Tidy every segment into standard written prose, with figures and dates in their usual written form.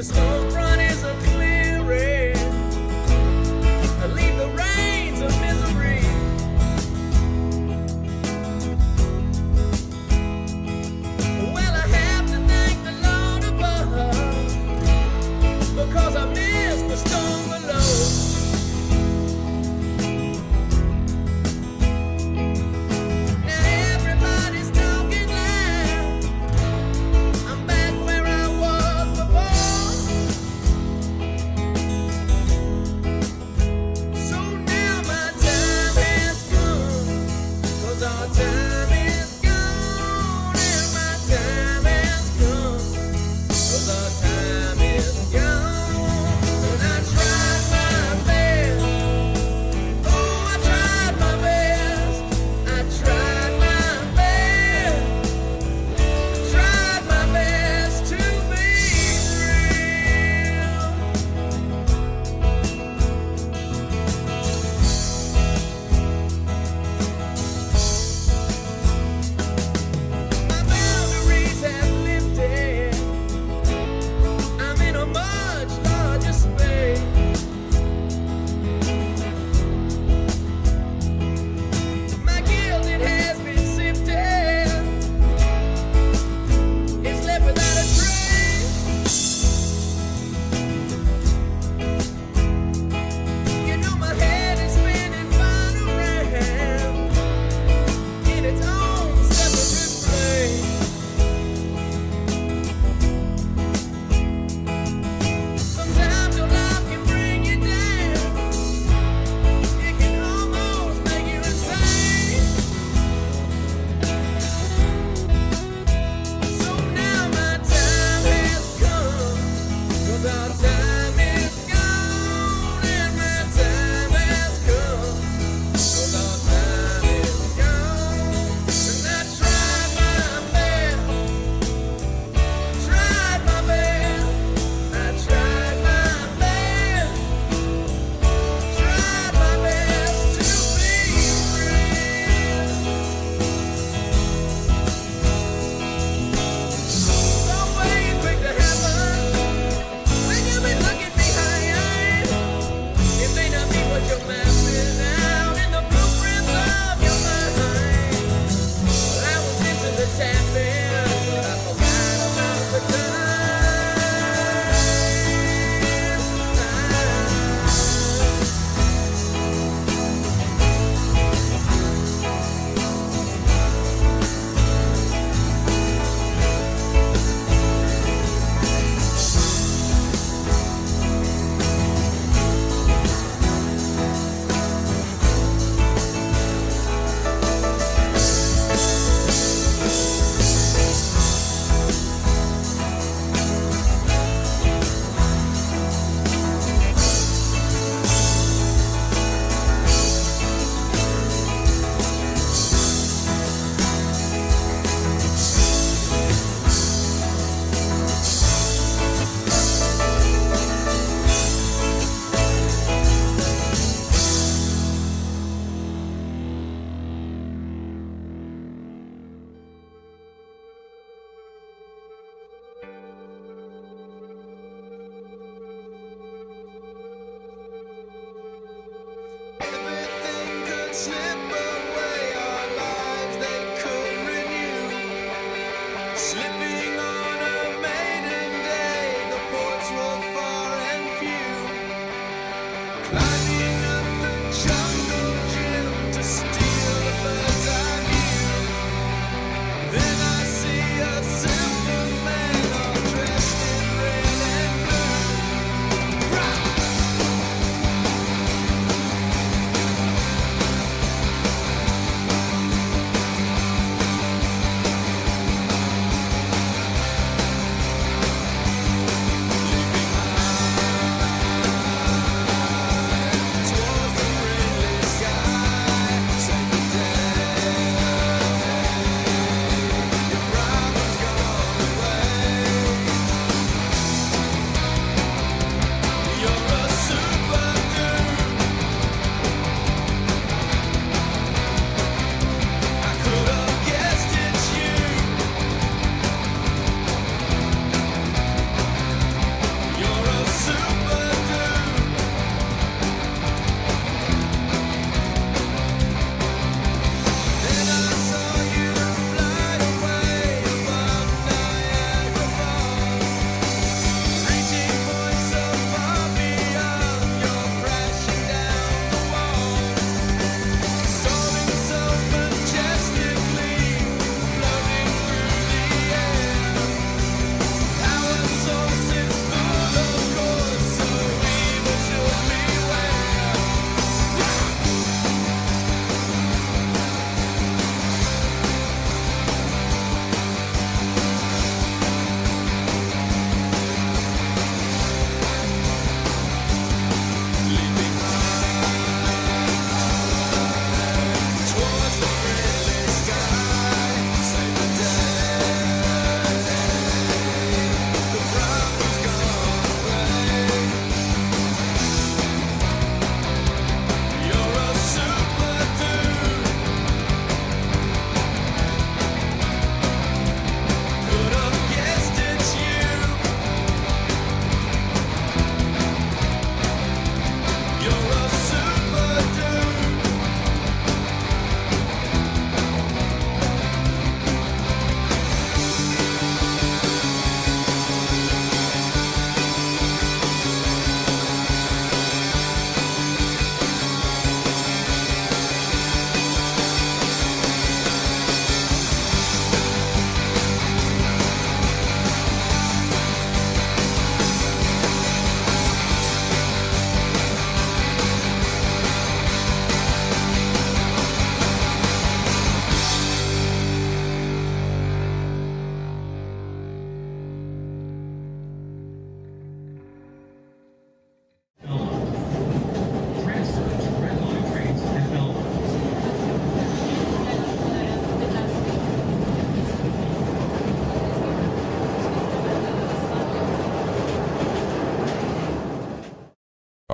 storm front is a clearing. Leave the reins of misery. Well, I have to thank the Lord above, because I missed the storm below. Now everybody's talking loud. I'm back where I was before. So now my time has come, 'cause our time is gone, and my time has come, 'cause our time is gone. And I tried my best, oh, I tried my best, I tried my best, tried my best to be real. My boundaries have lifted. I'm in a much larger space. My guilt, it has been sifted. It's left without a trace. You know my head is spinning round and round in its own separate place. Sometimes your life can bring you down. It can almost make you insane. So now my time has come, 'cause our time is gone, and my time has come, 'cause our time is gone. And I tried my best, tried my best, I tried my best, tried my best to be real. So way quick to happen when you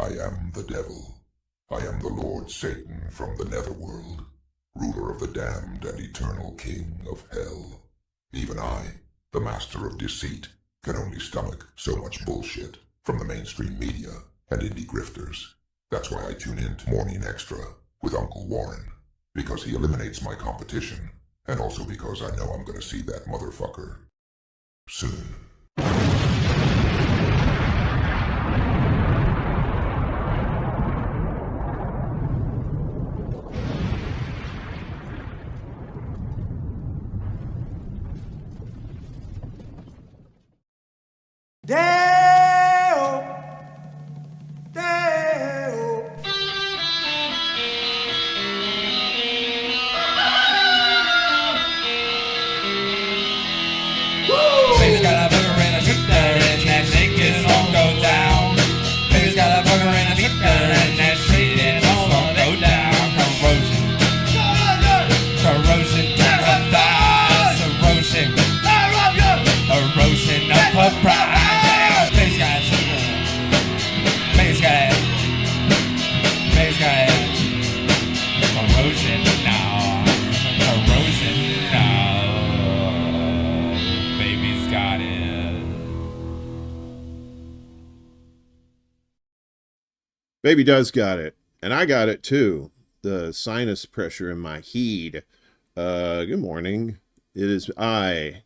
I am the devil. I am the Lord Satan from the netherworld, ruler of the damned and eternal king of hell. Even I, the master of deceit, can only stomach so much bullshit from the mainstream media and indie grifters. That's why I tune in to Morning Extra with Uncle Warren, because he eliminates my competition, and also because I know I'm gonna see that motherfucker soon. Deo, Deo. Baby's got a booger and a shooter and that naked all go down. Baby's got a booger and a shooter and that shit all go down. Corrosion to her thighs, erosion of her pride. Baby's got a shooter, baby's got corrosion now, corrosion now. Baby's got it. Baby does got it. And I got it too. The sinus pressure in my head. Good morning. It is I,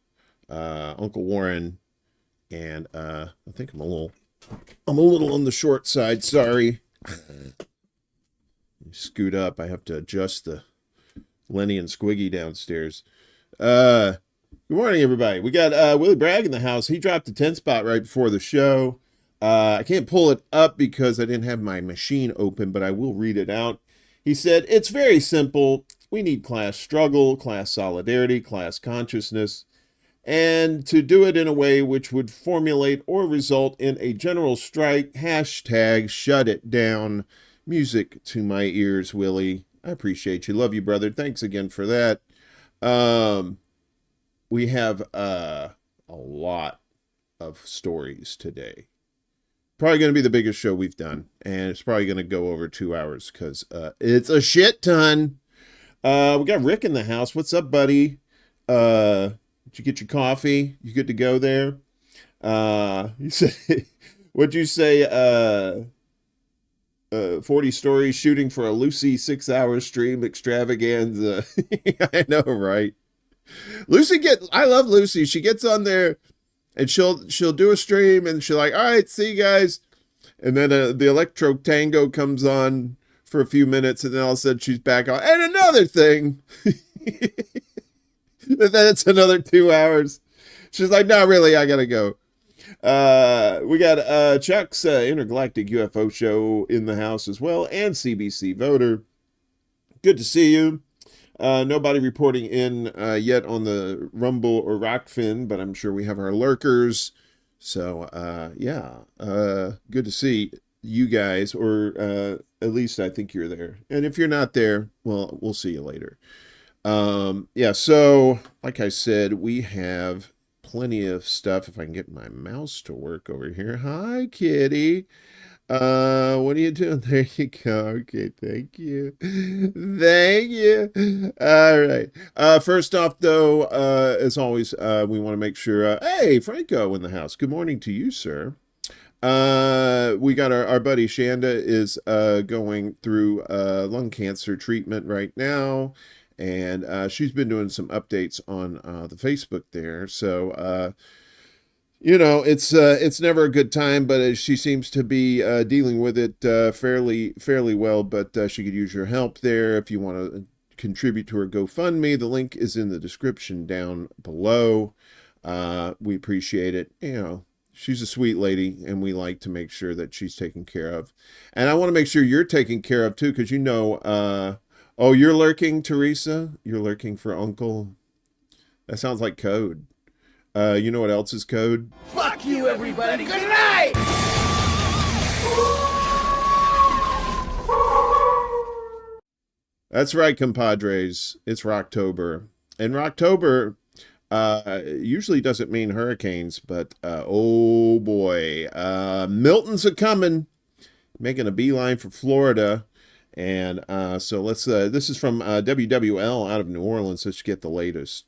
Uncle Warren, and I think I'm a little on the short side. Sorry. Scoot up. I have to adjust the Lenny and Squiggy downstairs. Good morning, everybody. We got Willie Bragg in the house. He dropped a 10 spot right before the show. I can't pull it up because I didn't have my machine open, but I will read it out. He said, it's very simple. We need class struggle, class solidarity, class consciousness, and to do it in a way which would formulate or result in a general strike. Hashtag shut it down. Music to my ears, Willie. I appreciate you. Love you, brother. Thanks again for that. We have a lot of stories today. Probably going to be the biggest show we've done, and it's probably going to go over 2 hours because it's a shit ton. We got Rick in the house. What's up, buddy? Did you get your coffee? You good to go there? You say, what'd you say? 40 stories shooting for a Lucy 6-hour stream extravaganza. I know, right? I love Lucy. She gets on there and she'll do a stream and she'll like, all right, see you guys. And then the electro tango comes on for a few minutes and then all of a sudden she's back on. And another thing. And then it's another 2 hours. She's like, no, really, I gotta go. We got Chuck's Intergalactic UFO show in the house as well, and CBC voter. Good to see you. Nobody reporting in yet on the Rumble or Rockfin, but I'm sure we have our lurkers. So good to see you guys, or at least I think you're there. And if you're not there, well, we'll see you later. So like I said, we have plenty of stuff. If I can get my mouse to work over here. Hi, kitty. What are you doing? There you go. Okay, thank you. Thank you. All right. First off, though, as always, we want to make sure, hey, Franco in the house. Good morning to you, sir. We got our buddy Chanda is going through lung cancer treatment right now. And she's been doing some updates on the Facebook there. So, it's never a good time, but she seems to be dealing with it fairly well. But she could use your help there if you want to contribute to her GoFundMe. The link is in the description down below. We appreciate it. She's a sweet lady, and we like to make sure that she's taken care of. And I want to make sure you're taken care of, too, because oh, you're lurking, Teresa? You're lurking for Uncle? That sounds like code. You know what else is code? Fuck you, everybody. Good night. That's right, compadres. It's Rocktober. And Rocktober usually doesn't mean hurricanes, but oh boy. Milton's a-coming. making a beeline for Florida. And so let's, this is from WWL out of New Orleans. Let's get the latest.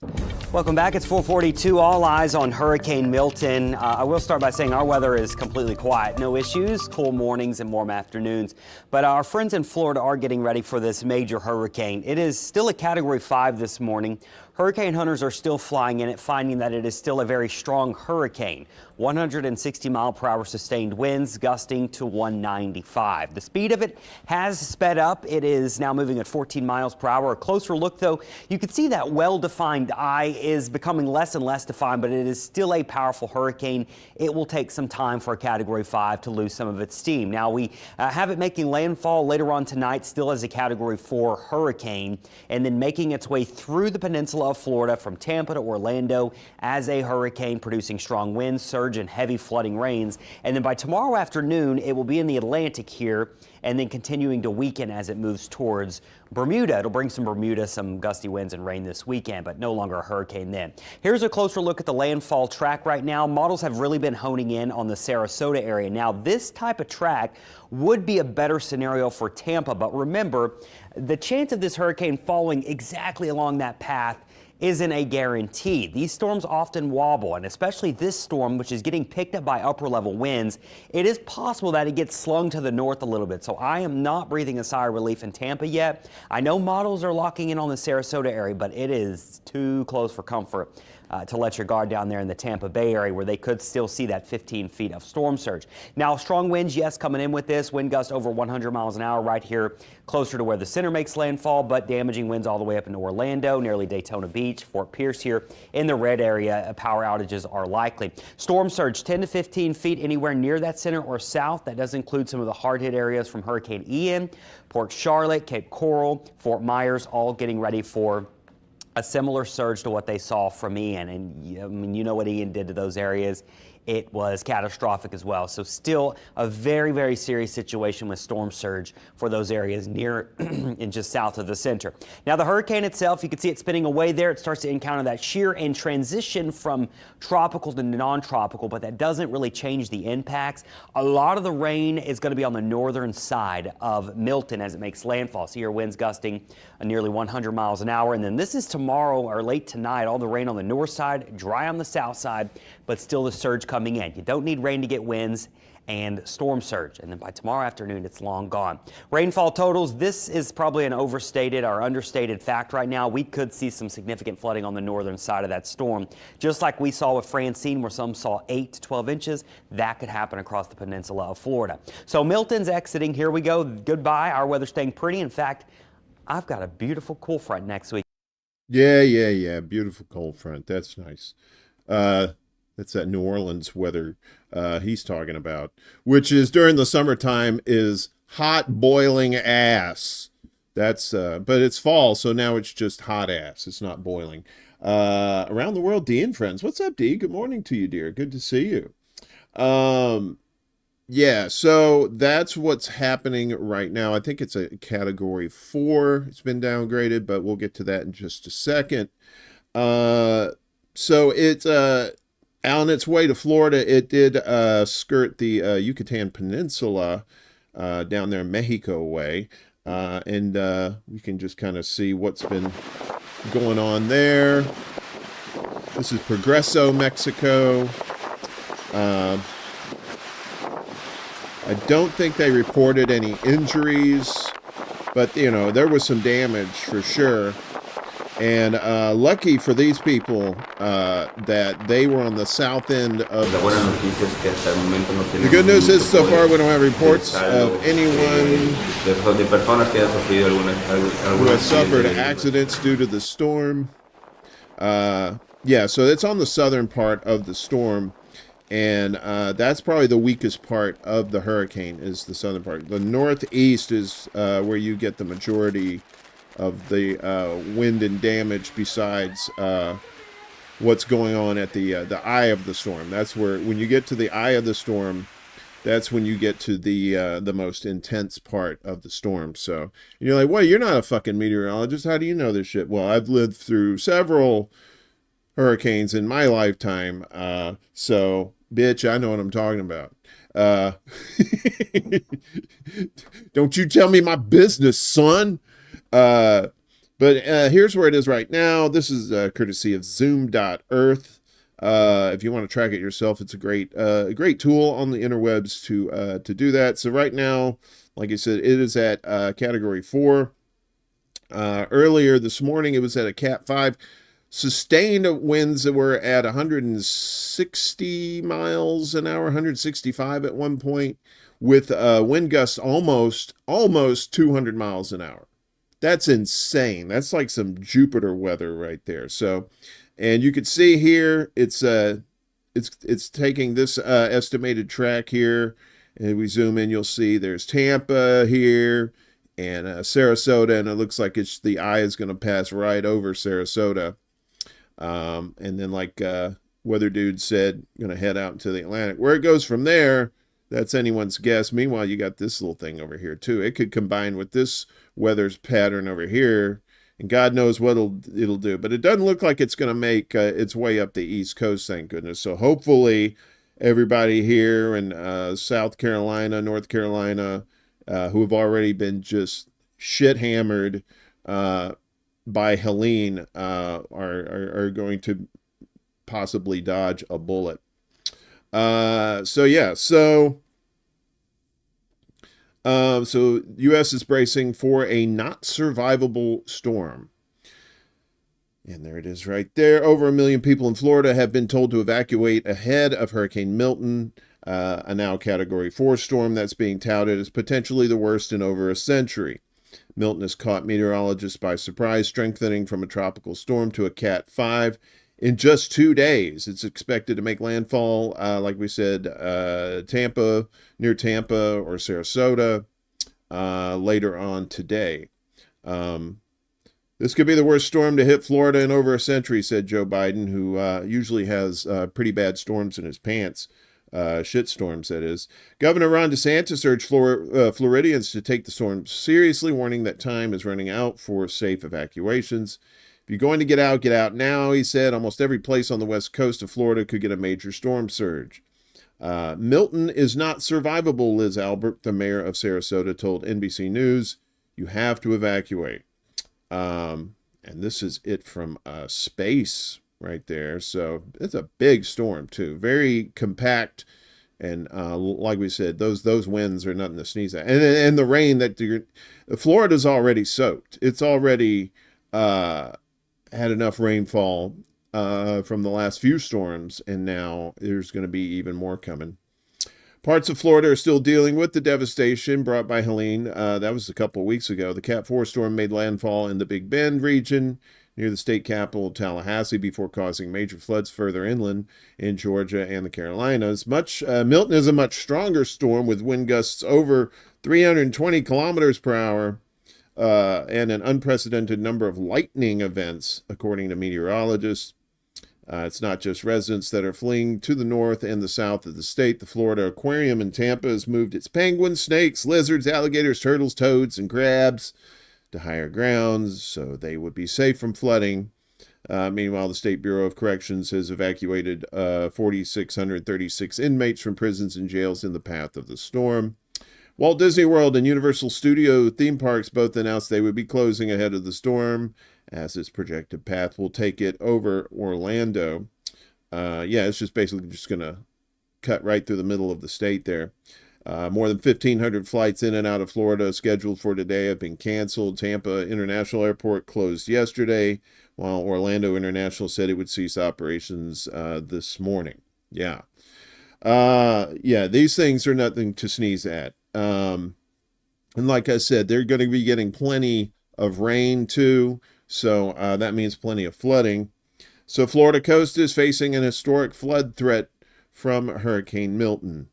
Welcome back. It's 4:42. All eyes on Hurricane Milton. I will start by saying our weather is completely quiet. No issues, cool mornings and warm afternoons. But our friends in Florida are getting ready for this major hurricane. It is still a Category 5 this morning. Hurricane hunters are still flying in it, finding that it is still a very strong hurricane. 160 mile per hour sustained winds gusting to 195. The speed of it has sped up. It is now moving at 14 miles per hour. A closer look, though, you can see that well-defined eye is becoming less and less defined, but it is still a powerful hurricane. It will take some time for a Category 5 to lose some of its steam. Now, we have it making landfall later on tonight, still as a Category 4 hurricane, and then making its way through the peninsula of Florida from Tampa to Orlando as a hurricane, producing strong winds, surge, and heavy flooding rains. And then by tomorrow afternoon, it will be in the Atlantic here and then continuing to weaken as it moves towards Bermuda. It'll bring some Bermuda, some gusty winds and rain this weekend, but no longer a hurricane then. Here's a closer look at the landfall track right now. Models have really been honing in on the Sarasota area. Now, this type of track would be a better scenario for Tampa, but remember, the chance of this hurricane following exactly along that path isn't a guarantee. These storms often wobble, and especially this storm, which is getting picked up by upper level winds, it is possible that it gets slung to the north a little bit. So I am not breathing a sigh of relief in Tampa yet. I know models are locking in on the Sarasota area, but it is too close for comfort to let your guard down there in the Tampa Bay area, where they could still see that 15 feet of storm surge. Now, strong winds, yes, coming in with this. Wind gusts over 100 miles an hour right here, closer to where the center makes landfall, but damaging winds all the way up into Orlando, nearly Daytona Beach, Fort Pierce here. In the red area, power outages are likely. Storm surge 10 to 15 feet anywhere near that center or south. That does include some of the hard-hit areas from Hurricane Ian, Port Charlotte, Cape Coral, Fort Myers, all getting ready for a similar surge to what they saw from Ian. And I mean, you know what Ian did to those areas. It was catastrophic as well. So still a very, very serious situation with storm surge for those areas near and just south of the center. Now, the hurricane itself, you can see it spinning away there. It starts to encounter that shear and transition from tropical to non-tropical, but that doesn't really change the impacts. A lot of the rain is going to be on the northern side of Milton as it makes landfall. See your winds gusting nearly 100 miles an hour. And then this is tomorrow or late tonight, all the rain on the north side, dry on the south side, but still the surge coming in. You don't need rain to get winds and storm surge. And then by tomorrow afternoon, it's long gone. Rainfall totals, this is probably an overstated or understated fact right now. We could see some significant flooding on the northern side of that storm. Just like we saw with Francine, where some saw 8 to 12 inches, that could happen across the peninsula of Florida. So Milton's exiting. Here we go. Goodbye. Our weather's staying pretty. In fact, I've got a beautiful cold front next week. Yeah. Beautiful cold front. That's nice. That's that New Orleans weather he's talking about, which is during the summertime is hot boiling ass. That's but it's fall, so now it's just hot ass. It's not boiling. Around the world, Dee and friends. What's up, Dee? Good morning to you, dear. Good to see you. Yeah, so that's what's happening right now. I think it's a Category 4. It's been downgraded, but we'll get to that in just a second. So it's on its way to Florida. It did skirt the Yucatan Peninsula down there Mexico way. And we can just kind of see what's been going on there. This is Progreso, Mexico. I don't think they reported any injuries, but, you know, there was some damage for sure. And lucky for these people that they were on the south end of... The good news is so far we don't have reports of anyone who has suffered accidents due to the storm. Yeah, so it's on the southern part of the storm. And that's probably the weakest part of the hurricane is the southern part. The northeast is where you get the majority of the wind and damage besides what's going on at the eye of the storm. That's where, when you get to the eye of the storm, that's when you get to the most intense part of the storm. So and you're like, well, you're not a fucking meteorologist. How do you know this shit? Well, I've lived through several hurricanes in my lifetime. So Bitch, I know what I'm talking about. Don't you tell me my business, son. But here's where it is right now. This is courtesy of Zoom.earth. If you want to track it yourself, it's a great tool on the interwebs to do that. So right now, like I said, it is at category 4. Earlier this morning, it was at a Cat 5. Sustained winds that were at 160 miles an hour, 165 at one point, with wind gusts almost 200 miles an hour. That's insane. That's like some Jupiter weather right there. So, and you can see here, it's taking this estimated track here, and we zoom in, you'll see there's Tampa here and Sarasota, and it looks like the eye is going to pass right over Sarasota. And then, like Weather Dude said, going to head out into the Atlantic. Where it goes from there, that's anyone's guess. Meanwhile, you got this little thing over here too. It could combine with this weather's pattern over here, and God knows what it'll do. But it doesn't look like it's going to make its way up the East Coast, thank goodness. So hopefully everybody here in South Carolina, North Carolina, who have already been just shit hammered by Helene are going to possibly dodge a bullet. So U.S. is bracing for a not survivable storm. And there it is right there. Over 1 million people in Florida have been told to evacuate ahead of Hurricane Milton, a now Category 4 storm that's being touted as potentially the worst in over a century. Milton has caught meteorologists by surprise, strengthening from a tropical storm to a Cat 5 in just 2 days. It's expected to make landfall, like we said, near Tampa or Sarasota later on today. This could be the worst storm to hit Florida in over a century, said Joe Biden, who usually has pretty bad storms in his pants. Shit storms, that is. Governor Ron DeSantis urged Floridians to take the storm seriously, warning that time is running out for safe evacuations. If you're going to get out now, he said. Almost every place on the west coast of Florida could get a major storm surge. Milton is not survivable, Liz Albert, the mayor of Sarasota, told NBC News. You have to evacuate. And this is it from space right there. So it's a big storm too, very compact, and like we said, those winds are nothing to sneeze at. And the rain that Florida's already soaked. It's already had enough rainfall from the last few storms, and now there's going to be even more coming. Parts of Florida are still dealing with the devastation brought by Helene. That was a couple of weeks ago. The Cat 4 storm made landfall in the Big Bend region near the state capital, Tallahassee, before causing major floods further inland in Georgia and the Carolinas. Milton is a much stronger storm with wind gusts over 320 kilometers per hour and an unprecedented number of lightning events, according to meteorologists. It's not just residents that are fleeing to the north and the south of the state. The Florida Aquarium in Tampa has moved its penguins, snakes, lizards, alligators, turtles, toads, and crabs to higher grounds so they would be safe from flooding. Meanwhile, the State Bureau of Corrections has evacuated 4,636 inmates from prisons and jails in the path of the storm. Walt Disney World and Universal Studio theme parks both announced they would be closing ahead of the storm, as its projected path will take it over Orlando. It's just basically going to cut right through the middle of the state there. More than 1,500 flights in and out of Florida scheduled for today have been canceled. Tampa International Airport closed yesterday, while Orlando International said it would cease operations this morning. These things are nothing to sneeze at. And like I said, they're going to be getting plenty of rain too, so that means plenty of flooding. So Florida coast is facing an historic flood threat from Hurricane Milton.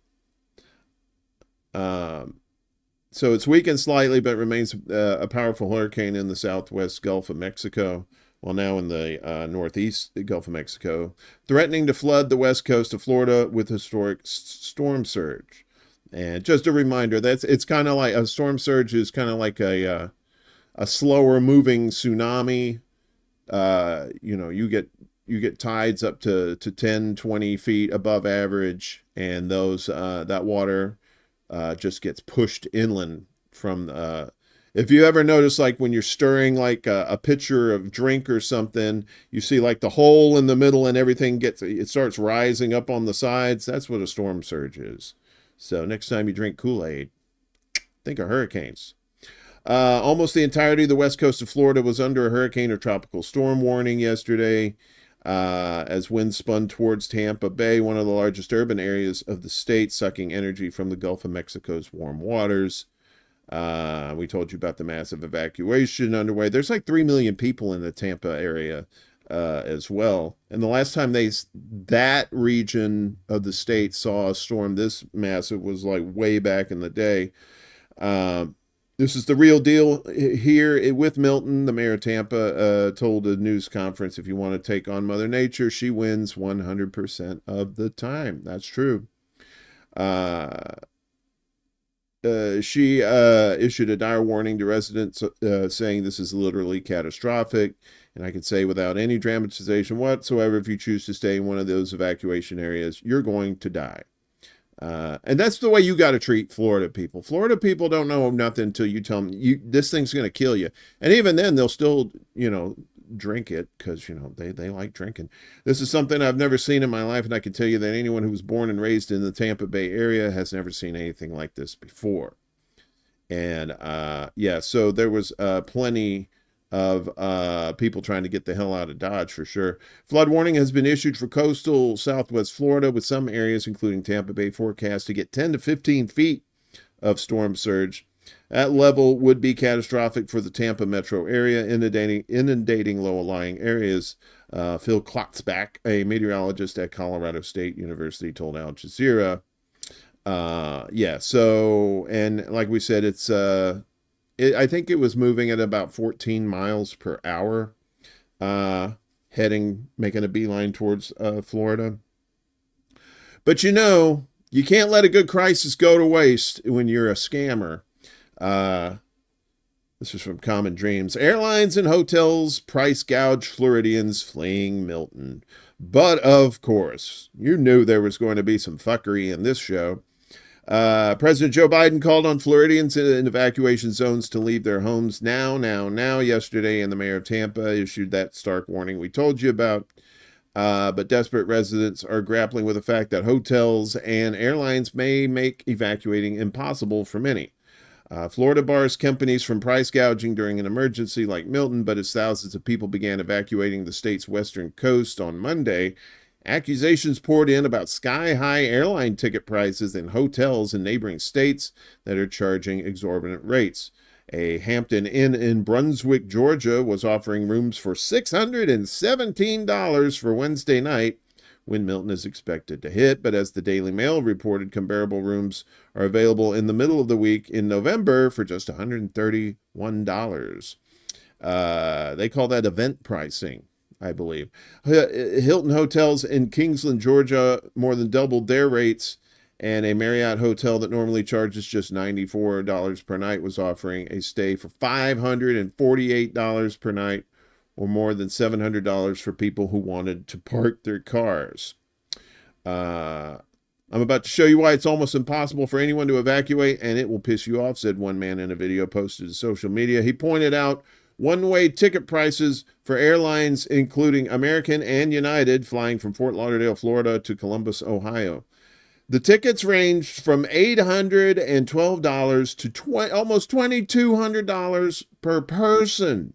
So it's weakened slightly, but remains a powerful hurricane in the southwest Gulf of Mexico, while now in the northeast Gulf of Mexico, threatening to flood the west coast of Florida with historic storm surge. And just a reminder, it's kind of like a storm surge is kind of like a slower moving tsunami. You get you get tides up to 10, 20 feet above average, and those that water just gets pushed inland from if you ever notice, like when you're stirring like a pitcher of drink or something, you see like the hole in the middle and everything it starts rising up on the sides. That's what a storm surge is. So next time you drink Kool-Aid, think of hurricanes. Almost the entirety of the west coast of Florida was under a hurricane or tropical storm warning yesterday, as winds spun towards Tampa Bay, one of the largest urban areas of the state, sucking energy from the Gulf of Mexico's warm waters. We told you about the massive evacuation underway. There's like 3 million people in the Tampa area as well. And the last time that region of the state saw a storm this massive was like way back in the day. This is the real deal here with Milton. The mayor of Tampa told a news conference, if you want to take on Mother Nature, she wins 100% of the time. That's true. She issued a dire warning to residents saying this is literally catastrophic. And I can say without any dramatization whatsoever, if you choose to stay in one of those evacuation areas, you're going to die. And that's the way you got to treat Florida people. Florida people don't know nothing until you tell them this thing's going to kill you. And even then, they'll still, drink it because, they like drinking. This is something I've never seen in my life. And I can tell you that anyone who was born and raised in the Tampa Bay area has never seen anything like this before. And so there was plenty of people trying to get the hell out of Dodge for sure. Flood warning has been issued for coastal southwest Florida, with some areas, including Tampa Bay, forecast to get 10 to 15 feet of storm surge. That level would be catastrophic for the Tampa metro area, inundating low-lying areas. Phil Klotzbach, a meteorologist at Colorado State University, told Al Jazeera. And like we said, it's I think it was moving at about 14 miles per hour, making a beeline towards Florida. But you can't let a good crisis go to waste when you're a scammer. This is from Common Dreams. Airlines and hotels price gouge Floridians fleeing Milton. But of course, you knew there was going to be some fuckery in this show. President Joe Biden called on Floridians in evacuation zones to leave their homes now yesterday, and the mayor of Tampa issued that stark warning we told you about. But desperate residents are grappling with the fact that hotels and airlines may make evacuating impossible for many. Florida bars companies from price gouging during an emergency like Milton, but as thousands of people began evacuating the state's western coast on Monday, accusations poured in about sky-high airline ticket prices in hotels in neighboring states that are charging exorbitant rates. A Hampton Inn in Brunswick, Georgia, was offering rooms for $617 for Wednesday night, when Milton is expected to hit. But as the Daily Mail reported, comparable rooms are available in the middle of the week in November for just $131. They call that event pricing, I believe. Hilton hotels in Kingsland, Georgia, more than doubled their rates, and a Marriott hotel that normally charges just $94 per night was offering a stay for $548 per night, or more than $700 for people who wanted to park their cars. I'm about to show you why it's almost impossible for anyone to evacuate, and it will piss you off, said one man in a video posted to social media. He pointed out one-way ticket prices for airlines, including American and United, flying from Fort Lauderdale, Florida to Columbus, Ohio. The tickets ranged from $812 to almost $2,200 per person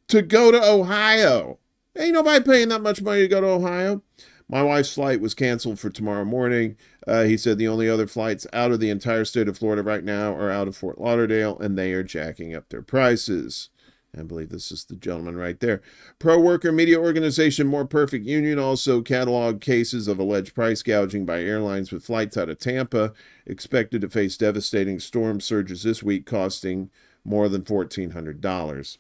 to go to Ohio. Ain't nobody paying that much money to go to Ohio. My wife's flight was canceled for tomorrow morning. He said the only other flights out of the entire state of Florida right now are out of Fort Lauderdale, and they are jacking up their prices. I believe this is the gentleman right there. Pro-worker media organization More Perfect Union also cataloged cases of alleged price gouging by airlines, with flights out of Tampa expected to face devastating storm surges this week, costing more than $1,400.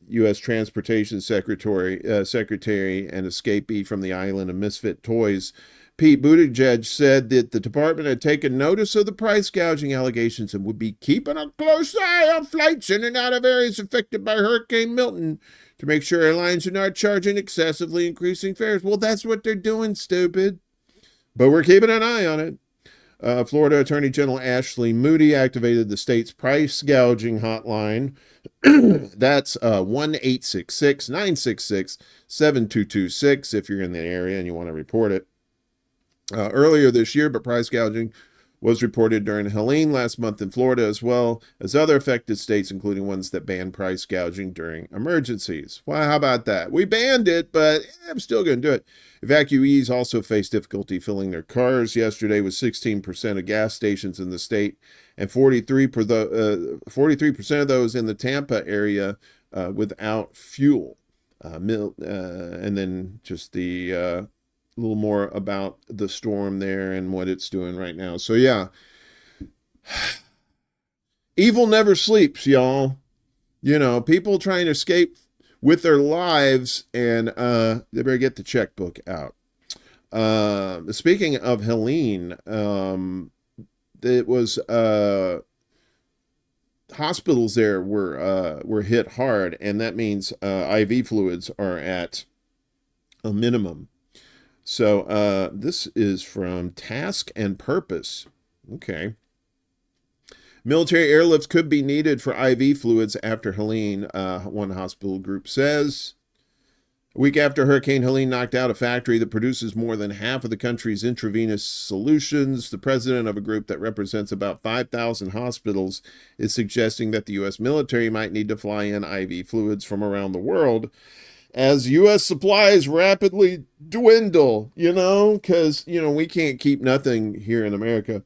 U.S. Transportation Secretary and escapee from the island of misfit toys, Pete Buttigieg, said that the department had taken notice of the price gouging allegations and would be keeping a close eye on flights in and out of areas affected by Hurricane Milton to make sure airlines are not charging excessively increasing fares. Well, that's what they're doing, stupid. But we're keeping an eye on it. Florida Attorney General Ashley Moody activated the state's price gouging hotline. That's 1-866-966-7226 if you're in the area and you want to report it. Earlier this year, but price gouging was reported during Helene last month in Florida, as well as other affected states, including ones that ban price gouging during emergencies. Well, how about that? We banned it, but I'm still going to do it. Evacuees also faced difficulty filling their cars yesterday, with 16% of gas stations in the state and 43% of those in the Tampa area without fuel. And then just the a little more about the storm there and what it's doing right now. So yeah, evil never sleeps, y'all. You know, people trying to escape with their lives, and they better get the checkbook out. Speaking of Helene, it was hospitals there were hit hard, and that means IV fluids are at a minimum. So this is from Task and Purpose. Okay. Military airlifts could be needed for IV fluids after Helene, one hospital group says. A week after Hurricane Helene knocked out a factory that produces more than half of the country's intravenous solutions, the president of a group that represents about 5,000 hospitals is suggesting that the U.S. military might need to fly in IV fluids from around the world as U.S. supplies rapidly dwindle, because, we can't keep nothing here in America.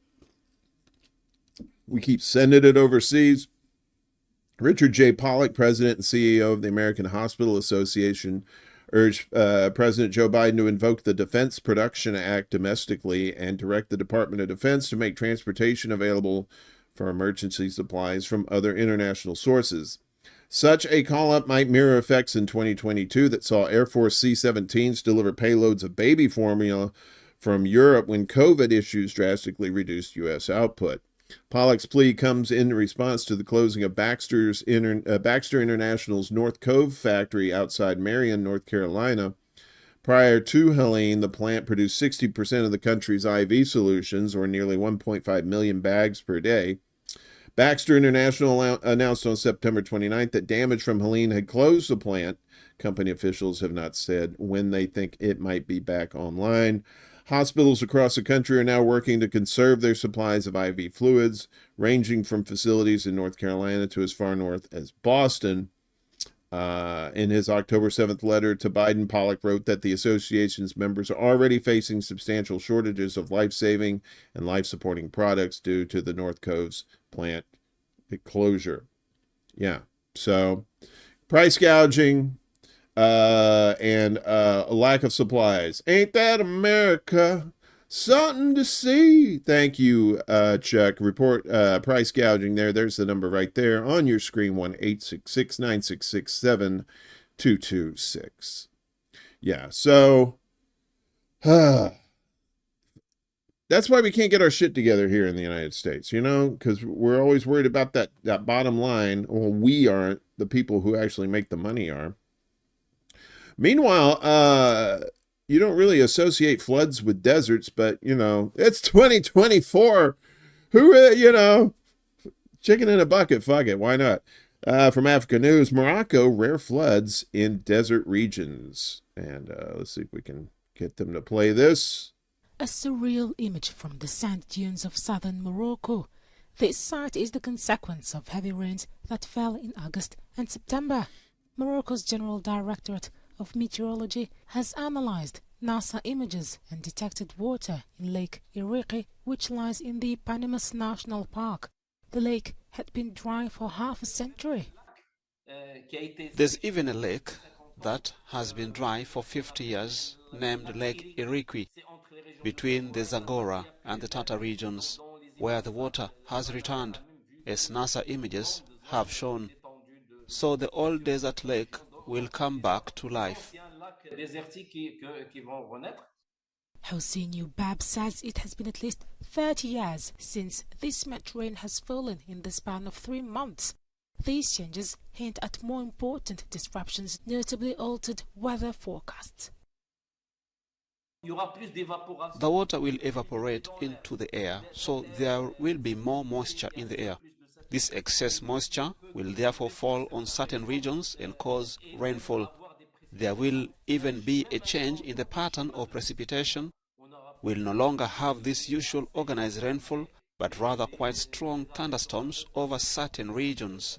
We keep sending it overseas. Richard J. Pollock, president and CEO of the American Hospital Association, urged President Joe Biden to invoke the Defense Production Act domestically and direct the Department of Defense to make transportation available for emergency supplies from other international sources. Such a call-up might mirror effects in 2022 that saw Air Force C-17s deliver payloads of baby formula from Europe when COVID issues drastically reduced U.S. output. Pollock's plea comes in response to the closing of Baxter International's North Cove factory outside Marion, North Carolina. Prior to Helene, the plant produced 60% of the country's IV solutions, or nearly 1.5 million bags per day. Baxter International announced on September 29th that damage from Helene had closed the plant. Company officials have not said when they think it might be back online. Hospitals across the country are now working to conserve their supplies of IV fluids, ranging from facilities in North Carolina to as far north as Boston. In his October 7th letter to Biden, Pollock wrote that the association's members are already facing substantial shortages of life-saving and life-supporting products due to the North Cove's plant closure. Yeah, so price gouging and a lack of supplies. Ain't that America? Something to see. Thank you, Chuck. Report price gouging there. There's the number right there on your screen, 1-866-966-7226. Yeah, so that's why we can't get our shit together here in the United States, because we're always worried about that bottom line. Well, we aren't. The people who actually make the money are. Meanwhile, you don't really associate floods with deserts, but, it's 2024. Who, chicken in a bucket, fuck it, why not? From Africa News, Morocco, rare floods in desert regions. And let's see if we can get them to play this. A surreal image from the sand dunes of southern Morocco. This sight is the consequence of heavy rains that fell in August and September. Morocco's General Directorate of Meteorology has analyzed NASA images and detected water in Lake Iriki, which lies in the Panimas National Park. The lake had been dry for half a century. There's even a lake that has been dry for 50 years, named Lake Iriki, between the Zagora and the Tata regions, where the water has returned, as NASA images have shown. So the old desert lake will come back to life. Hossein Bab says it has been at least 30 years since this much rain has fallen in the span of 3 months. These changes hint at more important disruptions, notably altered weather forecasts. The water will evaporate into the air, so there will be more moisture in the air. This excess moisture will therefore fall on certain regions and cause rainfall. There will even be a change in the pattern of precipitation. We'll no longer have this usual organized rainfall, but rather quite strong thunderstorms over certain regions.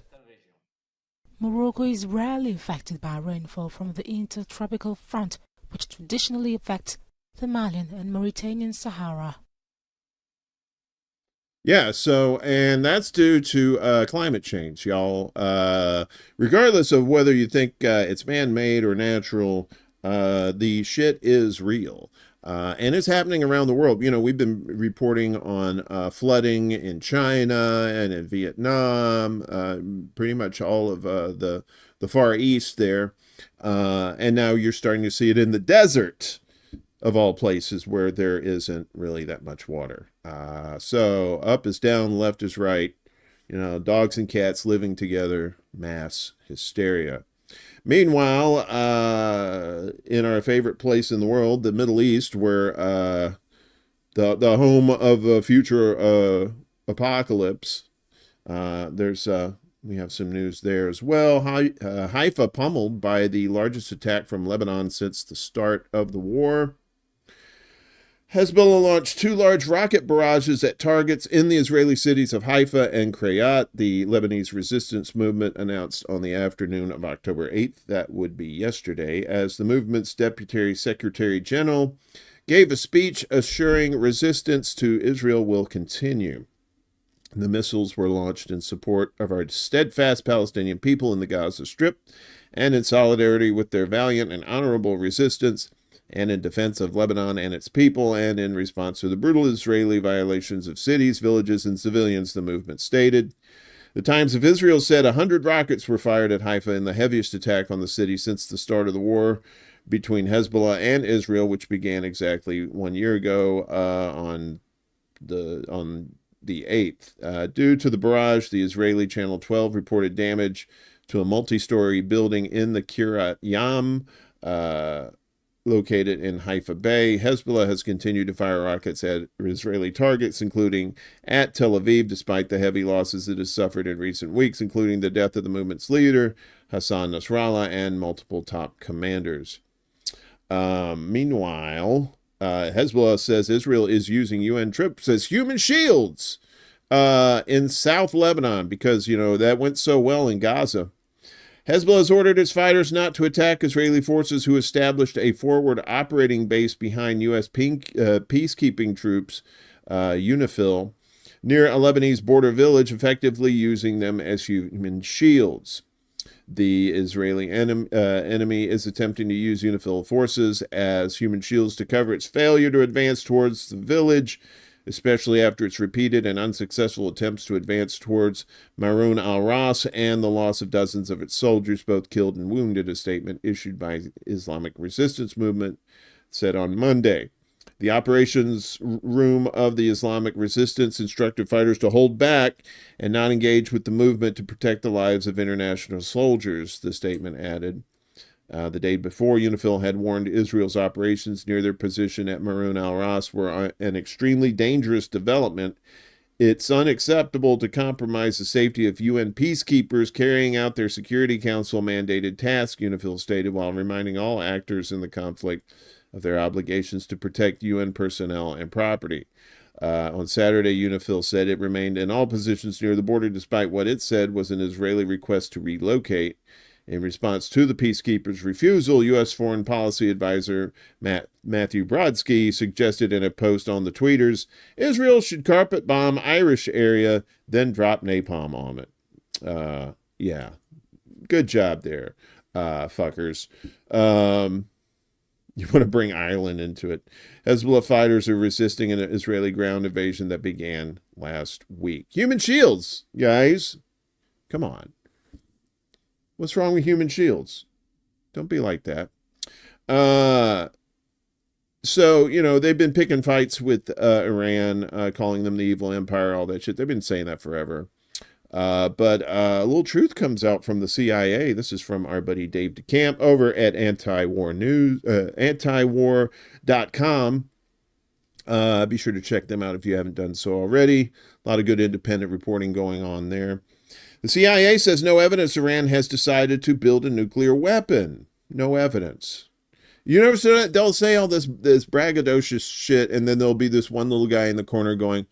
Morocco is rarely affected by rainfall from the intertropical front, which traditionally affects the Malian and Mauritanian Sahara. Yeah, so, and that's due to climate change, y'all. Regardless of whether you think it's man-made or natural, the shit is real. And it's happening around the world. You know, we've been reporting on flooding in China and in Vietnam, pretty much all of the Far East there. And now you're starting to see it in the desert, of all places, where there isn't really that much water. So up is down, left is right. You know, dogs and cats living together, mass hysteria. Meanwhile, in our favorite place in the world, the Middle East, where the home of a future apocalypse, we have some news there as well. Haifa pummeled by the largest attack from Lebanon since the start of the war. Hezbollah launched 2 large rocket barrages at targets in the Israeli cities of Haifa and Krayat. The Lebanese resistance movement announced on the afternoon of October 8th, that would be yesterday, as the movement's deputy secretary general gave a speech assuring resistance to Israel will continue. The missiles were launched in support of our steadfast Palestinian people in the Gaza Strip and in solidarity with their valiant and honorable resistance, and in defense of Lebanon and its people, and in response to the brutal Israeli violations of cities, villages, and civilians, the movement stated. The Times of Israel said 100 rockets were fired at Haifa in the heaviest attack on the city since the start of the war between Hezbollah and Israel, which began exactly 1 year ago on the 8th. Due to the barrage, the Israeli Channel 12 reported damage to a multi-story building in the Kiryat Yam, located in Haifa Bay. Hezbollah has continued to fire rockets at Israeli targets, including at Tel Aviv, despite the heavy losses it has suffered in recent weeks, including the death of the movement's leader, Hassan Nasrallah, and multiple top commanders. Meanwhile, Hezbollah says Israel is using UN troops as human shields in South Lebanon because, you know, that went so well in Gaza. Hezbollah has ordered its fighters not to attack Israeli forces who established a forward operating base behind U.S. peacekeeping troops, UNIFIL, near a Lebanese border village, effectively using them as human shields. The Israeli enemy is attempting to use UNIFIL forces as human shields to cover its failure to advance towards the village, especially after its repeated and unsuccessful attempts to advance towards Marun al-Ras and the loss of dozens of its soldiers, both killed and wounded, a statement issued by the Islamic Resistance Movement said on Monday. The operations room of the Islamic Resistance instructed fighters to hold back and not engage with the movement to protect the lives of international soldiers, the statement added. The day before, UNIFIL had warned Israel's operations near their position at Marun al-Ras were an extremely dangerous development. It's unacceptable to compromise the safety of UN peacekeepers carrying out their Security Council mandated task, UNIFIL stated, while reminding all actors in the conflict of their obligations to protect UN personnel and property. On Saturday, UNIFIL said it remained in all positions near the border despite what it said was an Israeli request to relocate. In response to the peacekeepers' refusal, U.S. Foreign Policy Advisor Matthew Brodsky suggested in a post on the tweeters, Israel should carpet bomb Irish area, then drop napalm on it. Yeah, good job there, fuckers. You want to bring Ireland into it. Hezbollah fighters are resisting an Israeli ground invasion that began last week. Human shields, guys. Come on. What's wrong with human shields? Don't be like that. So, you know, they've been picking fights with Iran, calling them the evil empire, all that shit. They've been saying that forever. But a little truth comes out from the CIA. This is from our buddy Dave DeCamp over at antiwar.com. Be sure to check them out if you haven't done so already. A lot of good independent reporting going on there. The CIA says no evidence Iran has decided to build a nuclear weapon. No evidence. You never see that? They'll say all this braggadocious shit, and then there'll be this one little guy in the corner going,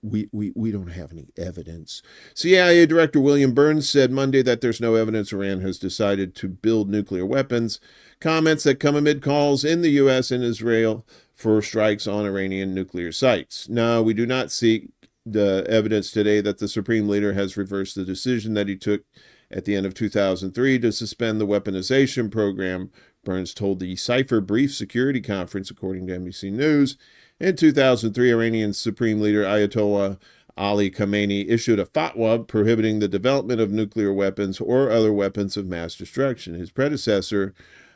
we don't have any evidence. CIA Director William Burns said Monday that there's no evidence Iran has decided to build nuclear weapons. Comments that come amid calls in the U.S. and Israel for strikes on Iranian nuclear sites. No, we do not seek the evidence today that the Supreme Leader has reversed the decision that he took at the end of 2003 to suspend the weaponization program, Burns told the Cipher Brief Security Conference, according to NBC News. In 2003, Iranian Supreme Leader Ayatollah Ali Khamenei issued a fatwa prohibiting the development of nuclear weapons or other weapons of mass destruction. His predecessor,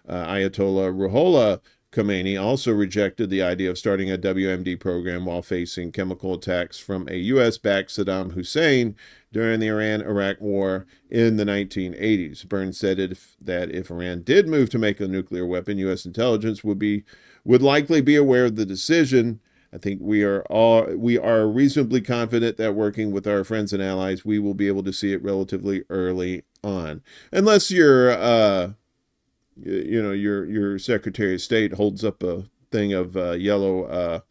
Ayatollah Ruhollah Khomeini, also rejected the idea of starting a WMD program while facing chemical attacks from a U.S.-backed Saddam Hussein during the Iran-Iraq War in the 1980s. Burns said that if Iran did move to make a nuclear weapon, U.S. intelligence would likely be aware of the decision. I think we are reasonably confident that working with our friends and allies, we will be able to see it relatively early on, unless you're your Secretary of State holds up a thing of yellow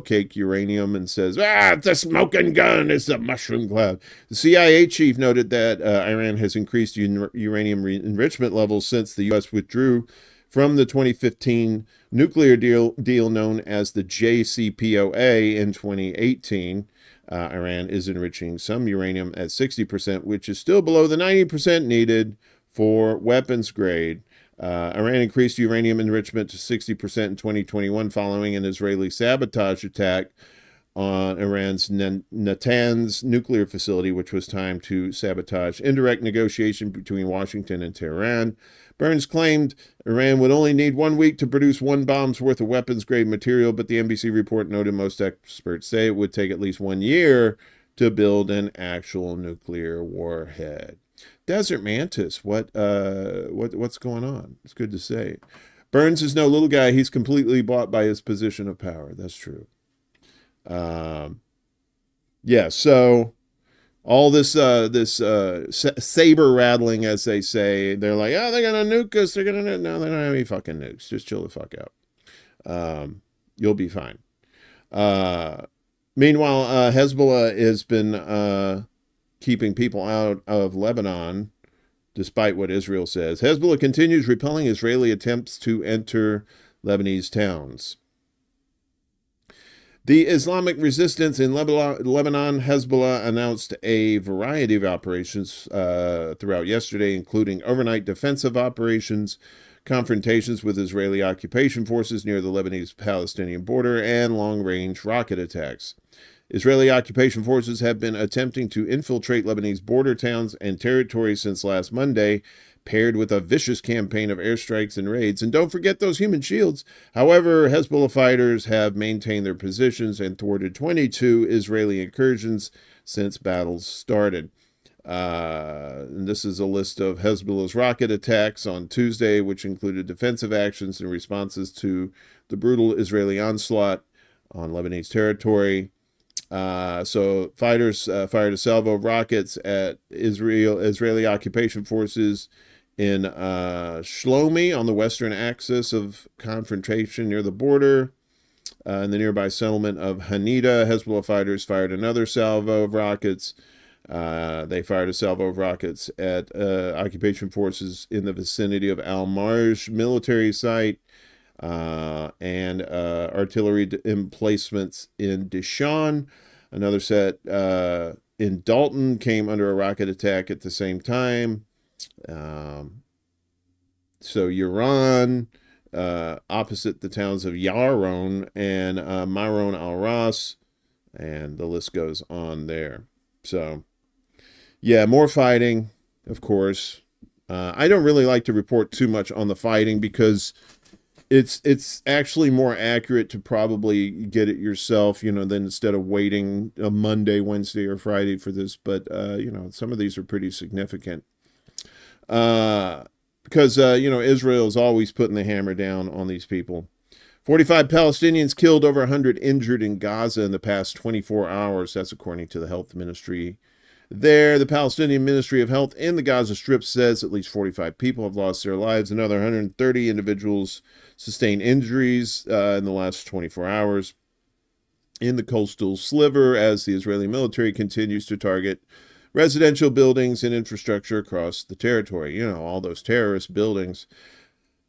cake uranium and says, it's a smoking gun, it's a mushroom cloud. The CIA chief noted that Iran has increased uranium enrichment levels since the U.S. withdrew from the 2015 nuclear deal known as the JCPOA in 2018. Iran is enriching some uranium at 60%, which is still below the 90% needed for weapons grade. Iran increased uranium enrichment to 60% in 2021 following an Israeli sabotage attack on Iran's Natanz nuclear facility, which was timed to sabotage indirect negotiation between Washington and Tehran. Burns claimed Iran would only need 1 week to produce one bomb's worth of weapons-grade material, but the NBC report noted most experts say it would take at least 1 year to build an actual nuclear warhead. Desert Mantis, what's going on? It's good to say. Burns is no little guy. He's completely bought by his position of power. That's true. So all this saber rattling, as they say, they're like, they're gonna nuke us. No, they don't have any fucking nukes. Just chill the fuck out. You'll be fine. Meanwhile, Hezbollah has been keeping people out of Lebanon, despite what Israel says. Hezbollah continues repelling Israeli attempts to enter Lebanese towns. The Islamic resistance in Lebanon, Hezbollah announced a variety of operations throughout yesterday, including overnight defensive operations, confrontations with Israeli occupation forces near the Lebanese-Palestinian border, and long-range rocket attacks. Israeli occupation forces have been attempting to infiltrate Lebanese border towns and territories since last Monday, paired with a vicious campaign of airstrikes and raids. And don't forget those human shields. However, Hezbollah fighters have maintained their positions and thwarted 22 Israeli incursions since battles started. And this is a list of Hezbollah's rocket attacks on Tuesday, which included defensive actions and responses to the brutal Israeli onslaught on Lebanese territory. So fighters fired a salvo of rockets at Israeli occupation forces in Shlomi on the western axis of confrontation near the border. In the nearby settlement of Hanida, Hezbollah fighters fired another salvo of rockets. They fired a salvo of rockets at occupation forces in the vicinity of Al-Marj military site. And artillery emplacements in Dishan. Another set in Dalton came under a rocket attack at the same time. So Iran, opposite the towns of Yaron and Maron al-Ras, and the list goes on there. So, yeah, more fighting, of course. I don't really like to report too much on the fighting because it's actually more accurate to probably get it yourself, than instead of waiting a Monday, Wednesday, or Friday for this. But some of these are pretty significant. Because Israel is always putting the hammer down on these people. 45 Palestinians killed, over 100 injured in Gaza in the past 24 hours. That's according to the health ministry there. The Palestinian Ministry of Health in the Gaza Strip says at least 45 people have lost their lives. Another 130 individuals sustained injuries in the last 24 hours in the coastal sliver as the Israeli military continues to target residential buildings and infrastructure across the territory. All those terrorist buildings.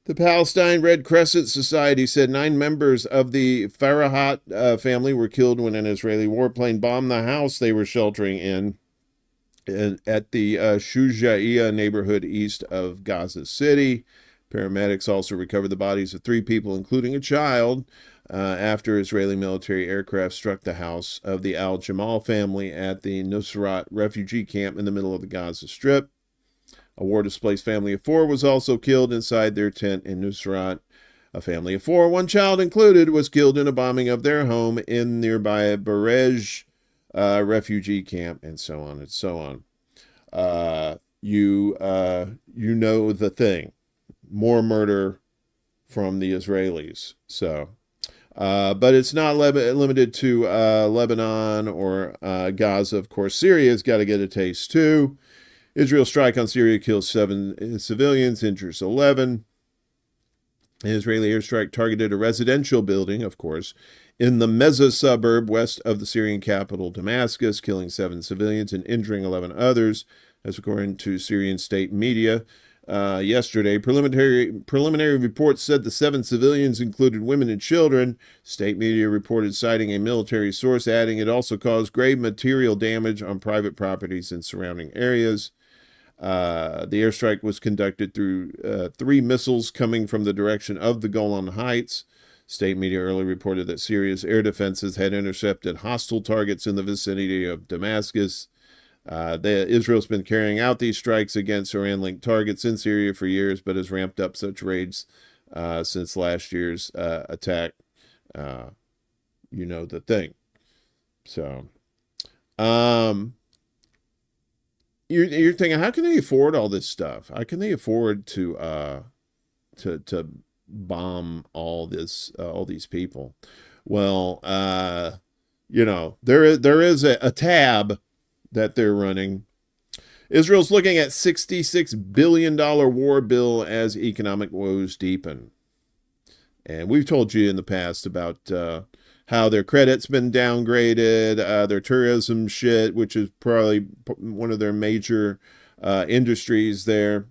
The Palestine Red Crescent Society said 9 members of the Farahat family were killed when an Israeli warplane bombed the house they were sheltering in at the Shujaiya neighborhood east of Gaza City. Paramedics also recovered the bodies of 3 people, including a child, after Israeli military aircraft struck the house of the Al-Jamal family at the Nusrat refugee camp in the middle of the Gaza Strip. A war-displaced family of 4 was also killed inside their tent in Nusrat. A family of 4, 1 child included, was killed in a bombing of their home in nearby Barej refugee camp, and so on and so on. You know the thing. More murder from the Israelis. So, but it's not limited to Lebanon or Gaza. Of course, Syria's got to get a taste too. Israel's strike on Syria kills 7 civilians, injures 11. An Israeli airstrike targeted a residential building, of course, in the Meza suburb west of the Syrian capital, Damascus, killing 7 civilians and injuring 11 others, as according to Syrian state media. Yesterday, preliminary reports said the 7 civilians included women and children. State media reported citing a military source, adding it also caused grave material damage on private properties in surrounding areas. The airstrike was conducted through 3 missiles coming from the direction of the Golan Heights. State media earlier reported that Syria's air defenses had intercepted hostile targets in the vicinity of Damascus. Israel's been carrying out these strikes against Iran-linked targets in Syria for years, but has ramped up such raids since last year's attack. The thing. So, you're thinking, how can they afford all this stuff? How can they afford to bomb all these people? Well, there is a tab that they're running. Israel's looking at $66 billion war bill as economic woes deepen. And we've told you in the past about how their credit's been downgraded, their tourism shit, which is probably one of their major industries there.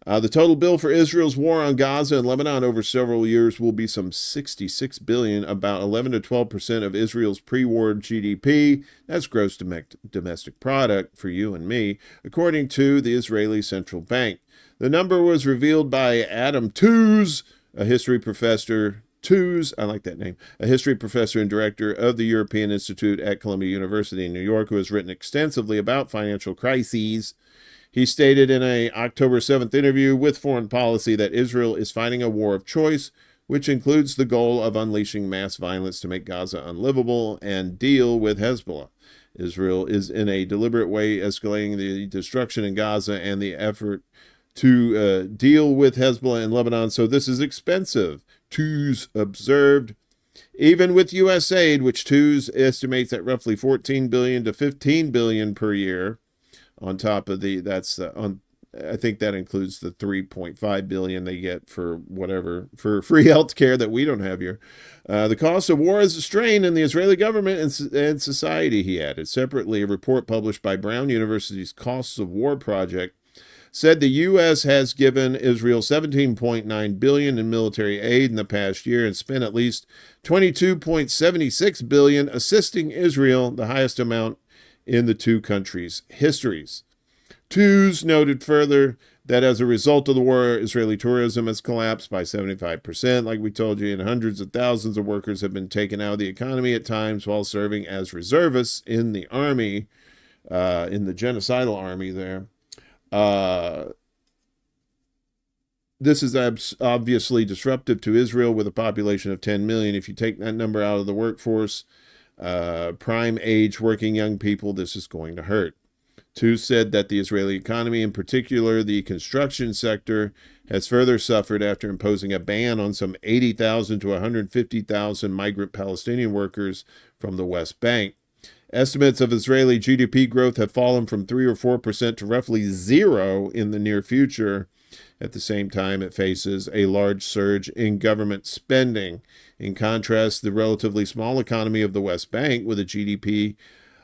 The total bill for Israel's war on Gaza and Lebanon over several years will be some $66 billion, about 11 to 12% of Israel's pre-war GDP. That's gross domestic product for you and me, according to the Israeli Central Bank. The number was revealed by Adam Tooze, a history professor. I like that name. A history professor and director of the European Institute at Columbia University in New York, who has written extensively about financial crises. He stated in an October 7th interview with Foreign Policy that Israel is fighting a war of choice, which includes the goal of unleashing mass violence to make Gaza unlivable and deal with Hezbollah. Israel is in a deliberate way escalating the destruction in Gaza and the effort to deal with Hezbollah in Lebanon, so this is expensive, Tooze observed. Even with U.S. aid, which Tooze estimates at roughly $14 billion to $15 billion per year, on top of I think that includes the $3.5 billion they get for free health care that we don't have here. The cost of war is a strain in the Israeli government and society, he added. Separately, a report published by Brown University's Costs of War Project said the U.S. has given Israel $17.9 billion in military aid in the past year and spent at least $22.76 billion assisting Israel, the highest amount in the two countries' histories. Tooze noted further that as a result of the war, Israeli tourism has collapsed by 75%, like we told you, and hundreds of thousands of workers have been taken out of the economy at times while serving as reservists in the army, in the genocidal army there. This is obviously disruptive to Israel with a population of 10 million. If you take that number out of the workforce, prime age working young people, this is going to hurt. Tu said that the Israeli economy, in particular the construction sector, has further suffered after imposing a ban on some 80,000 to 150,000 migrant Palestinian workers from the West Bank. Estimates of Israeli GDP growth have fallen from 3 or 4% to roughly zero in the near future. At the same time, it faces a large surge in government spending. In contrast, the relatively small economy of the West Bank, with a GDP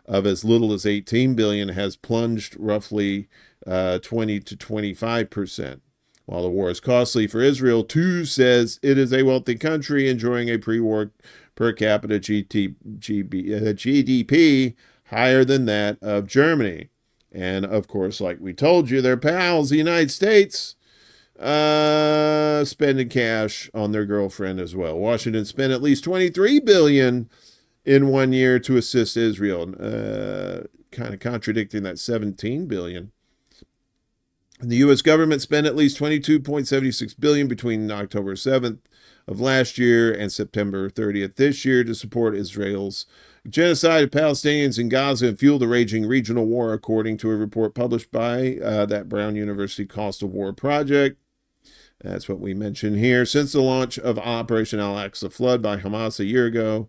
of as little as 18 billion, has plunged roughly 20 to 25%. While the war is costly for Israel, Tu says it is a wealthy country enjoying a pre-war per capita GDP higher than that of Germany. And of course, like we told you, their pals, the United States, spending cash on their girlfriend as well. Washington spent at least 23 billion in 1 year to assist Israel, kind of contradicting that 17 billion. The U.S. government spent at least 22.76 billion between October 7th of last year and September 30th this year to support Israel's genocide of Palestinians in Gaza and fuel the raging regional war, according to a report published by that Brown University Cost of War project. That's what we mentioned here. Since the launch of Operation Al-Aqsa Flood by Hamas a year ago,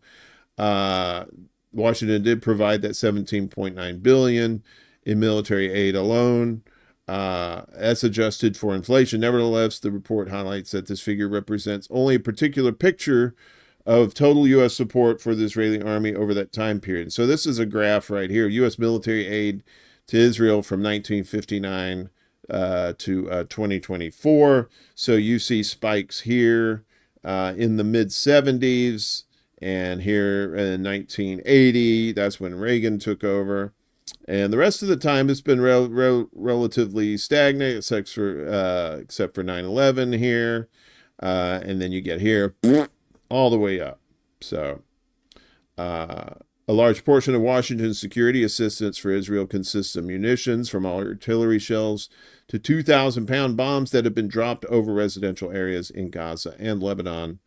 Washington did provide that 17.9 billion in military aid alone. As adjusted for inflation. Nevertheless, the report highlights that this figure represents only a particular picture of total U.S. support for the Israeli army over that time period. So this is a graph right here, U.S. military aid to Israel from 1959 to 2024. So you see spikes here in the mid-70s, and here in 1980, that's when Reagan took over. And the rest of the time, it's been relatively stagnant, except for 9/11 here. And then you get here, all the way up. So a large portion of Washington's security assistance for Israel consists of munitions, from artillery shells to 2,000-pound bombs that have been dropped over residential areas in Gaza and Lebanon.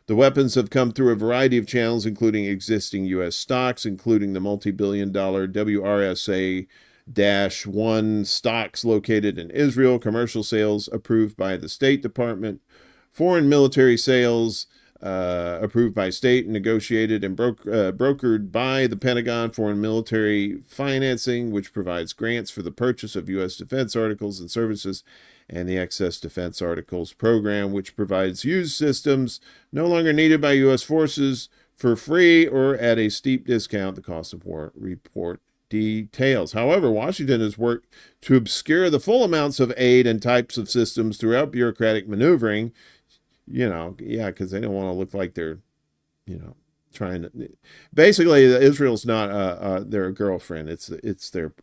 The weapons have come through a variety of channels, including existing U.S. stocks, including the multi-billion-dollar WRSA-1 stocks located in Israel, commercial sales approved by the State Department, foreign military sales approved by state, negotiated and brokered by the Pentagon, foreign military financing, which provides grants for the purchase of U.S. defense articles and services, and the Excess Defense Articles Program, which provides used systems no longer needed by U.S. forces for free or at a steep discount. The cost of war report details. However, Washington has worked to obscure the full amounts of aid and types of systems throughout bureaucratic maneuvering. Because they don't want to look like they're, trying to. Basically, Israel's not their girlfriend. It's their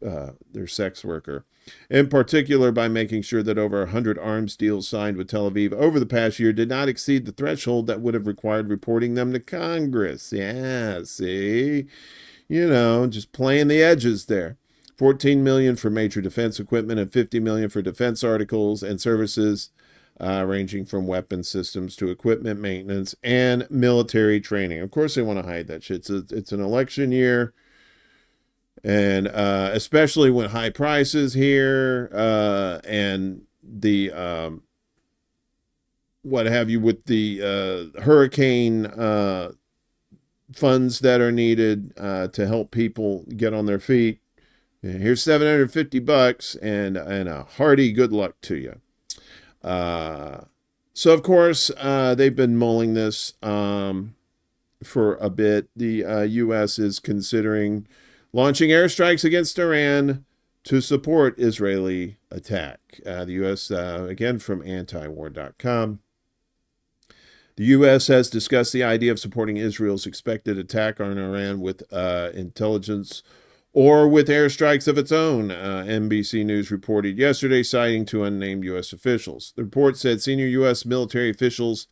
sex worker. In particular, by making sure that over 100 arms deals signed with Tel Aviv over the past year did not exceed the threshold that would have required reporting them to Congress. Yeah, see? Just playing the edges there. 14 million for major defense equipment and 50 million for defense articles and services, ranging from weapon systems to equipment maintenance and military training. Of course, they want to hide that shit. It's an election year. And especially when high prices here and the what have you with the hurricane funds that are needed to help people get on their feet. And here's $750 and a hearty good luck to you. So of course they've been mulling this for a bit. The U.S. is considering launching airstrikes against Iran to support Israeli attack. The U.S., again, from antiwar.com. The U.S. has discussed the idea of supporting Israel's expected attack on Iran with intelligence or with airstrikes of its own, NBC News reported yesterday, citing two unnamed U.S. officials. The report said senior U.S. military officials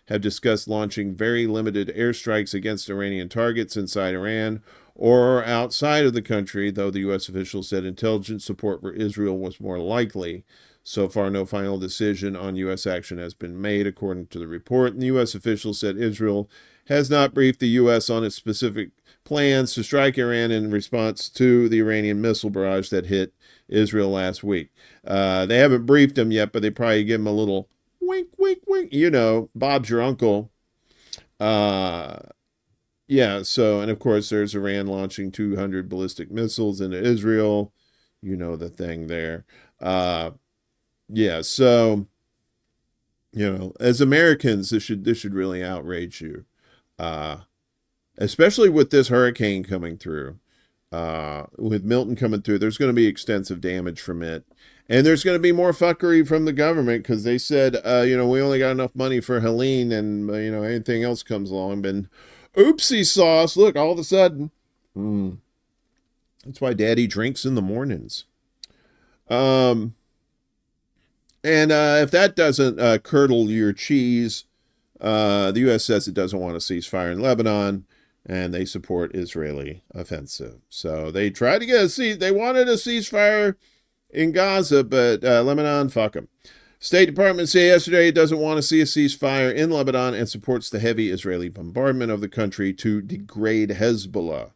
have discussed launching very limited airstrikes against Iranian targets inside Iran or outside of the country, though the U.S. officials said intelligence support for Israel was more likely. So far, no final decision on U.S. action has been made, according to the report. And the U.S. official said Israel has not briefed the U.S. on its specific plans to strike Iran in response to the Iranian missile barrage that hit Israel last week. They haven't briefed him yet, but they probably give him a little wink, wink, wink. You know, Bob's your uncle. Yeah, so, and of course, there's Iran launching 200 ballistic missiles into Israel. You know the thing there. Yeah, so, you know, as Americans, this should really outrage you. Especially with this hurricane coming through. With Milton coming through, there's going to be extensive damage from it. And there's going to be more fuckery from the government because they said, you know, we only got enough money for Helene and, you know, anything else comes along. But oopsie sauce, look, all of a sudden. That's why Daddy drinks in the mornings. And if that doesn't curdle your cheese, the U.S. says it doesn't want a ceasefire in Lebanon, and they support Israeli offensive. So they tried to get they wanted a ceasefire in Gaza, but Lebanon, fuck them. State Department said yesterday it doesn't want to see a ceasefire in Lebanon and supports the heavy Israeli bombardment of the country to degrade Hezbollah.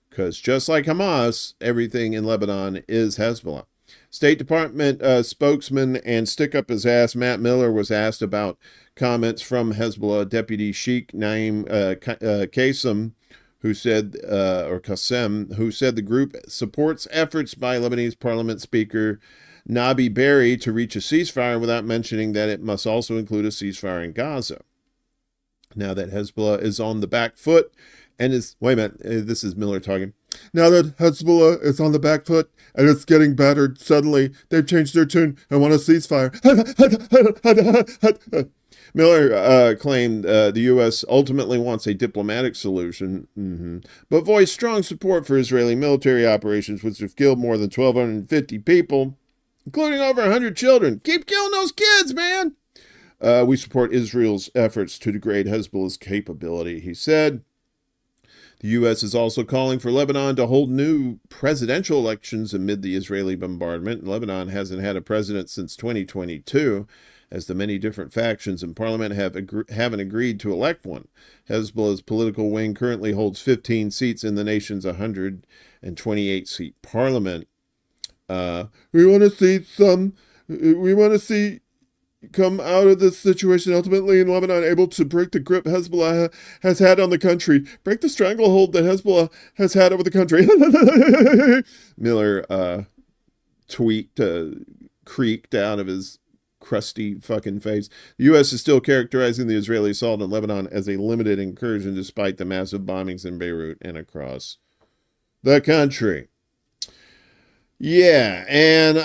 Because just like Hamas, everything in Lebanon is Hezbollah. State Department spokesman and stick-up-his-ass Matt Miller was asked about comments from Hezbollah Deputy Sheikh Naim Qassem, who said the group supports efforts by Lebanese Parliament Speaker Nabi Berri to reach a ceasefire without mentioning that it must also include a ceasefire in Gaza. Now that Hezbollah is on the back foot and is... Wait a minute, this is Miller talking. Now that Hezbollah is on the back foot and it's getting battered, suddenly they've changed their tune and want a ceasefire. Miller claimed the U.S. ultimately wants a diplomatic solution, but voiced strong support for Israeli military operations, which have killed more than 1,250 people, including over 100 children. Keep killing those kids, man! We support Israel's efforts to degrade Hezbollah's capability, he said. The U.S. is also calling for Lebanon to hold new presidential elections amid the Israeli bombardment. Lebanon hasn't had a president since 2022, as the many different factions in parliament haven't agreed to elect one. Hezbollah's political wing currently holds 15 seats in the nation's 128-seat parliament. We want to see come out of this situation ultimately in Lebanon able to break the grip Hezbollah has had on the country, break the stranglehold that Hezbollah has had over the country. Miller creaked out of his crusty fucking face. The U.S. is still characterizing the Israeli assault on Lebanon as a limited incursion despite the massive bombings in Beirut and across the country. Yeah, and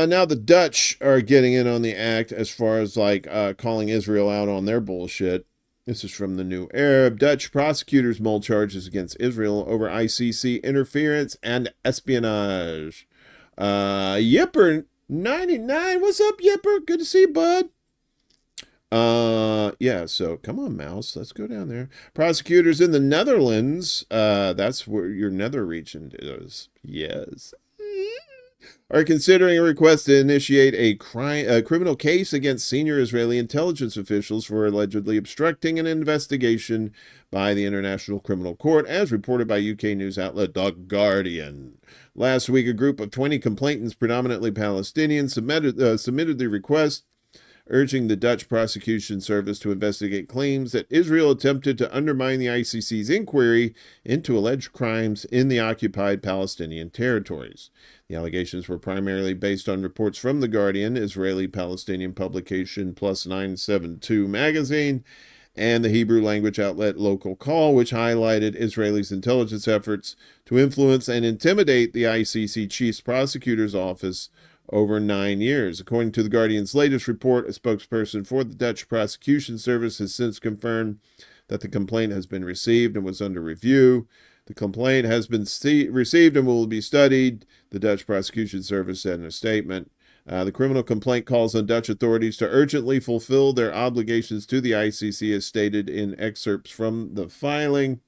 now the Dutch are getting in on the act as far as like calling Israel out on their bullshit. This is from the New Arab. Dutch prosecutors mull charges against Israel over ICC interference and espionage. Yipper 99, what's up, Yipper? Good to see you, bud. Yeah, so come on, Mouse, let's go down there. Prosecutors in the Netherlands, that's where your nether region is. Yes. Are considering a request to initiate a criminal case against senior Israeli intelligence officials for allegedly obstructing an investigation by the International Criminal Court, as reported by UK news outlet The Guardian. Last week, a group of 20 complainants, predominantly Palestinians, submitted the request, urging the Dutch prosecution service to investigate claims that Israel attempted to undermine the ICC's inquiry into alleged crimes in the occupied Palestinian territories. The allegations were primarily based on reports from The Guardian, Israeli-Palestinian publication Plus 972 magazine, and the Hebrew language outlet Local Call, which highlighted Israel's intelligence efforts to influence and intimidate the ICC Chief Prosecutor's Office over 9 years. According to The Guardian's latest report, a spokesperson for the Dutch Prosecution Service has since confirmed that the complaint has been received and was under review. The complaint has been received and will be studied, the Dutch Prosecution Service said in a statement. The criminal complaint calls on Dutch authorities to urgently fulfill their obligations to the ICC as stated in excerpts from the filing.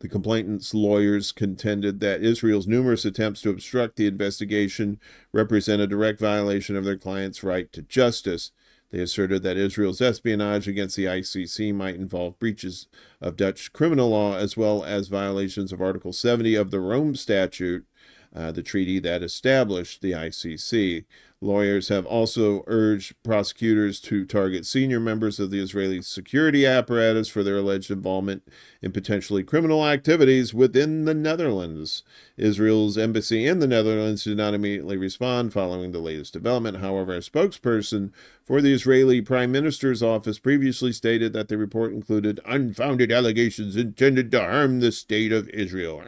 The complainant's lawyers contended that Israel's numerous attempts to obstruct the investigation represent a direct violation of their client's right to justice. They asserted that Israel's espionage against the ICC might involve breaches of Dutch criminal law as well as violations of Article 70 of the Rome Statute, the treaty that established the ICC. Lawyers have also urged prosecutors to target senior members of the Israeli security apparatus for their alleged involvement in potentially criminal activities within the Netherlands. Israel's embassy in the Netherlands did not immediately respond following the latest development. However, a spokesperson for the Israeli Prime Minister's office previously stated that the report included unfounded allegations intended to harm the state of Israel.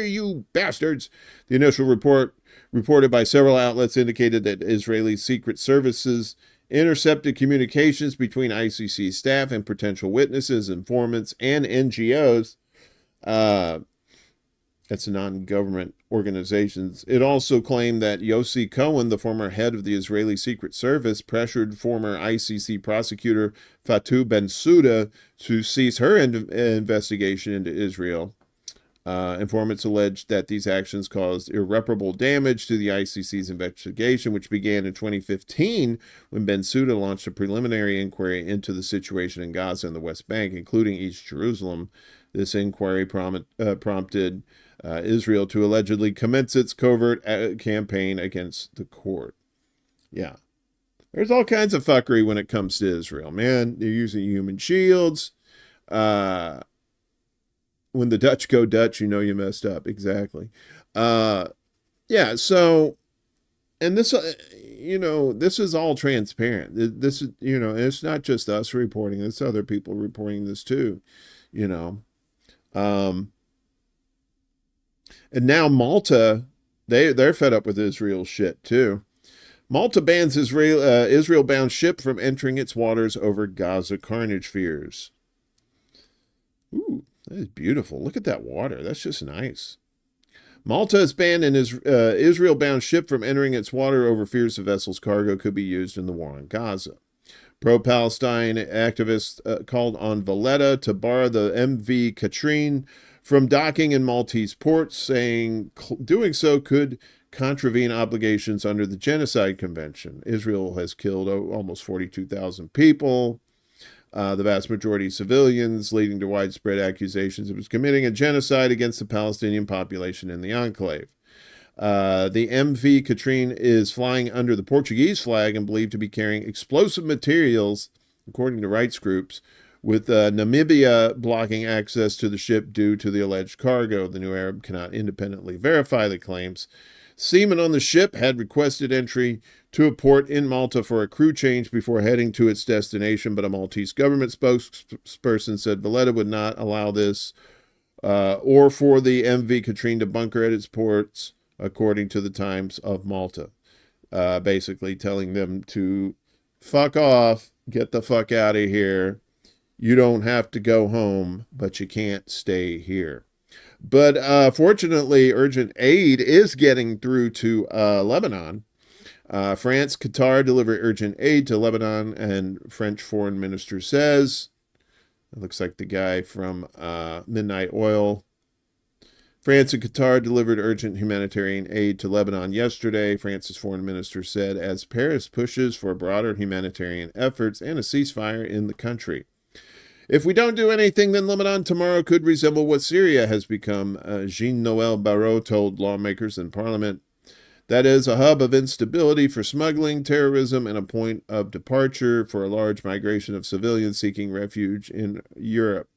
You bastards! The initial report, reported by several outlets, indicated that Israeli secret services intercepted communications between ICC staff and potential witnesses, informants, and NGOs. That's non-government organizations. It also claimed that Yossi Cohen, the former head of the Israeli Secret Service, pressured former ICC prosecutor Fatou Bensouda to cease her investigation into Israel. Informants alleged that these actions caused irreparable damage to the ICC's investigation, which began in 2015 when Bensouda launched a preliminary inquiry into the situation in Gaza and the West Bank, including East Jerusalem. This inquiry prompted Israel to allegedly commence its covert campaign against the court. Yeah. There's all kinds of fuckery when it comes to Israel, man. They're using human shields. When the Dutch go Dutch, you know you messed up. Exactly. Yeah, so, and this, this is all transparent. This is, it's not just us reporting. It's other people reporting this too, And now Malta, they're fed up with Israel's shit too. Malta bans Israel-bound ship from entering its waters over Gaza carnage fears. Ooh. That is beautiful. Look at that water. That's just nice. Malta has banned an Israel-bound ship from entering its water over fears the vessel's cargo could be used in the war on Gaza. Pro-Palestine activists called on Valletta to bar the MV Katrine from docking in Maltese ports, saying doing so could contravene obligations under the Genocide Convention. Israel has killed almost 42,000 people. The vast majority civilians, leading to widespread accusations it was committing a genocide against the Palestinian population in the enclave. The MV Katrine is flying under the Portuguese flag and believed to be carrying explosive materials, according to rights groups, with Namibia blocking access to the ship due to the alleged cargo. The New Arab cannot independently verify the claims. Seamen on the ship had requested entry to a port in Malta for a crew change before heading to its destination, but a Maltese government spokesperson said Valletta would not allow this or for the MV Katrine to bunker at its ports, according to the Times of Malta. Basically telling them to fuck off, get the fuck out of here. You don't have to go home, but you can't stay here. But fortunately, urgent aid is getting through to Lebanon. France, Qatar delivered urgent aid to Lebanon, and French foreign minister says, it looks like the guy from Midnight Oil. France and Qatar delivered urgent humanitarian aid to Lebanon yesterday, France's foreign minister said, as Paris pushes for broader humanitarian efforts and a ceasefire in the country. If we don't do anything, then Lebanon tomorrow could resemble what Syria has become, Jean-Noel Barrot told lawmakers in parliament. That is a hub of instability for smuggling, terrorism, and a point of departure for a large migration of civilians seeking refuge in Europe.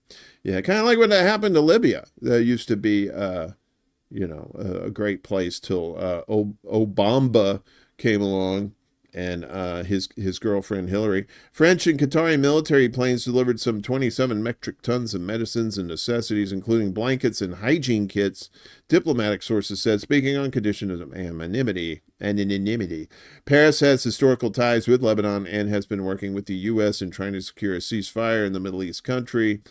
Yeah, kind of like what happened to Libya. That used to be, a great place till Obama came along and his girlfriend Hillary. French and Qatari military planes delivered some 27 metric tons of medicines and necessities, including blankets and hygiene kits, diplomatic sources said, speaking on condition of anonymity. Paris has historical ties with Lebanon and has been working with the U.S. in trying to secure a ceasefire in the Middle East country.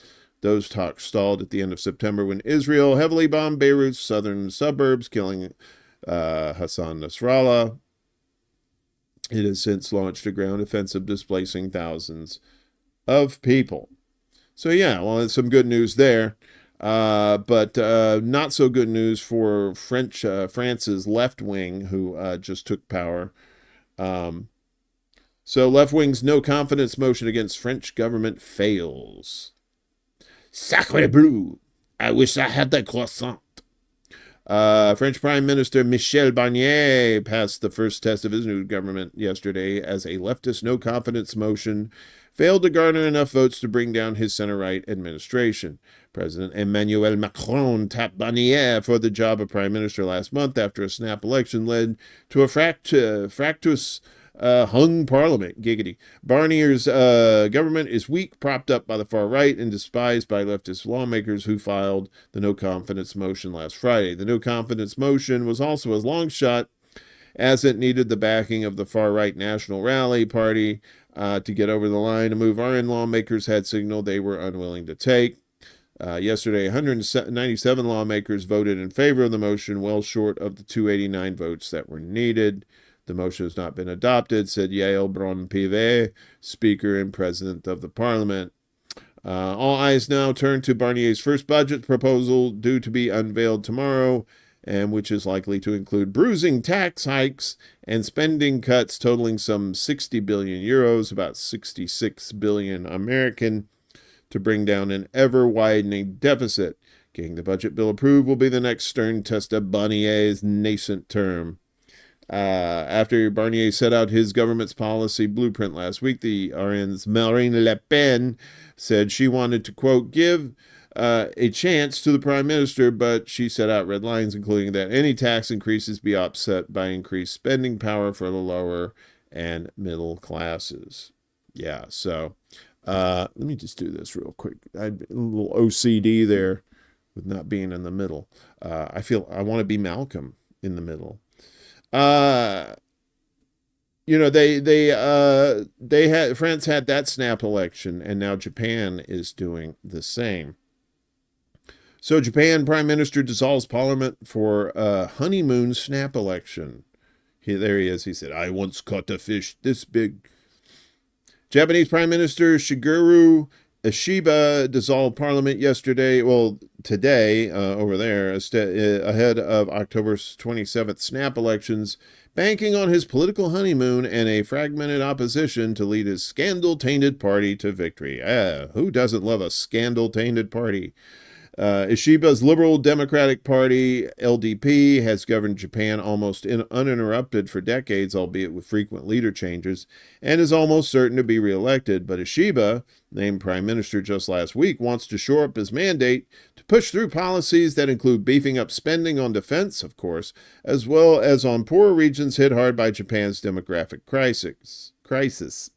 Those talks stalled at the end of September when Israel heavily bombed Beirut's southern suburbs, killing Hassan Nasrallah. It has since launched a ground offensive displacing thousands of people. So yeah, well, it's some good news there. But not so good news for France's left wing, who just took power. So left wing's no confidence motion against French government fails. Sacre bleu! I wish I had that croissant. French Prime Minister Michel Barnier passed the first test of his new government yesterday as a leftist no-confidence motion failed to garner enough votes to bring down his center-right administration. President Emmanuel Macron tapped Barnier for the job of prime minister last month after a snap election led to a fractious hung parliament. Giggity. Barnier's government is weak, propped up by the far right, and despised by leftist lawmakers who filed the no-confidence motion last Friday. The no-confidence motion was also a long shot, as it needed the backing of the far-right National Rally Party to get over the line, a move RN lawmakers had signaled they were unwilling to take. Yesterday, 197 lawmakers voted in favor of the motion, well short of the 289 votes that were needed. The motion has not been adopted, said Yael Braun-Pivet, Speaker and President of the Parliament. All eyes now turn to Barnier's first budget proposal, due to be unveiled tomorrow, and which is likely to include bruising tax hikes and spending cuts totaling some 60 billion euros, about 66 billion American, to bring down an ever-widening deficit. Getting the budget bill approved will be the next stern test of Barnier's nascent term. After Barnier set out his government's policy blueprint last week, the RN's Marine Le Pen said she wanted to, quote, give a chance to the prime minister, but she set out red lines, including that any tax increases be offset by increased spending power for the lower and middle classes. Yeah, so let me just do this real quick. I had a little OCD there with not being in the middle. I feel I want to be Malcolm in the middle. You know, they had, France had that snap election, and now Japan is doing the same. So Japan Prime Minister dissolves parliament for a honeymoon snap election. There he is. He said, I once caught a fish this big. Japanese Prime Minister Shigeru Ishiba dissolved parliament today, over there, ahead of October 27th snap elections, banking on his political honeymoon and a fragmented opposition to lead his scandal-tainted party to victory. Who doesn't love a scandal-tainted party? Ishiba's Liberal Democratic Party, LDP, has governed Japan almost uninterrupted for decades, albeit with frequent leader changes, and is almost certain to be reelected. But Ishiba, named prime minister just last week, wants to shore up his mandate to push through policies that include beefing up spending on defense, of course, as well as on poorer regions hit hard by Japan's demographic crisis.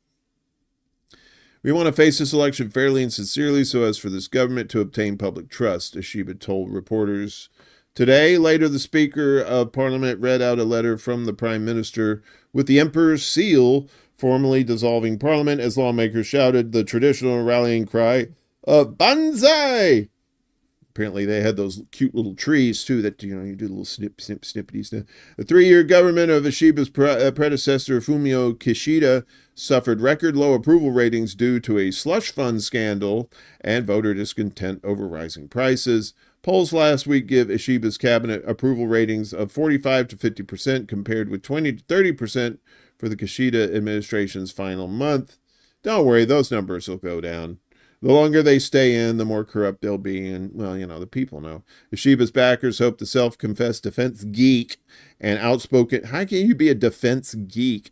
We want to face this election fairly and sincerely so as for this government to obtain public trust, Ishiba told reporters today. Later, the Speaker of Parliament read out a letter from the Prime Minister with the Emperor's seal, formally dissolving Parliament as lawmakers shouted the traditional rallying cry of Banzai! Apparently, they had those cute little trees, too, that, you do a little snip, snip, snippety snip. The 3-year government of Ishiba's predecessor, Fumio Kishida, suffered record-low approval ratings due to a slush fund scandal and voter discontent over rising prices. Polls last week give Ishiba's cabinet approval ratings of 45 to 50%, compared with 20 to 30% for the Kishida administration's final month. Don't worry, those numbers will go down. The longer they stay in, the more corrupt they'll be, and, well, the people know. Ishiba's backers hope the self-confessed defense geek and outspoken... How can you be a defense geek?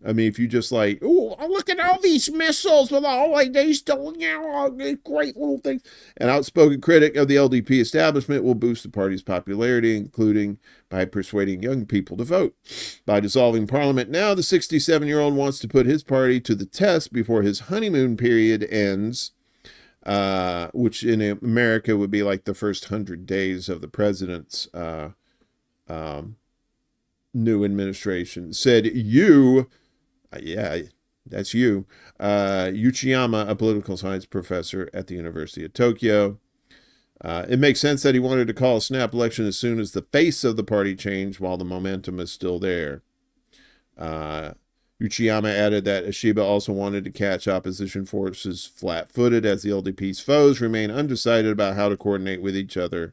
I mean, if you just look at all these missiles with all these great little things. An outspoken critic of the LDP establishment will boost the party's popularity, including by persuading young people to vote. By dissolving parliament now, the 67-year-old wants to put his party to the test before his honeymoon period ends, which in America would be like the first 100 days of the president's new administration. Said that's you. Uchiyama, a political science professor at the University of Tokyo. It makes sense that he wanted to call a snap election as soon as the face of the party changed while the momentum is still there. Uchiyama added that Ishiba also wanted to catch opposition forces flat-footed as the LDP's foes remain undecided about how to coordinate with each other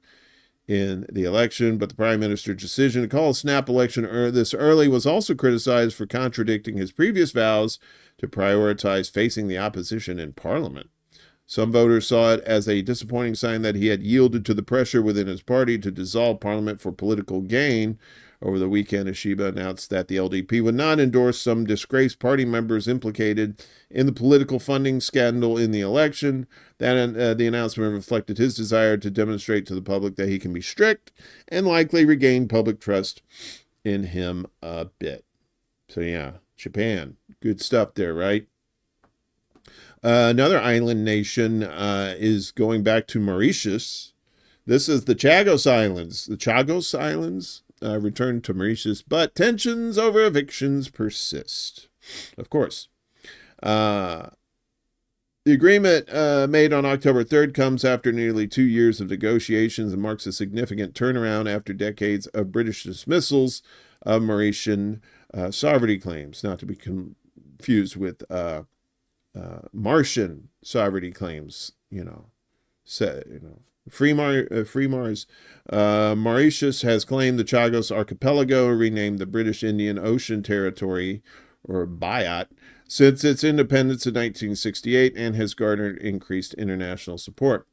in the election. But the Prime Minister's decision to call a snap election this early was also criticized for contradicting his previous vows to prioritize facing the opposition in Parliament. Some voters saw it as a disappointing sign that he had yielded to the pressure within his party to dissolve Parliament for political gain. Over the weekend, Ishiba announced that the LDP would not endorse some disgraced party members implicated in the political funding scandal in the election. That the announcement reflected his desire to demonstrate to the public that he can be strict and likely regain public trust in him a bit. So yeah, Japan. Good stuff there, right? Another island nation is going back to Mauritius. This is the Chagos Islands. The Chagos Islands returned to Mauritius, but tensions over evictions persist. Of course. The agreement made on October 3rd comes after nearly 2 years of negotiations and marks a significant turnaround after decades of British dismissals of Mauritian sovereignty claims, not to be confused with Martian sovereignty claims, Free Mars. Mauritius has claimed the Chagos Archipelago, renamed the British Indian Ocean Territory, or Biat, since its independence in 1968 and has garnered increased international support.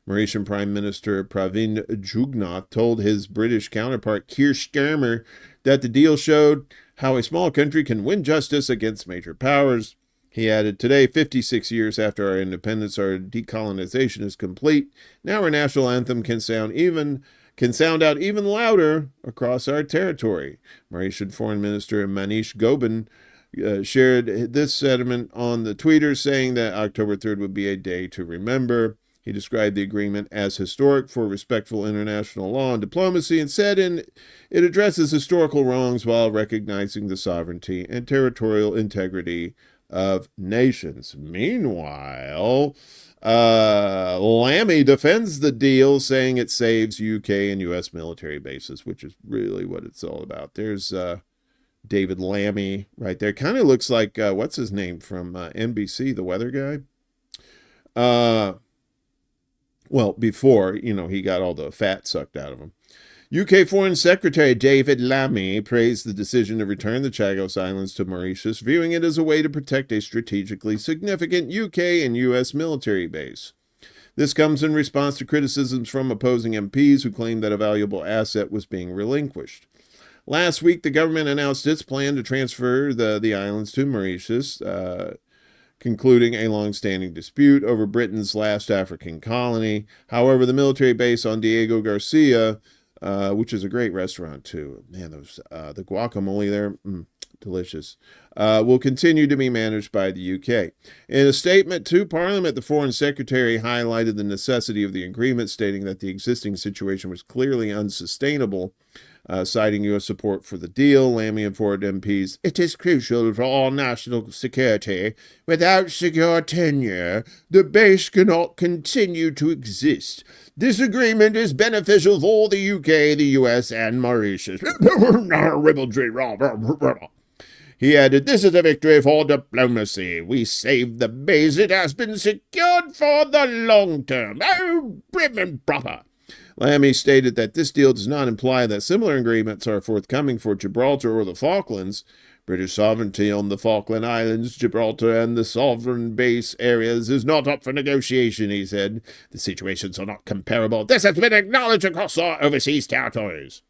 Mauritian Prime Minister Pravind Jugnauth told his British counterpart Keir Starmer that the deal showed how a small country can win justice against major powers. He added, "Today, 56 years after our independence, our decolonization is complete. Now our national anthem can sound out even louder across our territory." Mauritian Foreign Minister Manish Goban shared this sentiment on the Twitter, saying that October 3rd would be a day to remember. He described the agreement as historic for respectful international law and diplomacy and said it addresses historical wrongs while recognizing the sovereignty and territorial integrity of nations. Meanwhile, Lammy defends the deal, saying it saves UK and US military bases, which is really what it's all about. There's David Lammy right there. Kind of looks like, what's his name from NBC, the weather guy? Well, before, he got all the fat sucked out of him. UK Foreign Secretary David Lammy praised the decision to return the Chagos Islands to Mauritius, viewing it as a way to protect a strategically significant UK and US military base. This comes in response to criticisms from opposing MPs who claimed that a valuable asset was being relinquished. Last week, the government announced its plan to transfer the islands to Mauritius, concluding a long-standing dispute over Britain's last African colony. However, the military base on Diego Garcia, which is a great restaurant too. Man, the guacamole there, delicious. Will continue to be managed by the UK. In a statement to Parliament, the Foreign Secretary highlighted the necessity of the agreement, stating that the existing situation was clearly unsustainable. Citing U.S. support for the deal, Lammy informed MPs, "It is crucial for our national security. Without secure tenure, the base cannot continue to exist. This agreement is beneficial for the UK, the US, and Mauritius." He added, "This is a victory for diplomacy. We saved the base. It has been secured for the long term. Oh, prim and proper." Lammy stated that this deal does not imply that similar agreements are forthcoming for Gibraltar or the Falklands. British sovereignty on the Falkland Islands, Gibraltar, and the sovereign base areas is not up for negotiation, he said. The situations are not comparable. This has been acknowledged across our overseas territories.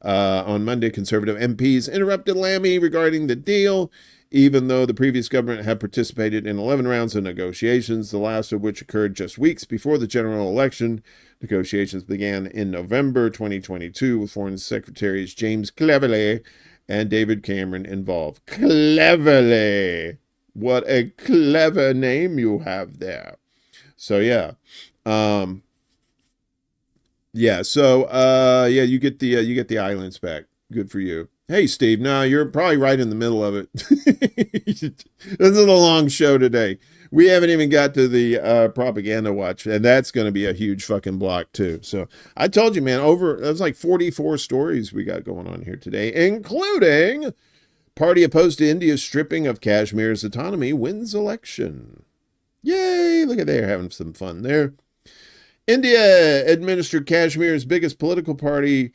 On Monday, Conservative MPs interrupted Lammy regarding the deal, even though the previous government had participated in 11 rounds of negotiations, the last of which occurred just weeks before the general election. Negotiations began in November 2022 with Foreign Secretaries James Cleverly and David Cameron involved. Cleverly! What a clever name you have there. So, yeah. You get the islands back. Good for you. Hey, Steve, no, you're probably right in the middle of it. This is a long show today. We haven't even got to the propaganda watch, and that's going to be a huge fucking block, too. So I told you, man, that's like 44 stories we got going on here today, including Party opposed to India's stripping of Kashmir's autonomy wins election. Yay! Look at they're having some fun there. India administered Kashmir's biggest political party.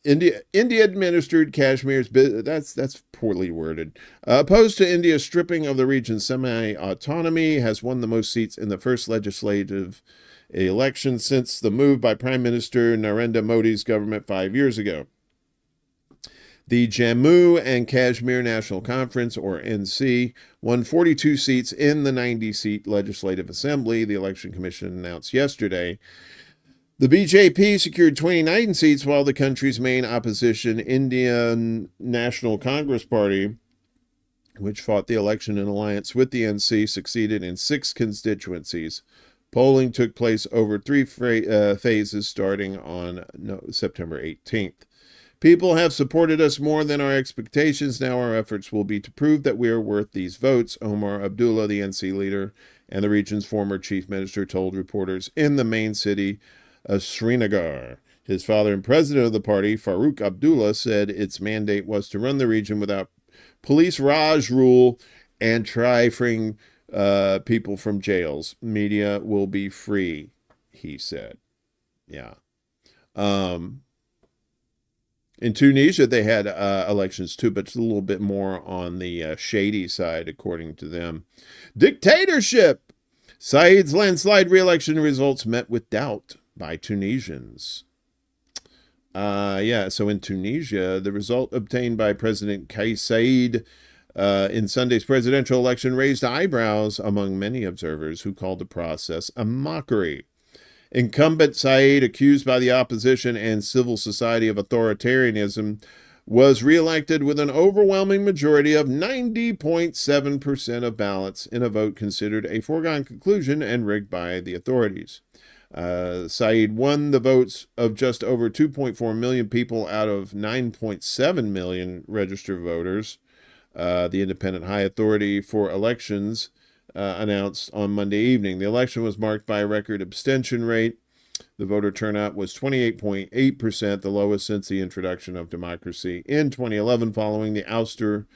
India administered Kashmir's that's poorly worded. Opposed to India's stripping of the region's semi-autonomy, has won the most seats in the first legislative election since the move by Prime Minister Narendra Modi's government 5 years ago. The Jammu and Kashmir National Conference, or NC, won 42 seats in the 90-seat Legislative Assembly, the Election Commission announced yesterday. The BJP secured 29 seats, while the country's main opposition, Indian National Congress Party, which fought the election in alliance with the NC, succeeded in 6 constituencies. Polling took place over 3 phases starting on September 18th. People have supported us more than our expectations. Now our efforts will be to prove that we are worth these votes, Omar Abdullah, the NC leader and the region's former chief minister, told reporters in the main city of Srinagar. His father and president of the party, Farooq Abdullah, said its mandate was to run the region without police Raj rule and try freeing people from jails. Media will be free, he said. Yeah. In Tunisia, they had elections too, but it's a little bit more on the shady side, according to them. Dictatorship! Said's landslide re-election results met with doubt by Tunisians. So in Tunisia, the result obtained by President Kais Saied in Sunday's presidential election raised eyebrows among many observers who called the process a mockery. Incumbent Said, accused by the opposition and civil society of authoritarianism, was reelected with an overwhelming majority of 90.7% of ballots in a vote considered a foregone conclusion and rigged by the authorities. Said won the votes of just over 2.4 million people out of 9.7 million registered voters. The Independent High Authority for Elections announced on Monday evening. The election was marked by a record abstention rate. The voter turnout was 28.8%, the lowest since the introduction of democracy in 2011, following the ousting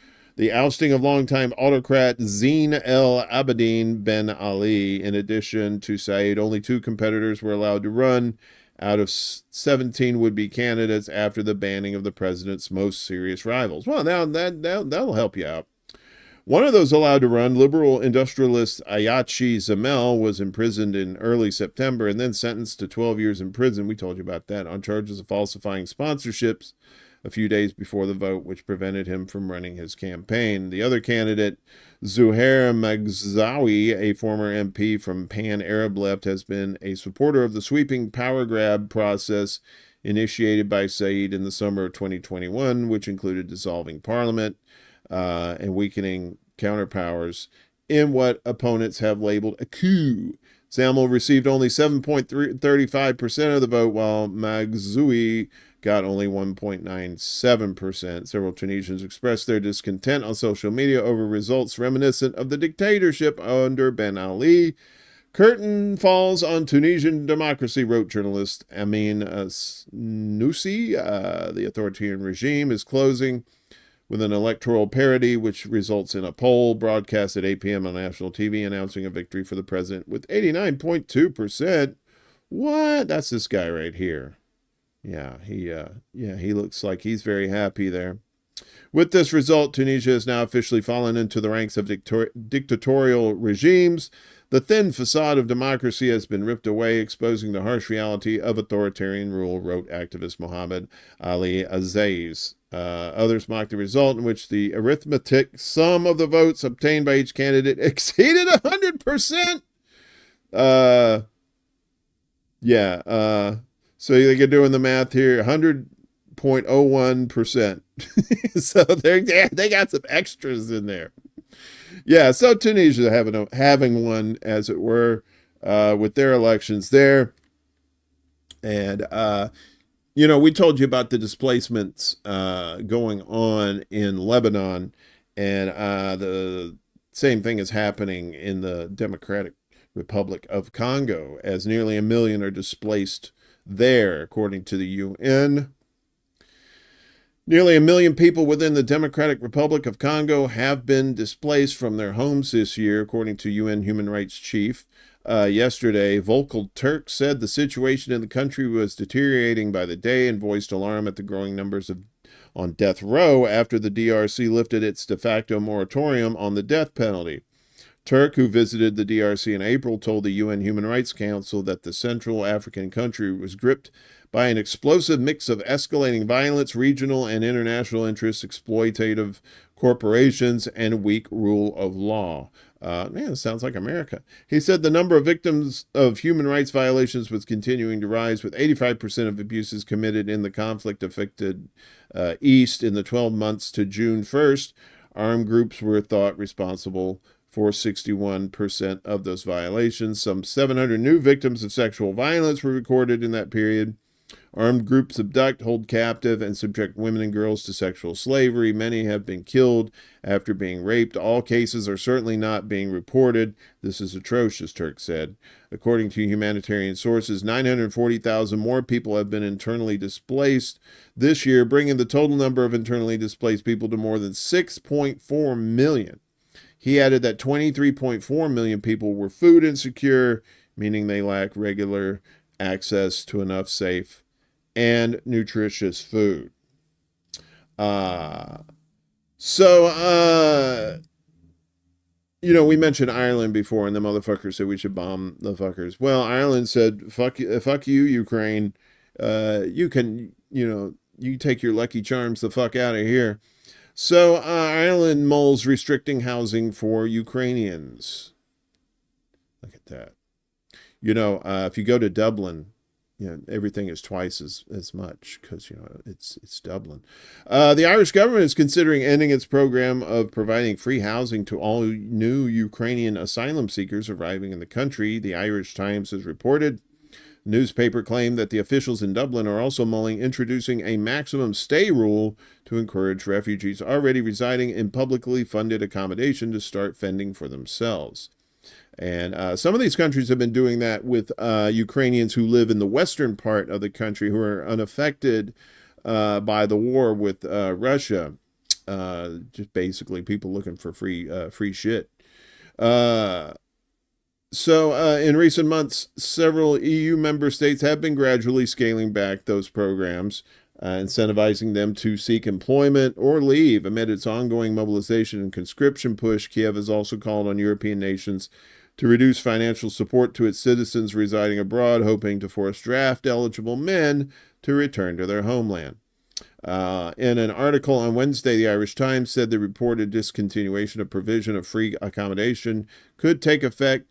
of longtime autocrat Zine El Abidine Ben Ali. In addition to Said, only 2 competitors were allowed to run out of 17 would-be candidates after the banning of the president's most serious rivals. Well, now that'll help you out. One of those allowed to run, liberal industrialist Ayachi Zamel, was imprisoned in early September and then sentenced to 12 years in prison. We told you about that, on charges of falsifying sponsorships a few days before the vote, which prevented him from running his campaign. The other candidate, Zuhair Magzawi, a former MP from Pan-Arab Left, has been a supporter of the sweeping power grab process initiated by Said in the summer of 2021, which included dissolving parliament and weakening counterpowers in what opponents have labeled a coup. Zamel received only 7.35% of the vote, while Magzoui got only 1.97%. Several Tunisians expressed their discontent on social media over results reminiscent of the dictatorship under Ben Ali. Curtain falls on Tunisian democracy, wrote journalist Amin Noussi. The authoritarian regime is closing with an electoral parody, which results in a poll broadcast at 8 p.m. on national TV announcing a victory for the president with 89.2%. What? That's this guy right here. Yeah, he looks like he's very happy there. With this result, Tunisia has now officially fallen into the ranks of dictatorial regimes. The thin facade of democracy has been ripped away, exposing the harsh reality of authoritarian rule, wrote activist Mohammed Ali Aziz. Others mocked the result, in which the arithmetic sum of the votes obtained by each candidate exceeded 100%. So you're doing the math here, 100.01%. So they got some extras in there. Yeah, so Tunisia having one, as it were, with their elections there. And, we told you about the displacements going on in Lebanon, and the same thing is happening in the Democratic Republic of Congo, as nearly 1 million are displaced there, according to the UN. Nearly 1 million people within the Democratic Republic of Congo have been displaced from their homes this year, according to UN Human Rights Chief. Yesterday, Volker Turk said the situation in the country was deteriorating by the day and voiced alarm at the growing numbers on death row after the DRC lifted its de facto moratorium on the death penalty. Turk, who visited the DRC in April, told the UN Human Rights Council that the Central African country was gripped by an explosive mix of escalating violence, regional and international interests, exploitative corporations, and weak rule of law. Man, it sounds like America. He said the number of victims of human rights violations was continuing to rise, with 85% of abuses committed in the conflict-affected East in the 12 months to June 1st. Armed groups were thought responsible for 61% of those violations. Some 700 new victims of sexual violence were recorded in that period. Armed groups abduct, hold captive, and subject women and girls to sexual slavery. Many have been killed after being raped. All cases are certainly not being reported. This is atrocious, Turk said. According to humanitarian sources, 940,000 more people have been internally displaced this year, bringing the total number of internally displaced people to more than 6.4 million. He added that 23.4 million people were food insecure, meaning they lack regular access to enough safe and nutritious food. We mentioned Ireland before, and the motherfuckers said we should bomb the fuckers. Well, Ireland said, fuck you, Ukraine. You take your Lucky Charms the fuck out of here. So Ireland mulls restricting housing for Ukrainians. Look at that. If you go to Dublin, everything is twice as much because, it's Dublin. The Irish government is considering ending its program of providing free housing to all new Ukrainian asylum seekers arriving in the country, the Irish Times has reported. The newspaper claimed that the officials in Dublin are also mulling introducing a maximum stay rule to encourage refugees already residing in publicly funded accommodation to start fending for themselves. And some of these countries have been doing that with Ukrainians who live in the western part of the country who are unaffected by the war with Russia. Just basically people looking for free shit. So in recent months, several EU member states have been gradually scaling back those programs, incentivizing them to seek employment or leave. Amid its ongoing mobilization and conscription push, Kiev has also called on European nations to reduce financial support to its citizens residing abroad, hoping to force draft-eligible men to return to their homeland. In an article on Wednesday, the Irish Times said the reported discontinuation of provision of free accommodation could take effect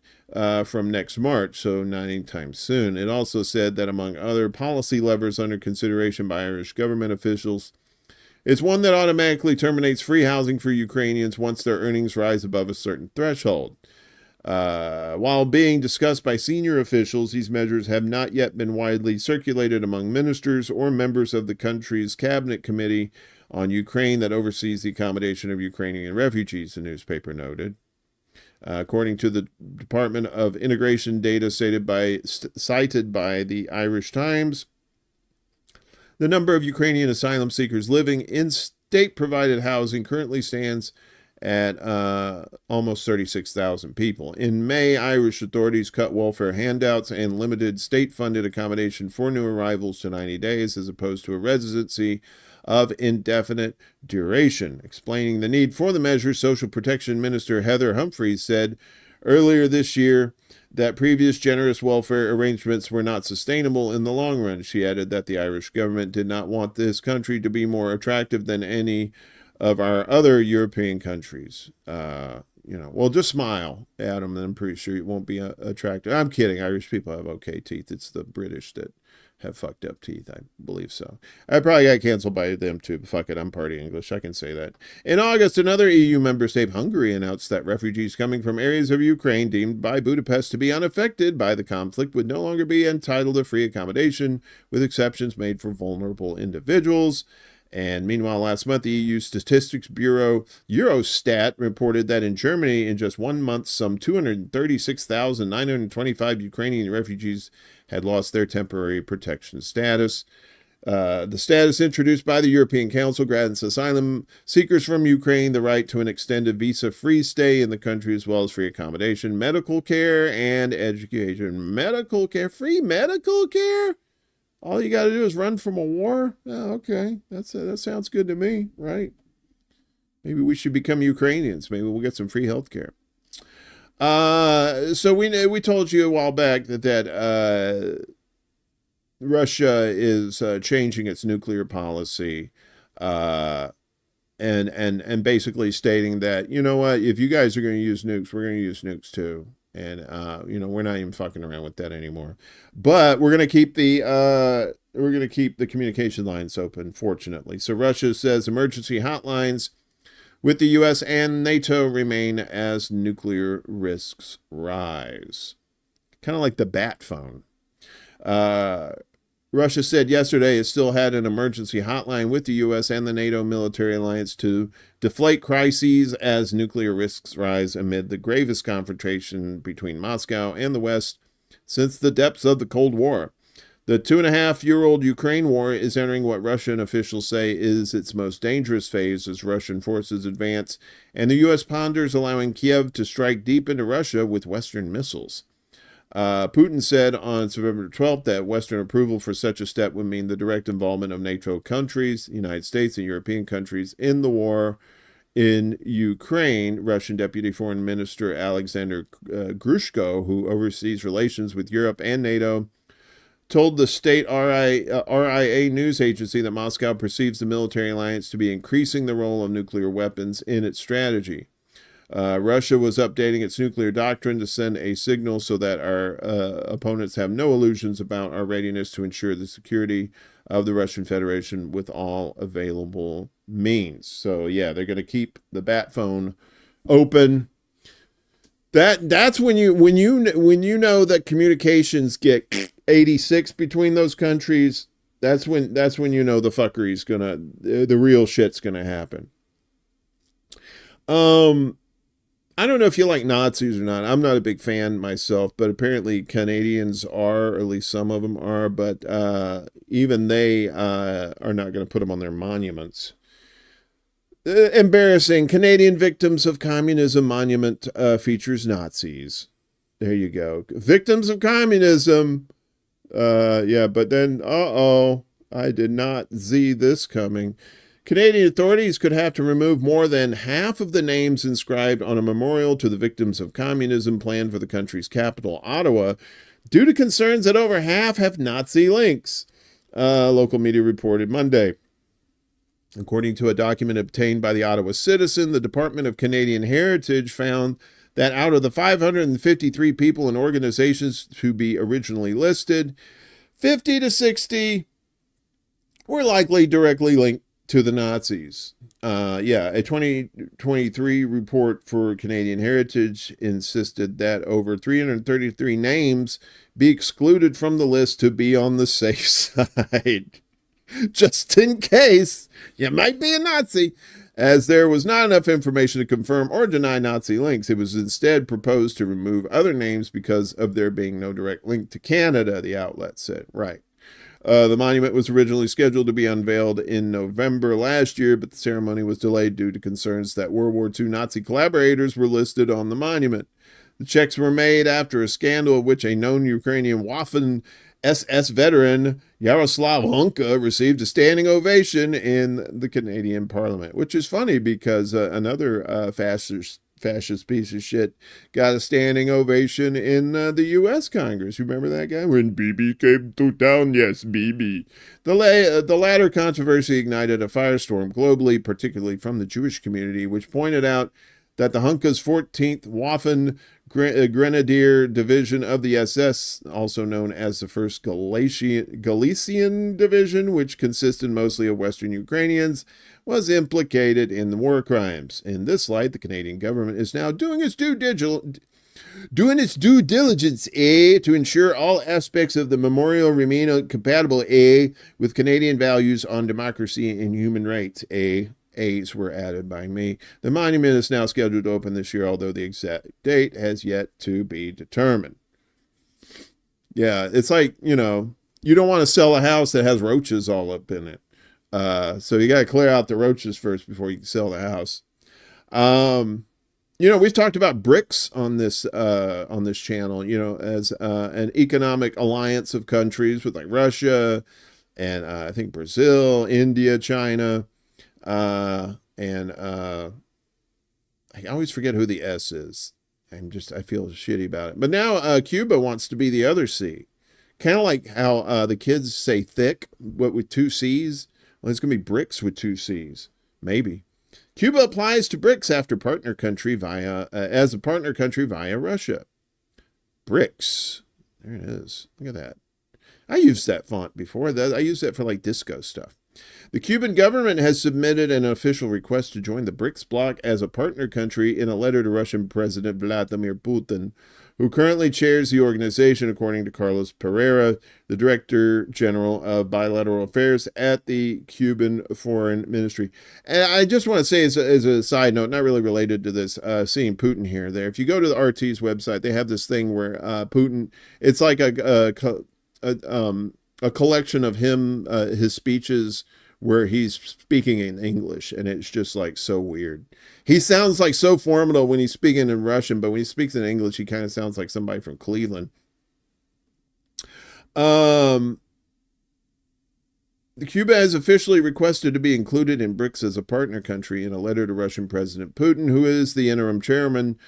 from next March, so not anytime soon. It also said that among other policy levers under consideration by Irish government officials, it's one that automatically terminates free housing for Ukrainians once their earnings rise above a certain threshold. While being discussed by senior officials, these measures have not yet been widely circulated among ministers or members of the country's cabinet committee on Ukraine that oversees the accommodation of Ukrainian refugees, the newspaper noted. According to the Department of Integration data cited by the Irish Times, the number of Ukrainian asylum seekers living in state-provided housing currently stands at almost 36,000 people. In May, Irish authorities cut welfare handouts and limited state-funded accommodation for new arrivals to 90 days as opposed to a residency of indefinite duration. Explaining the need for the measure, Social Protection Minister Heather Humphreys said earlier this year that previous generous welfare arrangements were not sustainable in the long run. She added that the Irish government did not want this country to be more attractive than any of our other European countries. Well, just smile, Adam, and I'm pretty sure it won't be attractive. I'm kidding. Irish people have okay teeth. It's the British that have fucked up teeth. I believe so. I probably got canceled by them too, but fuck it. I'm party English. I can say that. In August, another EU member state, Hungary, announced that refugees coming from areas of Ukraine deemed by Budapest to be unaffected by the conflict would no longer be entitled to free accommodation, with exceptions made for vulnerable individuals. And meanwhile, last month, the EU Statistics Bureau, Eurostat, reported that in Germany, in just 1 month, some 236,925 Ukrainian refugees had lost their temporary protection status. The status introduced by the European Council grants asylum seekers from Ukraine the right to an extended visa-free stay in the country, as well as free accommodation, medical care, and education. Medical care? Free medical care? All you got to do is run from a war? Oh, okay. That sounds good to me, right? Maybe we should become Ukrainians. Maybe we'll get some free health care. So we told you a while back that Russia is changing its nuclear policy, and basically stating that, you know what, if you guys are going to use nukes, we're going to use nukes too, and we're not even fucking around with that anymore. But we're going to keep the communication lines open, fortunately. So Russia says emergency hotlines with the U.S. and NATO remain as nuclear risks rise. Kind of like the bat phone. Russia said yesterday it still had an emergency hotline with the U.S. and the NATO military alliance to deflate crises as nuclear risks rise amid the gravest confrontation between Moscow and the West since the depths of the Cold War. The 2.5-year-old Ukraine war is entering what Russian officials say is its most dangerous phase as Russian forces advance, and the U.S. ponders allowing Kiev to strike deep into Russia with Western missiles. Putin said on September 12th that Western approval for such a step would mean the direct involvement of NATO countries, the United States, and European countries in the war in Ukraine. Russian Deputy Foreign Minister Alexander Grushko, who oversees relations with Europe and NATO, told the state RIA news agency that Moscow perceives the military alliance to be increasing the role of nuclear weapons in its strategy. Russia was updating its nuclear doctrine to send a signal so that our opponents have no illusions about our readiness to ensure the security of the Russian Federation with all available means. So yeah, they're going to keep the bat phone open. That's when you know that communications get 86 between those countries. That's when you know the fuckery's the real shit's gonna happen. I don't know if you like Nazis or not. I'm not a big fan myself, but apparently Canadians are, or at least some of them are. But even they are not going to put them on their monuments. Embarrassing. Canadian Victims of Communism monument features Nazis. There you go. Victims of communism. Yeah, but then, I did not see this coming. Canadian authorities could have to remove more than half of the names inscribed on a memorial to the victims of communism planned for the country's capital, Ottawa, due to concerns that over half have Nazi links, local media reported Monday. According to a document obtained by the Ottawa Citizen, the Department of Canadian Heritage found that out of the 553 people and organizations to be originally listed, 50 to 60 were likely directly linked to the Nazis. A 2023 report for Canadian Heritage insisted that over 333 names be excluded from the list to be on the safe side. Just in case you might be a Nazi. As there was not enough information to confirm or deny Nazi links, it was instead proposed to remove other names because of there being no direct link to Canada, the outlet said. Right. The monument was originally scheduled to be unveiled in November last year, but the ceremony was delayed due to concerns that World War II Nazi collaborators were listed on the monument. The checks were made after a scandal of which a known Ukrainian Waffen SS veteran, Yaroslav Hunka, received a standing ovation in the Canadian Parliament, which is funny because another fascist piece of shit got a standing ovation in the U.S. Congress. You remember that guy? When Bibi came to town, yes, Bibi. The latter controversy ignited a firestorm globally, particularly from the Jewish community, which pointed out that the Hunka's 14th Waffen Grenadier Division of the SS, also known as the 1st Galician Division, which consisted mostly of Western Ukrainians, was implicated in the war crimes. In this light, the Canadian government is now doing its due diligence, to ensure all aspects of the memorial remain compatible, with Canadian values on democracy and human rights, A's were added by me. The monument is now scheduled to open this year, although the exact date has yet to be determined. Yeah, it's like, you don't want to sell a house that has roaches all up in it. So you got to clear out the roaches first before you can sell the house. We've talked about BRICS on this channel, as an economic alliance of countries with like Russia and I think Brazil, India, China, and I always forget who the S is. I feel shitty about it. But now Cuba wants to be the other C. Kind of like how the kids say thick, what with 2 C's. Well, it's going to be BRICS with 2 C's. Maybe. Cuba applies to BRICS as a partner country via Russia. BRICS. There it is. Look at that. I used that font before. I used that for like disco stuff. The Cuban government has submitted an official request to join the BRICS bloc as a partner country in a letter to Russian President Vladimir Putin, who currently chairs the organization, according to Carlos Pereira, the Director General of Bilateral Affairs at the Cuban Foreign Ministry. And I just want to say, as a side note, not really related to this, seeing Putin here or there, if you go to the RT's website, they have this thing where Putin, it's like a collection of him, his speeches where he's speaking in English, and it's just like so weird. He sounds like so formidable when he's speaking in Russian, but when he speaks in English, he kind of sounds like somebody from Cleveland. Cuba has officially requested to be included in BRICS as a partner country in a letter to Russian President Putin, who is the interim chairman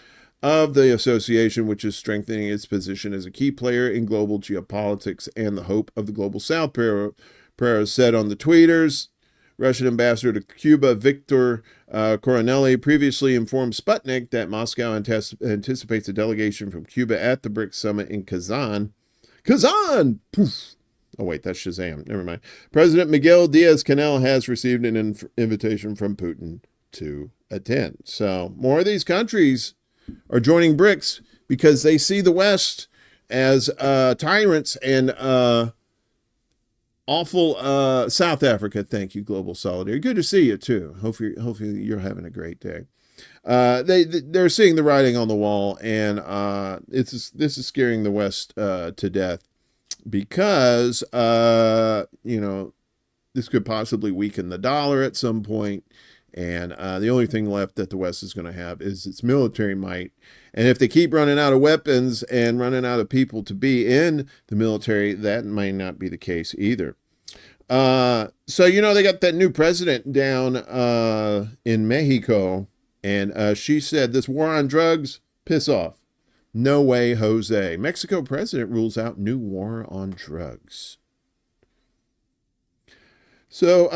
of the association, which is strengthening its position as a key player in global geopolitics and the hope of the global South. Pereira said on the tweeters. Russian ambassador to Cuba, Victor Coronelli, previously informed Sputnik that Moscow anticipates a delegation from Cuba at the BRICS summit in Kazan. Kazan! Poof. Oh, wait, that's Shazam. Never mind. President Miguel Diaz-Canel has received an invitation from Putin to attend. So more of these countries are joining BRICS because they see the West as tyrants and awful. South Africa, thank you, Global Solidarity. Good to see you too. Hopefully you're having a great day. They're seeing the writing on the wall, and this is scaring the West to death because this could possibly weaken the dollar at some point. And the only thing left that the West is going to have is its military might. And if they keep running out of weapons and running out of people to be in the military, that might not be the case either. So, they got that new president down in Mexico. And she said, this war on drugs, piss off. No way, Jose. Mexico president rules out new war on drugs. So,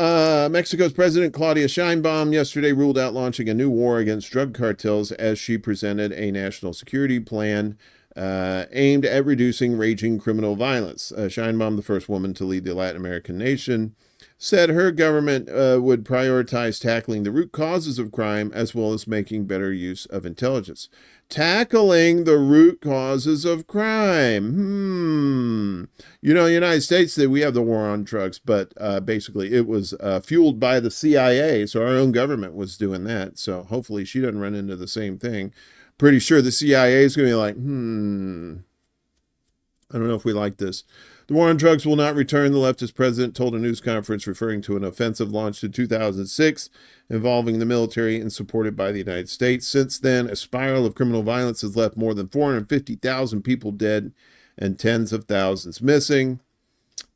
Mexico's President Claudia Sheinbaum yesterday ruled out launching a new war against drug cartels as she presented a national security plan aimed at reducing raging criminal violence. Sheinbaum, the first woman to lead the Latin American nation, said her government would prioritize tackling the root causes of crime as well as making better use of intelligence. Tackling the root causes of crime. United States, we have the war on drugs, but basically it was fueled by the CIA, so our own government was doing that. So hopefully she doesn't run into the same thing. Pretty sure the CIA is going to be like, I don't know if we like this. The war on drugs will not return, the leftist president told a news conference referring to an offensive launched in 2006 involving the military and supported by the United States. Since then, a spiral of criminal violence has left more than 450,000 people dead and tens of thousands missing.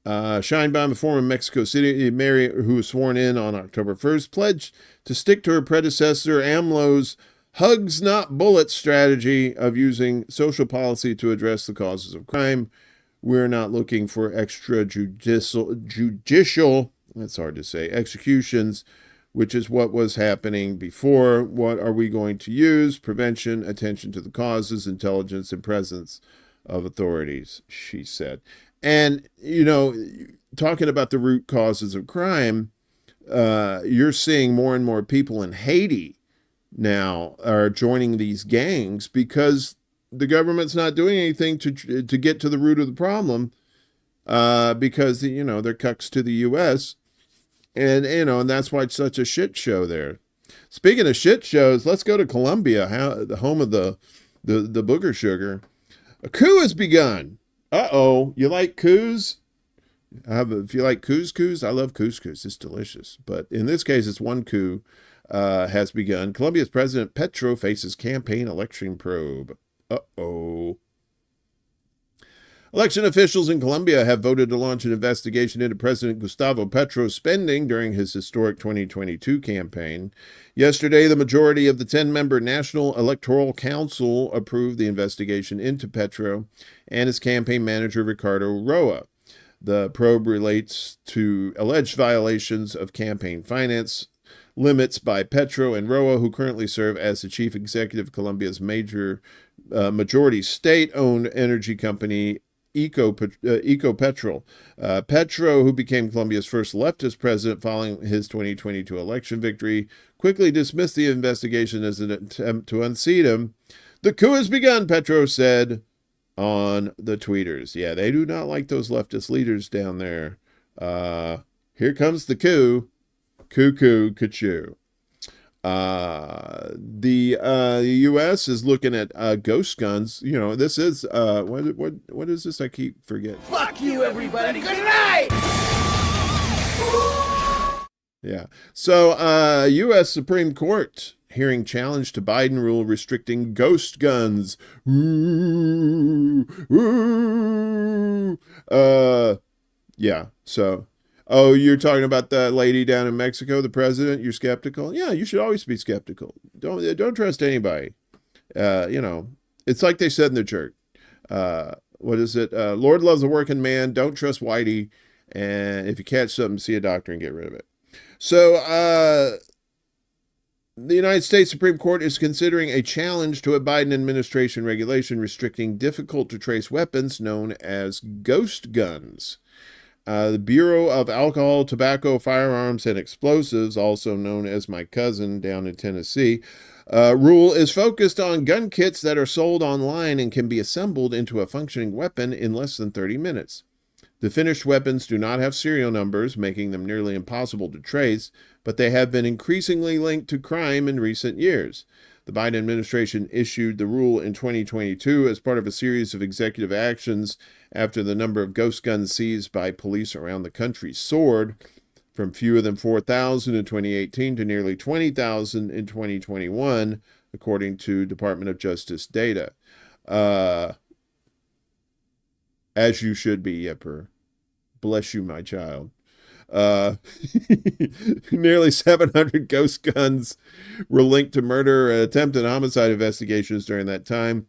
Sheinbaum, a former Mexico City mayor who was sworn in on October 1st, pledged to stick to her predecessor AMLO's hugs not bullets strategy of using social policy to address the causes of crime. We're not looking for judicial, that's hard to say, executions, which is what was happening before. What are we going to use? Prevention, attention to the causes, intelligence, and presence of authorities, she said. And, talking about the root causes of crime, you're seeing more and more people in Haiti now are joining these gangs because the government's not doing anything to get to the root of the problem because, they're cucks to the U.S. And that's why it's such a shit show there. Speaking of shit shows, let's go to Colombia, the home of the booger sugar. A coup has begun. Uh-oh. You like coups? If you like couscous, I love couscous. It's delicious. But in this case, it's one coup has begun. Colombia's President Petro faces campaign election probe. Uh-oh. Election officials in Colombia have voted to launch an investigation into President Gustavo Petro's spending during his historic 2022 campaign. Yesterday, the majority of the 10-member National Electoral Council approved the investigation into Petro and his campaign manager, Ricardo Roa. The probe relates to alleged violations of campaign finance limits by Petro and Roa, who currently serve as the chief executive of Colombia's majority state-owned energy company, Ecopetrol. Petro, who became Colombia's first leftist president following his 2022 election victory, quickly dismissed the investigation as an attempt to unseat him. The coup has begun, Petro said on the tweeters. Yeah, they do not like those leftist leaders down there. Here comes the coup. Cuckoo, kachoo. The U.S. is looking at ghost guns. You know, this is what is this? I keep forgetting. Fuck you, everybody. Good night. Yeah. So, U.S. Supreme Court hearing challenge to Biden rule restricting ghost guns. Ooh, ooh. Yeah. So. Oh, you're talking about that lady down in Mexico, the president? You're skeptical? Yeah, you should always be skeptical. Don't trust anybody. You know, it's like they said in the church. What is it? Lord loves a working man. Don't trust Whitey. And if you catch something, see a doctor and get rid of it. So, the United States Supreme Court is considering a challenge to a Biden administration regulation restricting difficult-to-trace weapons known as ghost guns. The Bureau of Alcohol, Tobacco, Firearms, and Explosives, also known as my cousin down in Tennessee, rule is focused on gun kits that are sold online and can be assembled into a functioning weapon in less than 30 minutes. The finished weapons do not have serial numbers, making them nearly impossible to trace, but they have been increasingly linked to crime in recent years. The Biden administration issued the rule in 2022 as part of a series of executive actions after the number of ghost guns seized by police around the country soared from fewer than 4,000 in 2018 to nearly 20,000 in 2021, according to Department of Justice data. As you should be, Yipper. Bless you, my child. Nearly 700 ghost guns were linked to murder and attempted homicide investigations during that time.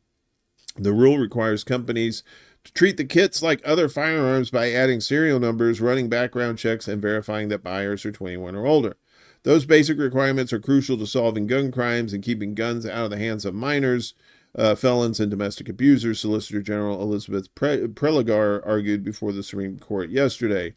The rule requires companies to treat the kits like other firearms by adding serial numbers, running background checks, and verifying that buyers are 21 or older. Those basic requirements are crucial to solving gun crimes and keeping guns out of the hands of minors, felons, and domestic abusers, Solicitor General Elizabeth Preligar argued before the Supreme Court yesterday.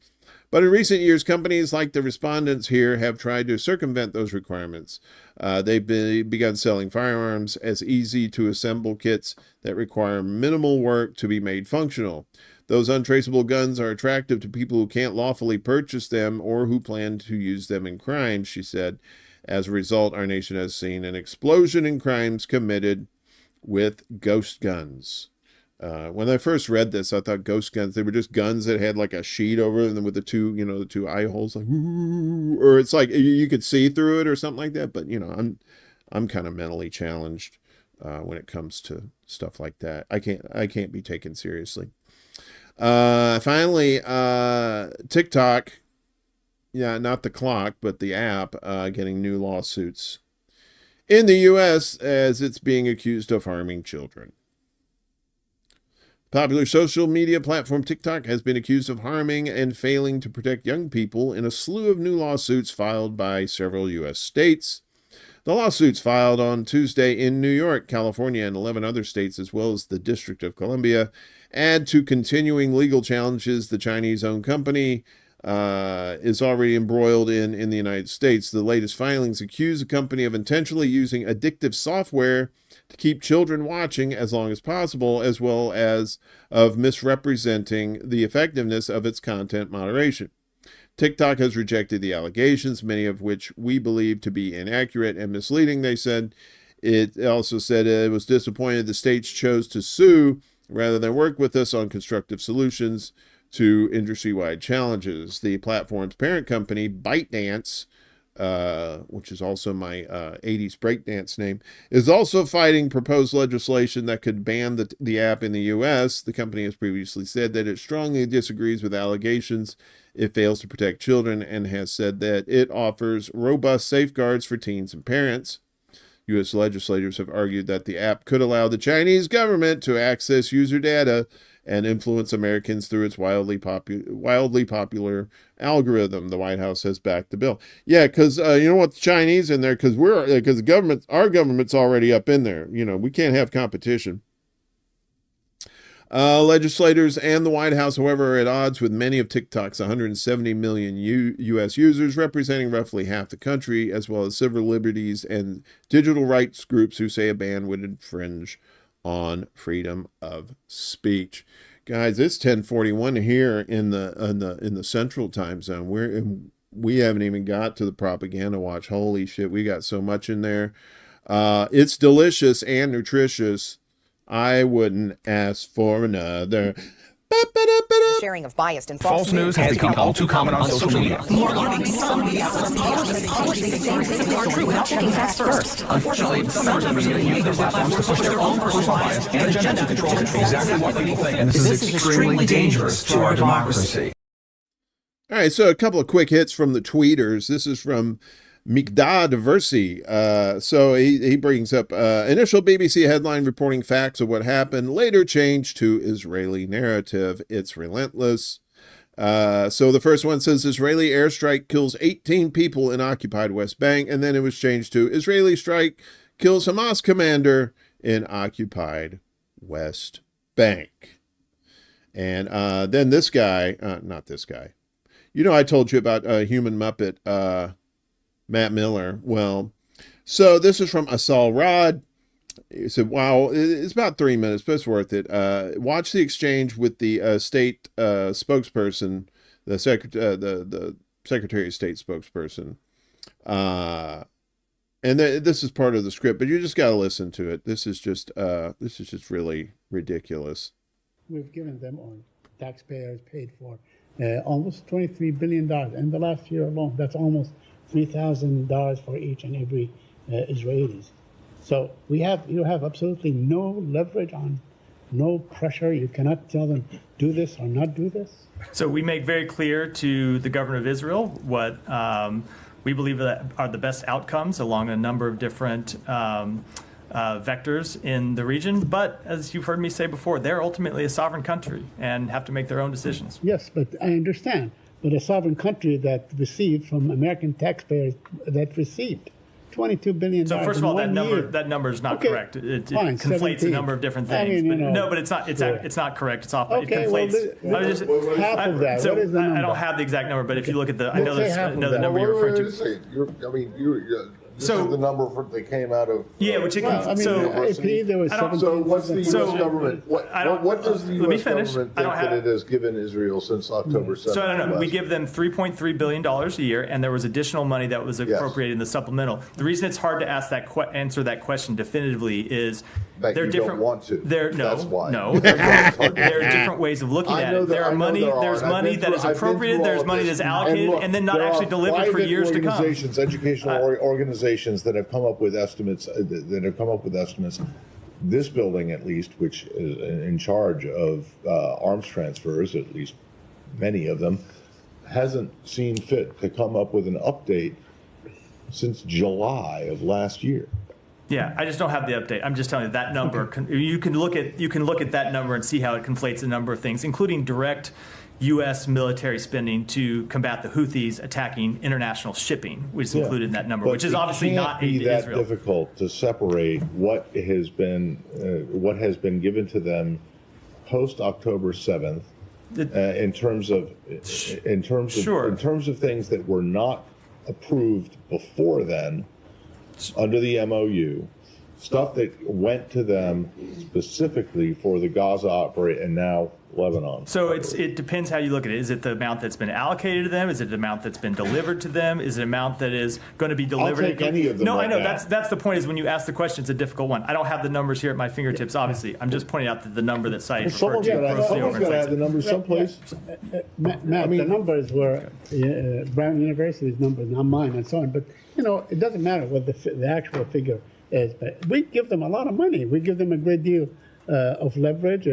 But in recent years, companies like the respondents here have tried to circumvent those requirements. They've begun selling firearms as easy-to-assemble kits that require minimal work to be made functional. Those untraceable guns are attractive to people who can't lawfully purchase them or who plan to use them in crimes, she said. As a result, our nation has seen an explosion in crimes committed with ghost guns. When I first read this, I thought ghost guns, they were just guns that had like a sheet over them with the two eye holes, like, ooh, or it's like you could see through it or something like that. But, I'm kind of mentally challenged when it comes to stuff like that. I can't be taken seriously. Finally, TikTok, not the clock, but the app, getting new lawsuits in the U.S. as it's being accused of harming children. Popular social media platform TikTok has been accused of harming and failing to protect young people in a slew of new lawsuits filed by several U.S. states. The lawsuits filed on Tuesday in New York, California, and 11 other states, as well as the District of Columbia, add to continuing legal challenges the Chinese-owned company is already embroiled in the United States. The latest filings accuse the company of intentionally using addictive software to keep children watching as long as possible, as well as of misrepresenting the effectiveness of its content moderation. TikTok has rejected the allegations, many of which we believe to be inaccurate and misleading, they said. It also said it was disappointed the states chose to sue rather than work with us on constructive solutions to industry-wide challenges. The platform's parent company, ByteDance, which is also my 80s breakdance name, is also fighting proposed legislation that could ban the app in the U.S. The company has previously said that it strongly disagrees with allegations it fails to protect children and has said that it offers robust safeguards for teens and parents. U.S. legislators have argued that the app could allow the Chinese government to access user data and influence Americans through its wildly popular algorithm. The White House has backed the bill. Yeah, because you know what, the Chinese in there, because our government's already up in there. You know, we can't have competition. Legislators and the White House, however, are at odds with many of TikTok's 170 million U.S. users, representing roughly half the country, as well as civil liberties and digital rights groups who say a ban would infringe on freedom of speech. Guys, it's 10:41 here in the Central Time Zone. We haven't even got to the propaganda watch. Holy shit, we got so much in there. It's delicious and nutritious. I wouldn't ask for another. Sharing of biased and false news has become all too common on social media. More alarming, some media outlets are true without checking facts first. Unfortunately, some members of the media use their platforms to push their own personal bias and agenda to control exactly what people think. And this is extremely dangerous to our democracy. All right, so a couple of quick hits from the tweeters. This is from Mikdad Versi. So he brings up initial BBC headline reporting facts of what happened, later changed to Israeli narrative. It's relentless. So the first one says Israeli airstrike kills 18 people in occupied West Bank, and then it was changed to Israeli strike kills Hamas commander in occupied West Bank. And then this guy, not this guy. You know, I told you about Human Muppet, Matt Miller. Well, so this is from Asal Rod. He said, wow, it's about 3 minutes, but it's worth it. Watch the exchange with the state spokesperson, the Secretary of State spokesperson. And this is part of the script, but you just got to listen to it. This is just really ridiculous. We've given them, or taxpayers paid for, almost $23 billion in the last year alone. That's almost $3,000 for each and every Israelis. So you have absolutely no leverage on, no pressure. You cannot tell them do this or not do this. So we make very clear to the government of Israel what we believe that are the best outcomes along a number of different vectors in the region. But as you've heard me say before, they're ultimately a sovereign country and have to make their own decisions. Yes, but I understand. But a sovereign country that received from American taxpayers that received $22 billion. So first of all, that number is not correct. It fine, conflates 17. a number of different things. But it's not. It's not correct. It's off. Okay, it conflates. well, half of that. So what is the number? I don't have the exact number, but if you look at the, I know Let's say half of the that. number you're referring to. This is the number that came out of. Yeah, which it Well, I mean, AP, there was So what's the U.S. So, government? What does the U.S. government think that it has given Israel since October 7th? So I don't know. We give them $3.3 billion a year, and there was additional money that was appropriated in the supplemental. The reason it's hard to answer that question definitively is they're different. Don't want to. That's why. No. There are different ways of looking at it. There's money that is appropriated. There's money that's allocated, and then not actually delivered for years to come. Educational organizations that have come up with estimates. This building, at least, which is in charge of arms transfers, at least many of them, hasn't seen fit to come up with an update since July of last year. Yeah, I just don't have the update. I'm just telling you that number. You can look at that number and see how it conflates a number of things, including direct U.S. military spending to combat the Houthis attacking international shipping, which is included in that number, which is obviously not aid to Israel. It can't be that difficult to separate what has been given to them post October 7th in terms of things that were not approved before then under the MOU, stuff that went to them specifically for the Gaza operate and now Lebanon. So it depends how you look at it. Is it the amount that's been allocated to them? Is it the amount that's been delivered to them? Is it an amount that is going to be delivered? I'll take any of them. No, right I know. now. That's the point. Is when you ask the question, it's a difficult one. I don't have the numbers here at my fingertips. Obviously, I'm just pointing out that the number that Saeed referred to. Someone's got to have the numbers someplace. Matt, the numbers were Brown University's numbers, not mine, and so on. But it doesn't matter what the actual figure is. But we give them a lot of money. We give them a great deal of leverage.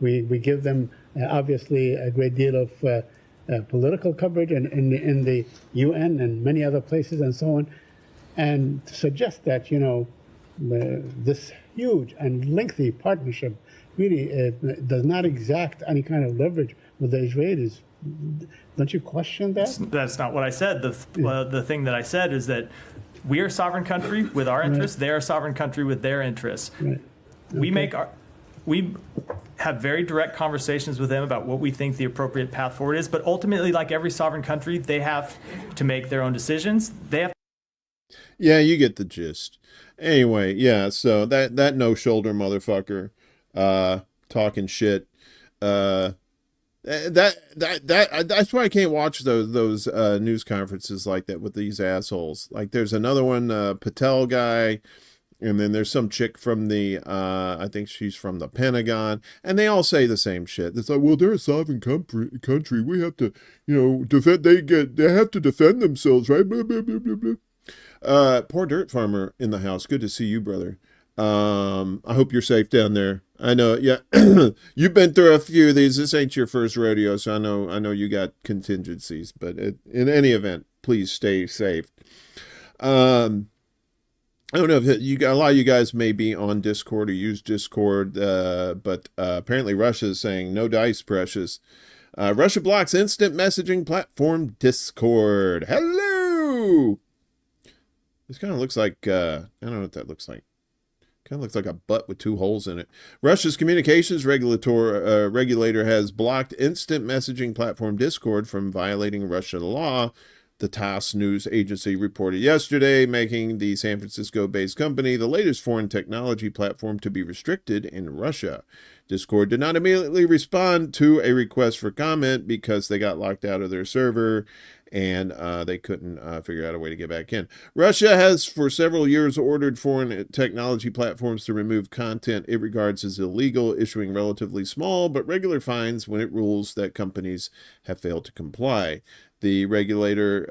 We give them obviously a great deal of political coverage in the UN and many other places and so on. And to suggest that this huge and lengthy partnership really does not exact any kind of leverage with the Israelis. Don't you question that? That's not what I said. The thing that I said is that we are a sovereign country with our interests. They are a sovereign country with their interests. Right. We have very direct conversations with them about what we think the appropriate path forward is. But ultimately, like every sovereign country, they have to make their own decisions. Yeah, you get the gist. Anyway, yeah, so that no shoulder motherfucker talking shit. That's why I can't watch those news conferences like that with these assholes. Like there's another one, Patel guy, and then there's some chick from the I think she's from the Pentagon, and they all say the same shit. It's like, well, they're a sovereign country. We have to, defend. They have to defend themselves, right? Blah, blah, blah, blah, blah. Poor Dirt Farmer in the house. Good to see you, brother. I hope you're safe down there. I know, yeah, you've been through a few of these. This ain't your first rodeo, so I know you got contingencies. But in any event, please stay safe. I don't know if a lot of you guys may be on Discord or use Discord, but apparently Russia is saying no dice, precious. Russia blocks instant messaging platform Discord. Hello. This kind of looks like I don't know what that looks like. Kind of looks like a butt with two holes in it. Russia's communications regulator has blocked instant messaging platform Discord from violating Russian law, the TASS news agency reported yesterday, making the San Francisco-based company the latest foreign technology platform to be restricted in Russia. Discord did not immediately respond to a request for comment because they got locked out of their server and they couldn't figure out a way to get back in. Russia has for several years ordered foreign technology platforms to remove content it regards as illegal, issuing relatively small but regular fines when it rules that companies have failed to comply. The regulator,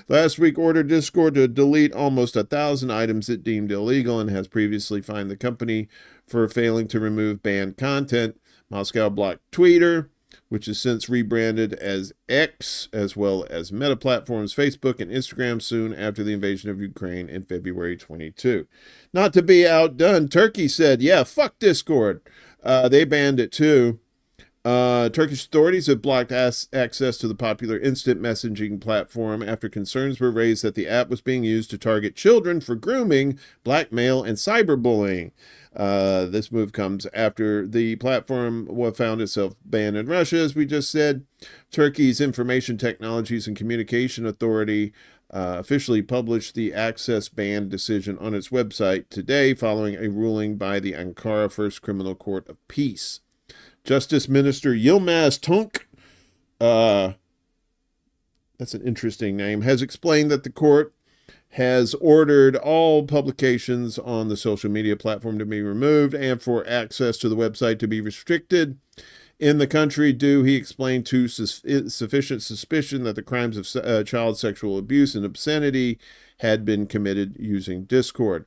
last week ordered Discord to delete almost 1,000 items it deemed illegal and has previously fined the company for failing to remove banned content. Moscow blocked Twitter, which is since rebranded as X, as well as Meta platforms Facebook and Instagram soon after the invasion of Ukraine in February 22. Not to be outdone, Turkey said, yeah, fuck Discord. They banned it too. Turkish authorities have blocked access to the popular instant messaging platform after concerns were raised that the app was being used to target children for grooming, blackmail, and cyberbullying. This move comes after the platform found itself banned in Russia, as we just said. Turkey's Information Technologies and Communication Authority officially published the access ban decision on its website today following a ruling by the Ankara First Criminal Court of Peace. Justice Minister Yilmaz Tunç, that's an interesting name, has explained that the court has ordered all publications on the social media platform to be removed and for access to the website to be restricted in the country due, he explained, to sufficient suspicion that the crimes of child sexual abuse and obscenity had been committed using Discord.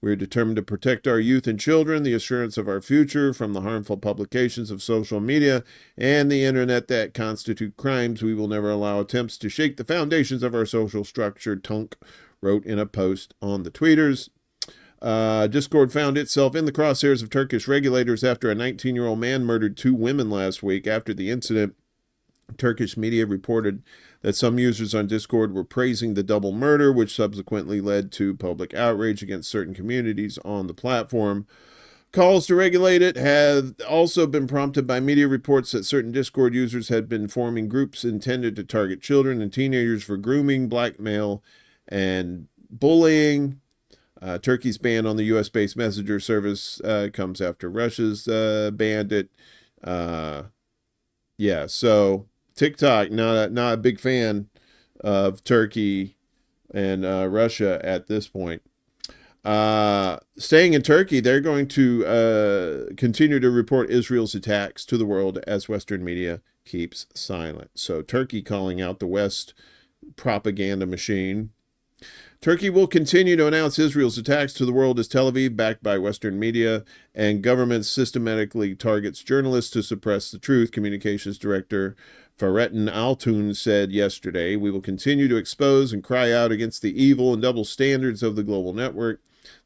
We are determined to protect our youth and children, the assurance of our future from the harmful publications of social media and the internet that constitute crimes. We will never allow attempts to shake the foundations of our social structure, Tunç wrote in a post on the tweeters. Discord found itself in the crosshairs of Turkish regulators after a 19-year-old man murdered 2 women last week. After the incident, Turkish media reported that some users on Discord were praising the double murder, which subsequently led to public outrage against certain communities on the platform. Calls to regulate it have also been prompted by media reports that certain Discord users had been forming groups intended to target children and teenagers for grooming, blackmail, and bullying. Turkey's ban on the U.S.-based messenger service comes after Russia's banned it. Yeah, so TikTok, not a big fan of Turkey and Russia at this point. Staying in Turkey, they're going to continue to report Israel's attacks to the world as Western media keeps silent. So Turkey calling out the West propaganda machine. Turkey will continue to announce Israel's attacks to the world as Tel Aviv, backed by Western media, and government systematically targets journalists to suppress the truth. Communications Director Fahrettin Altun said yesterday, "We will continue to expose and cry out against the evil and double standards of the global network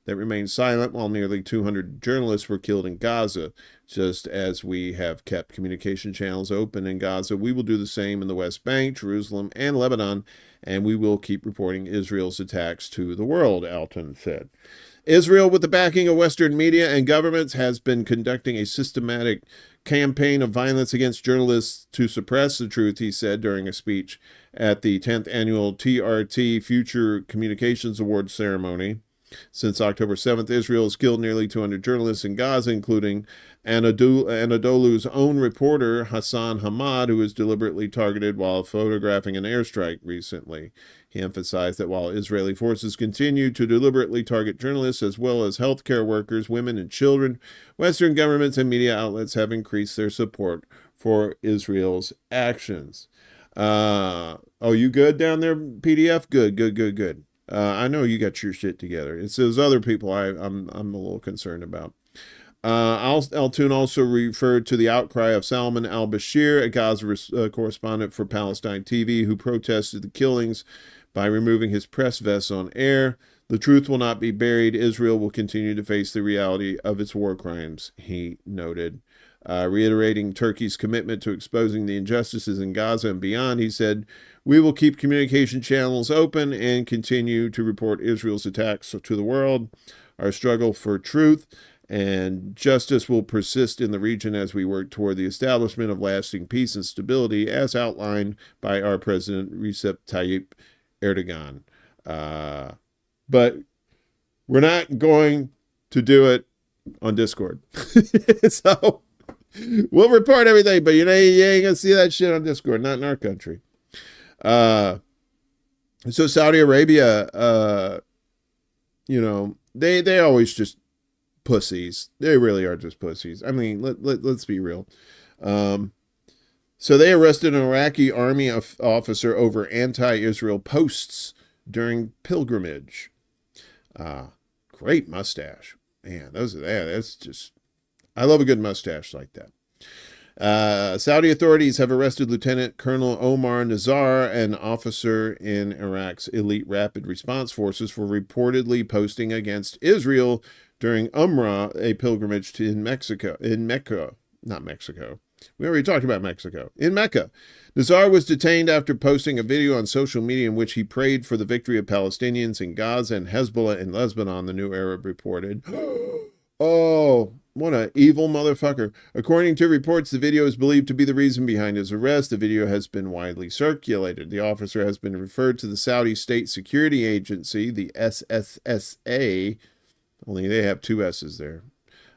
that remained silent while nearly 200 journalists were killed in Gaza. Just as we have kept communication channels open in Gaza, we will do the same in the West Bank, Jerusalem, and Lebanon, and we will keep reporting Israel's attacks to the world," Altun said. Israel, with the backing of Western media and governments, has been conducting a systematic campaign of violence against journalists to suppress the truth, he said during a speech at the 10th annual TRT Future Communications Awards ceremony. Since October 7th, Israel has killed nearly 200 journalists in Gaza, including Anadolu's own reporter, Hassan Hamad, who was deliberately targeted while photographing an airstrike recently. He emphasized that while Israeli forces continue to deliberately target journalists as well as healthcare workers, women, and children, Western governments and media outlets have increased their support for Israel's actions. You good down there, PDF? Good. I know you got your shit together. It's those other people I'm a little concerned about. Altun also referred to the outcry of Salman al-Bashir, a Gaza correspondent for Palestine TV, who protested the killings by removing his press vest on air. "The truth will not be buried. Israel will continue to face the reality of its war crimes," he noted. Reiterating Turkey's commitment to exposing the injustices in Gaza and beyond, he said, "We will keep communication channels open and continue to report Israel's attacks to the world. Our struggle for truth and justice will persist in the region as we work toward the establishment of lasting peace and stability, as outlined by our President Recep Tayyip Erdogan." But we're not going to do it on Discord. So we'll report everything, but you ain't gonna see that shit on Discord, not in our country. So Saudi Arabia, they always just pussies. They really are just pussies. I mean, let's be real. So they arrested an Iraqi army officer over anti-Israel posts during pilgrimage. Great mustache. Man, that's just, I love a good mustache like that. Saudi authorities have arrested Lieutenant Colonel Omar Nazar, an officer in Iraq's elite rapid response forces, for reportedly posting against Israel during Umrah, a pilgrimage in Mecca. We already talked about Mexico. In Mecca, Nazar was detained after posting a video on social media in which he prayed for the victory of Palestinians in Gaza and Hezbollah in Lebanon, the New Arab reported. Oh, what an evil motherfucker. According to reports, the video is believed to be the reason behind his arrest. The video has been widely circulated. The officer has been referred to the Saudi State Security Agency, the SSSA, only they have two S's there.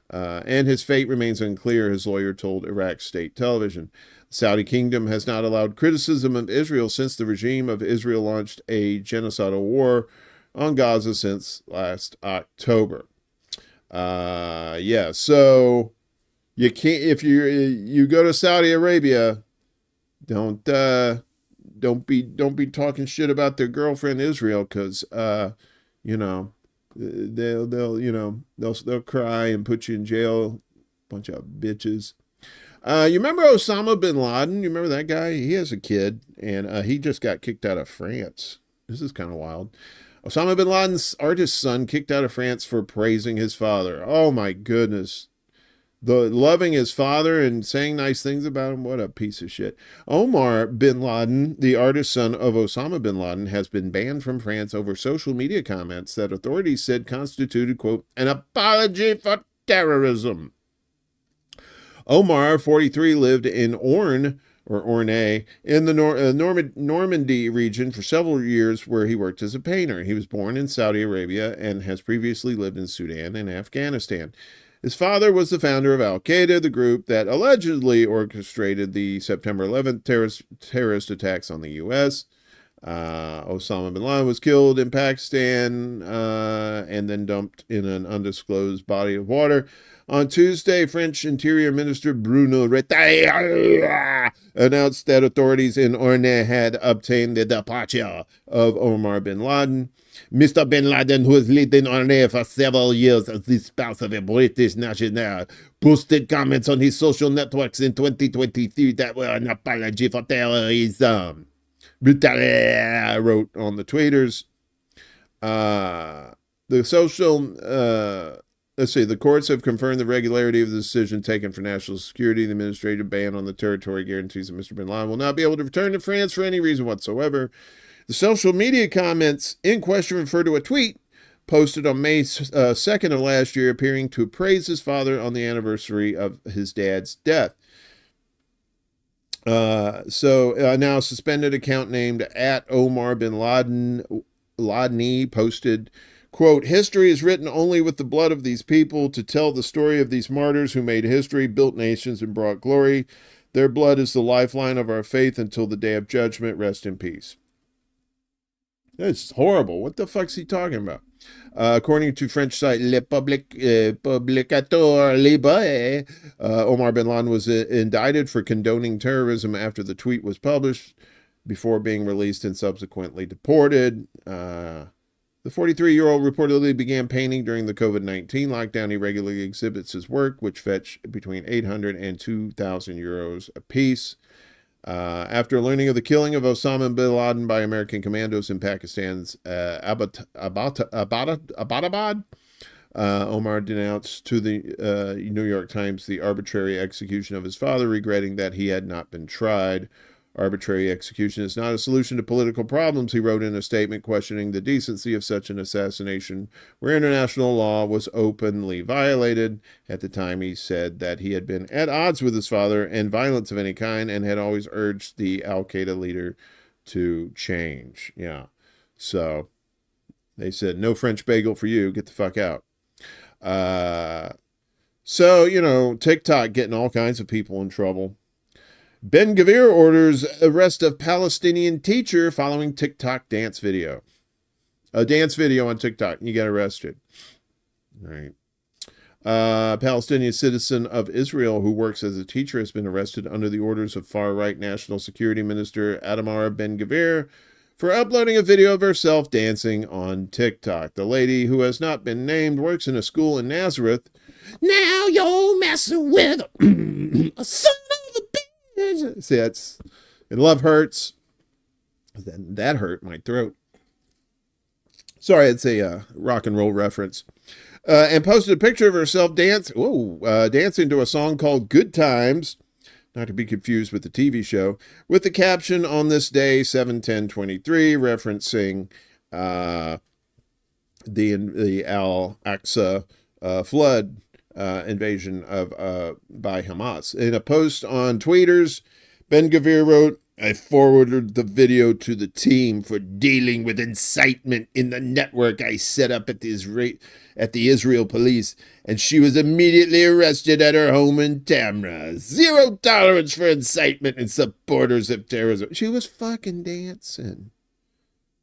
And his fate remains unclear, his lawyer told Iraq state television. The Saudi kingdom has not allowed criticism of Israel since the regime of Israel launched a genocidal war on Gaza since last October. So you can't, if you go to Saudi Arabia, don't be talking shit about their girlfriend Israel, because they'll cry and put you in jail. Bunch of bitches. You remember Osama bin Laden? You remember that guy? He has a kid, and he just got kicked out of France. This is kind of wild. Osama bin Laden's artist son kicked out of France for praising his father. Oh my goodness. Loving his father and saying nice things about him. What a piece of shit. Omar bin Laden, the artist son of Osama bin Laden, has been banned from France over social media comments that authorities said constituted, quote, an apology for terrorism. Omar, 43, lived in Orne in the Normandy region for several years, where he worked as a painter. He was born in Saudi Arabia and has previously lived in Sudan and Afghanistan. His father was the founder of Al-Qaeda, the group that allegedly orchestrated the September 11th terrorist attacks on the U.S. Osama bin Laden was killed in Pakistan and then dumped in an undisclosed body of water. On Tuesday, French Interior Minister Bruno Retailleau announced that authorities in Orne had obtained the departure of Omar bin Laden. Mr. bin Laden, who has lived in Orne for several years as the spouse of a British national, posted comments on his social networks in 2023 that were an apology for terrorism. Retailleau wrote on the tweeters. The courts have confirmed the regularity of the decision taken for national security. The administrative ban on the territory guarantees that Mr. bin Laden will not be able to return to France for any reason whatsoever. The social media comments in question refer to a tweet posted on May 2nd of last year, appearing to praise his father on the anniversary of his dad's death. Now a suspended account named at Omar bin Ladeni posted, quote, "History is written only with the blood of these people to tell the story of these martyrs who made history, built nations, and brought glory. Their blood is the lifeline of our faith until the day of judgment. Rest in peace." That's horrible. What the fuck's he talking about? According to French site Le Publicateur Libre, Omar bin Laden was indicted for condoning terrorism after the tweet was published, before being released and subsequently deported. The 43-year-old reportedly began painting during the COVID-19 lockdown. He regularly exhibits his work, which fetch between 800 and 2,000 euros apiece. After learning of the killing of Osama bin Laden by American commandos in Pakistan's Abbottabad, Omar denounced to the New York Times the arbitrary execution of his father, regretting that he had not been tried. Arbitrary execution is not a solution to political problems, he wrote in a statement, questioning the decency of such an assassination where international law was openly violated. At the time, he said that he had been at odds with his father and violence of any kind, and had always urged the Al-Qaeda leader to change. Yeah. So they said, no French bagel for you. Get the fuck out. TikTok getting all kinds of people in trouble. Ben-Gvir orders arrest of Palestinian teacher following TikTok dance video. A dance video on TikTok, and you get arrested. All right. Palestinian citizen of Israel who works as a teacher has been arrested under the orders of far-right National Security Minister Itamar Ben-Gvir for uploading a video of herself dancing on TikTok. The lady, who has not been named, works in a school in Nazareth. Now you're messing with a son of a bitch. See, that's, and love hurts. Then that hurt my throat. Sorry, it's a rock and roll reference. And posted a picture of herself dancing to a song called Good Times, not to be confused with the TV show, with the caption on this day, 7/10/23, referencing the Al-Aqsa flood invasion by Hamas. In a post on Tweeters, Ben-Gvir wrote, "I forwarded the video to the team for dealing with incitement in the network I set up at the Israel police, and she was immediately arrested at her home in Tamra. Zero tolerance for incitement and supporters of terrorism." She was fucking dancing.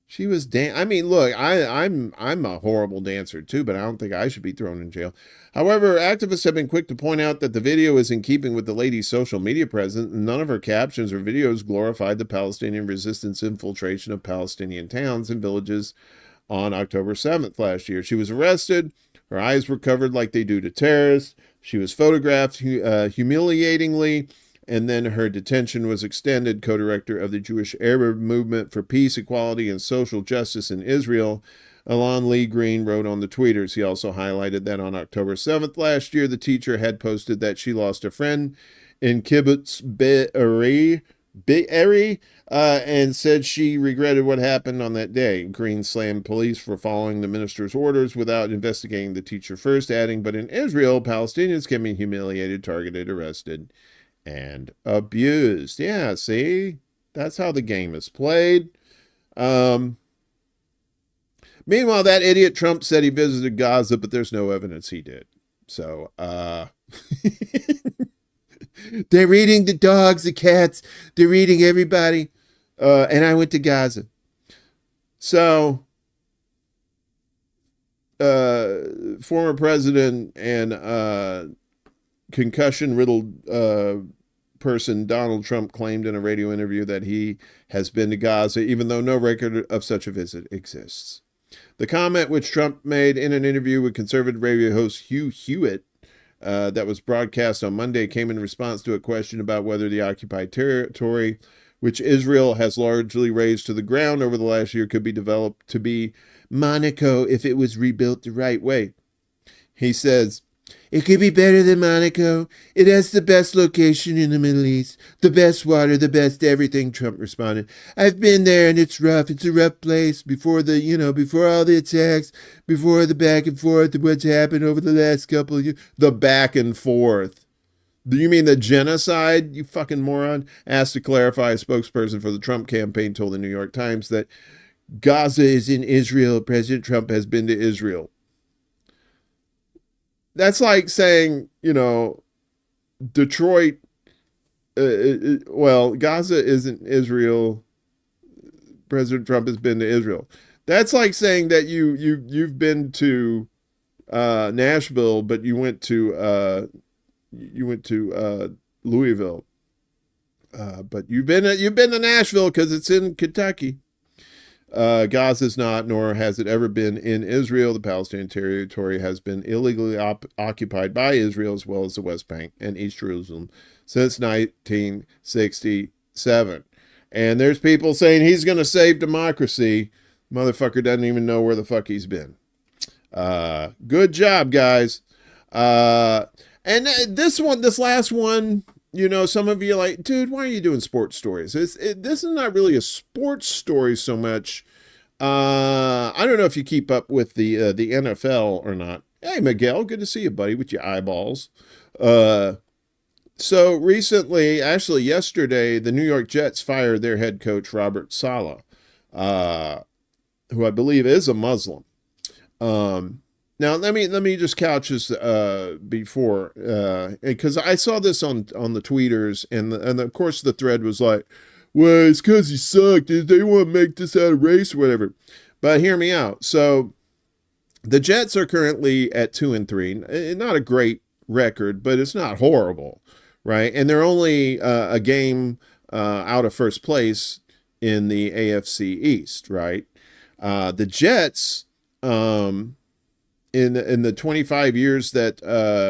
She was I mean, look, I'm a horrible dancer too, but I don't think I should be thrown in jail. However, activists have been quick to point out that the video is in keeping with the lady's social media presence, and none of her captions or videos glorified the Palestinian resistance infiltration of Palestinian towns and villages on October 7th last year. She was arrested. Her eyes were covered like they do to terrorists. She was photographed humiliatingly, and then her detention was extended. Co-director of the Jewish Arab Movement for Peace, Equality, and Social Justice in Israel, Alon Lee Green, wrote on the tweeters. He also highlighted that on October 7th last year, the teacher had posted that she lost a friend in Kibbutz Be'eri and said she regretted what happened on that day. Green slammed police for following the minister's orders without investigating the teacher first, adding, but in Israel, Palestinians can be humiliated, targeted, arrested, and abused. Yeah, see? That's how the game is played. Meanwhile, that idiot Trump said he visited Gaza, but there's no evidence he did. So, they're eating the dogs, the cats, they're eating everybody. And I went to Gaza. So, former president and concussion-riddled person Donald Trump claimed in a radio interview that he has been to Gaza, even though no record of such a visit exists. The comment, which Trump made in an interview with conservative radio host Hugh Hewitt, that was broadcast on Monday, came in response to a question about whether the occupied territory, which Israel has largely razed to the ground over the last year, could be developed to be Monaco if it was rebuilt the right way. He says, "It could be better than Monaco. It has the best location in the Middle East, the best water, the best everything," Trump responded. "I've been there and it's rough. It's a rough place before before all the attacks, before the back and forth of what's happened over the last couple of years." The back and forth. Do you mean the genocide, you fucking moron? Asked to clarify, a spokesperson for the Trump campaign told the New York Times that Gaza is in Israel. President Trump has been to Israel. That's like saying, Detroit, Gaza isn't Israel. President Trump has been to Israel. That's like saying that you've been to Nashville, but you went to Louisville. But you've been to Nashville because it's in Kentucky. Gaza is not, nor has it ever been, in Israel. The Palestinian territory has been illegally occupied by Israel, as well as the West Bank and East Jerusalem, since 1967. And there's people saying he's going to save democracy. Motherfucker doesn't even know where the fuck he's been. Good job, guys. And this last one, some of you are like, dude, why are you doing sports stories? This is not really a sports story so much. I don't know if you keep up with the NFL or not. Hey, Miguel, good to see you, buddy, with your eyeballs. So recently, actually yesterday, the New York Jets fired their head coach, Robert Saleh, who I believe is a Muslim. Now let me just couch this before, because I saw this on the tweeters, and of course the thread was like, well, it's because he sucked. They want to make this out of race or whatever. But hear me out. So the Jets are currently at 2-3. Not a great record, but it's not horrible, right? And they're only a game out of first place in the AFC East, right? The Jets, in the 25 years that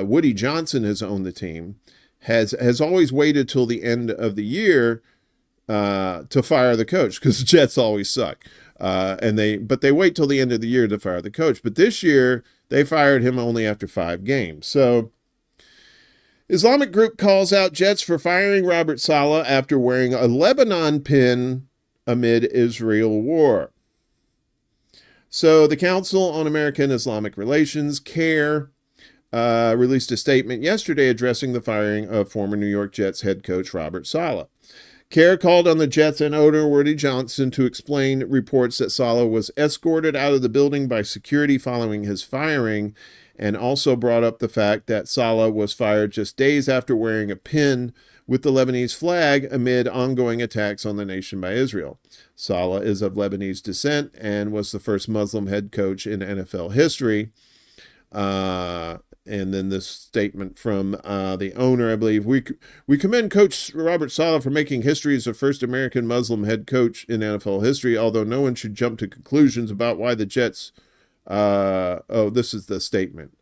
Woody Johnson has owned the team, has always waited till the end of the year to fire the coach, because the Jets always suck. But they wait till the end of the year to fire the coach. But this year they fired him only after 5 games. So Islamic group calls out Jets for firing Robert Saleh after wearing a Lebanon pin amid Israel war. So the Council on American Islamic Relations, CARE, released a statement yesterday addressing the firing of former New York Jets head coach Robert Saleh. CARE called on the Jets and owner Woody Johnson to explain reports that Saleh was escorted out of the building by security following his firing, and also brought up the fact that Saleh was fired just days after wearing a pin with the Lebanese flag amid ongoing attacks on the nation by Israel. Saleh is of Lebanese descent and was the first Muslim head coach in NFL history. And then this statement from the owner, I believe, we commend Coach Robert Saleh for making history as the first American Muslim head coach in NFL history, although no one should jump to conclusions about why the Jets... this is the statement.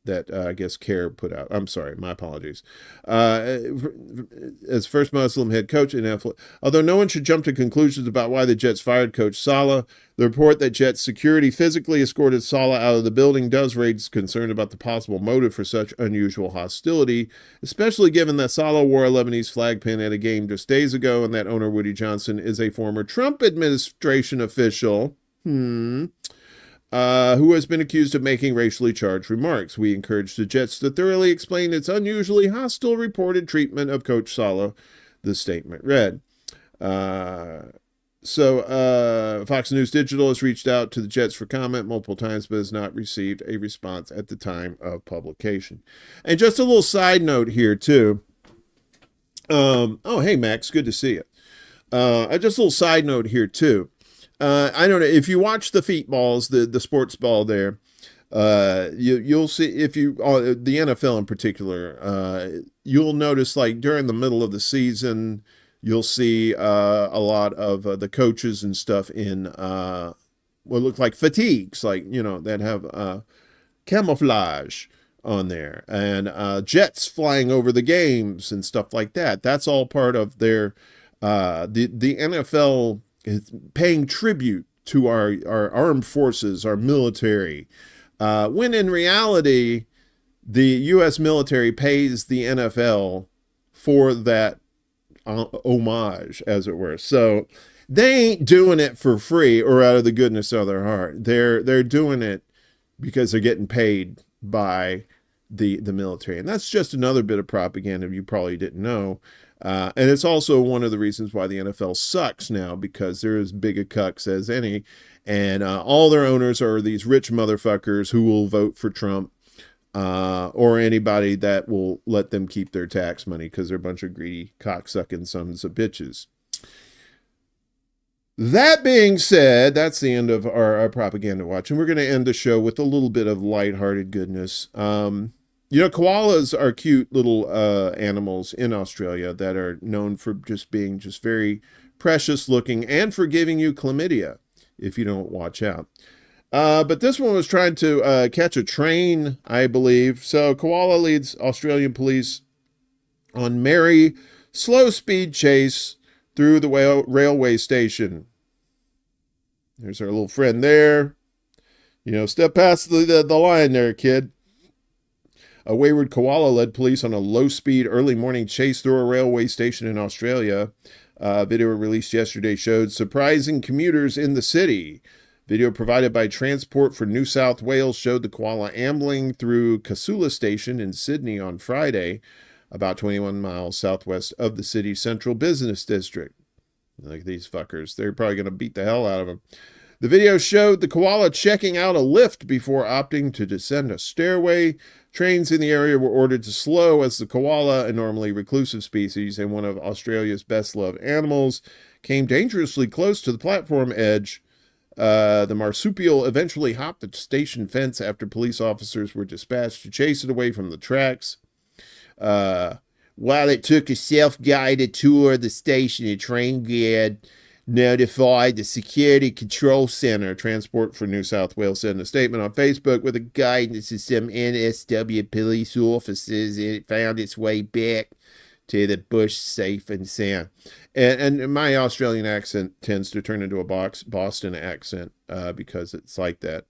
that I guess CARE put out. I'm sorry, my apologies. As first Muslim head coach in NFL, although no one should jump to conclusions about why the Jets fired Coach Saleh, the report that Jets security physically escorted Saleh out of the building does raise concern about the possible motive for such unusual hostility, especially given that Saleh wore a Lebanese flag pin at a game just days ago and that owner Woody Johnson is a former Trump administration official. Who has been accused of making racially charged remarks. We encourage the Jets to thoroughly explain its unusually hostile reported treatment of Coach Saleh, the statement read. Fox News Digital has reached out to the Jets for comment multiple times, but has not received a response at the time of publication. And just a little side note here, too. Oh, hey, Max, good to see you. Just a little side note here, too. I don't know if you watch the feet balls, the sports ball there, you'll see if you the NFL in particular, you'll notice like during the middle of the season, you'll see a lot of the coaches and stuff in what look like fatigues, like that have camouflage on there, and jets flying over the games and stuff like that. That's all part of their the NFL. Is paying tribute to our armed forces, our military, when in reality, the U.S. military pays the NFL for that homage, as it were. So they ain't doing it for free or out of the goodness of their heart. They're doing it because they're getting paid by the military, and that's just another bit of propaganda you probably didn't know. And it's also one of the reasons why the NFL sucks now, because they're as big a cucks as any, and all their owners are these rich motherfuckers who will vote for Trump or anybody that will let them keep their tax money, because they're a bunch of greedy cocksucking sons of bitches. That being said, that's the end of our propaganda watch, and we're going to end the show with a little bit of lighthearted goodness. Koalas are cute little animals in Australia that are known for just being just very precious looking and for giving you chlamydia if you don't watch out. But this one was trying to catch a train, I believe. So koala leads Australian police on merry, slow-speed chase through the railway station. There's our little friend there. Step past the line there, kid. A wayward koala led police on a low-speed early morning chase through a railway station in Australia. Video released yesterday showed surprising commuters in the city. Video provided by Transport for New South Wales showed the koala ambling through Casula Station in Sydney on Friday, about 21 miles southwest of the city's central business district. Like these fuckers, they're probably going to beat the hell out of them. The video showed the koala checking out a lift before opting to descend a stairway. Trains in the area were ordered to slow as the koala, a normally reclusive species and one of Australia's best-loved animals, came dangerously close to the platform edge. The marsupial eventually hopped the station fence after police officers were dispatched to chase it away from the tracks. While it took a self-guided tour of the station, a train guard notified the Security Control Center. Transport for New South Wales said in a statement on Facebook, with a guidance of some NSW police officers, it found its way back to the bush safe and sound. And my Australian accent tends to turn into a Boston accent because it's like that.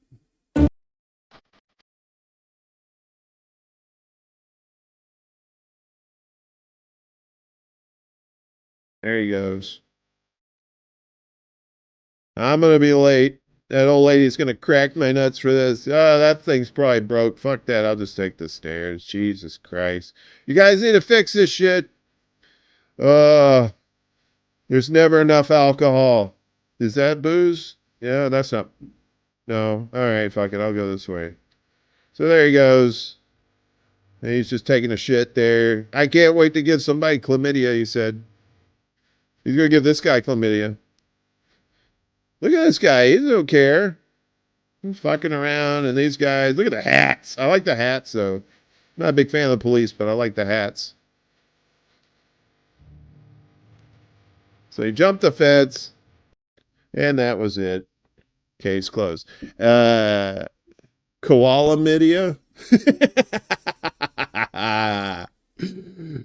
There he goes. I'm going to be late. That old lady's going to crack my nuts for this. Oh, that thing's probably broke. Fuck that. I'll just take the stairs. Jesus Christ. You guys need to fix this shit. There's never enough alcohol. Is that booze? Yeah, that's not. No. All right, fuck it. I'll go this way. So there he goes. And he's just taking a shit there. I can't wait to give somebody chlamydia, he said. He's going to give this guy chlamydia. Look at this guy. He don't care. He's fucking around. And these guys, look at the hats. I like the hats, though. I'm not a big fan of the police, but I like the hats. So he jumped the fence. And that was it. Case closed. Koala media.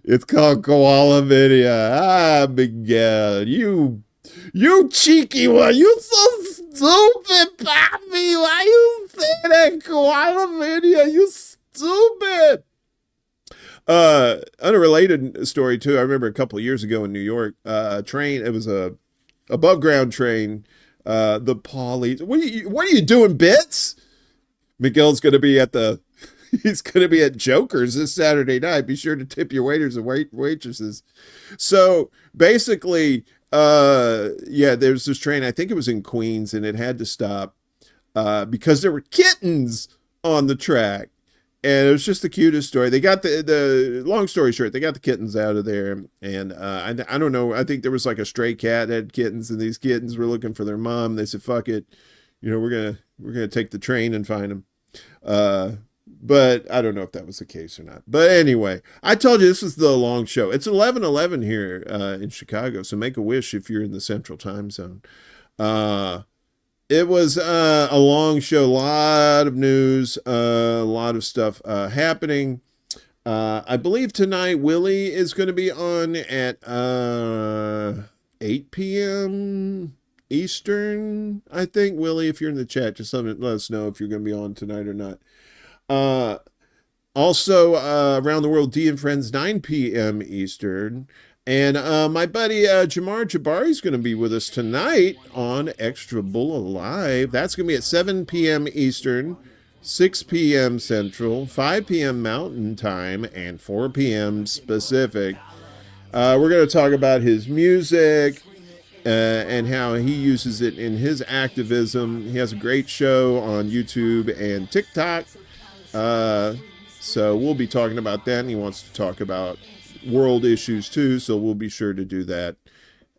It's called Koala Video. Ah, Miguel, you cheeky one. You so stupid, Poppy. Why you say that Koala Video? You stupid. Unrelated story too. I remember a couple of years ago in New York, train. It was a above ground train. The Polly. What are you doing, Bits? Miguel's going to be he's going to be at Joker's this Saturday night. Be sure to tip your waiters and waitresses. So basically, there's this train. I think it was in Queens, and it had to stop because there were kittens on the track. And it was just the cutest story. They got the long story short, they got the kittens out of there. And I don't know. I think there was like a stray cat that had kittens, and these kittens were looking for their mom. They said, "Fuck it, we're gonna take the train and find them." But I don't know if that was the case or not. But anyway, I told you this is the long show. It's 11:11 here in Chicago, so make a wish if you're in the Central Time Zone. It was a long show, a lot of news, a lot of stuff happening. I believe tonight Willie is going to be on at 8 p.m. Eastern. I think, Willie, if you're in the chat, just let us know if you're going to be on tonight or not. Also, Around the World, D and Friends, 9 p.m. Eastern. And my buddy Jamar Jabari is going to be with us tonight on ExtraBulla Live. That's going to be at 7 p.m. Eastern, 6 p.m. Central, 5 p.m. Mountain Time, and 4 p.m. Pacific. We're going to talk about his music and how he uses it in his activism. He has a great show on YouTube and TikTok. So we'll be talking about that, and he wants to talk about world issues too, so we'll be sure to do that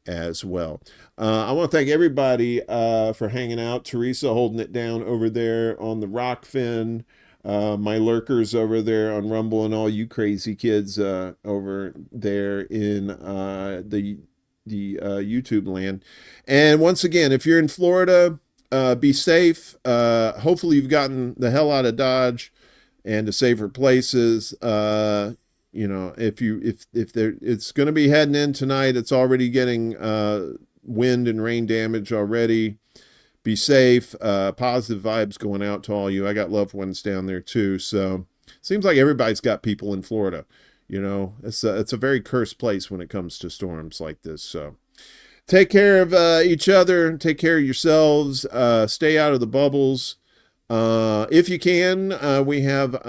as well. I want to thank everybody for hanging out. Teresa holding it down over there on the Rockfin, my lurkers over there on Rumble, and all you crazy kids over there in the YouTube land. And once again, if you're in Florida, be safe. Hopefully you've gotten the hell out of Dodge and to safer places. It's going to be heading in tonight. It's already getting wind and rain damage already. Be safe. Positive vibes going out to all you. I got loved ones down there too. So seems like everybody's got people in Florida. It's a very cursed place when it comes to storms like this. So take care of each other. Take care of yourselves. Stay out of the bubbles. If you can, we have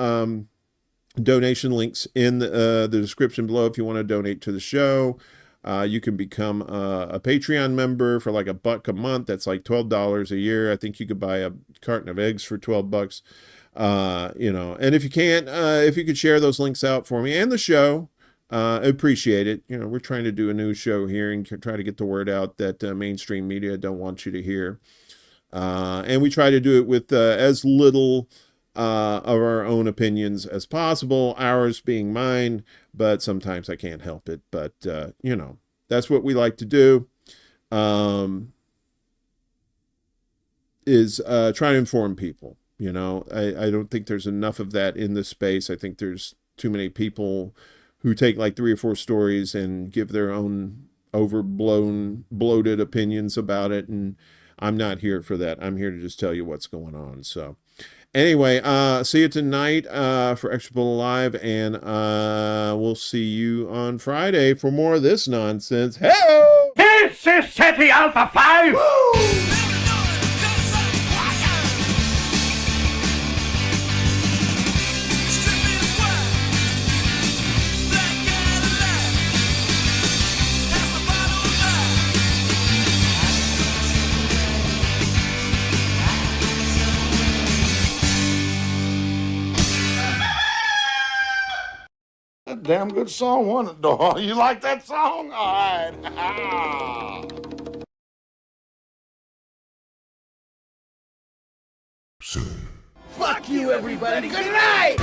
donation links in the description below if you want to donate to the show. You can become a Patreon member for like $1 a month. That's like $12 a year. I think you could buy a carton of eggs for $12. And if you can't, if you could share those links out for me and the show, I appreciate it. We're trying to do a new show here and try to get the word out that mainstream media don't want you to hear. And we try to do it with as little of our own opinions as possible, ours being mine, but sometimes I can't help it. But, that's what we like to do, is try to inform people. I don't think there's enough of that in this space. I think there's too many people who take like 3 or 4 stories and give their own overblown, bloated opinions about it. And I'm not here for that. I'm here to just tell you what's going on. So anyway, see you tonight for ExtraBulla Live, and we'll see you on Friday for more of this nonsense. Hey! This is City Alpha 5! Woo! Damn good song, wasn't it, dog? You like that song? All right. Soon. Fuck you, everybody. Good night!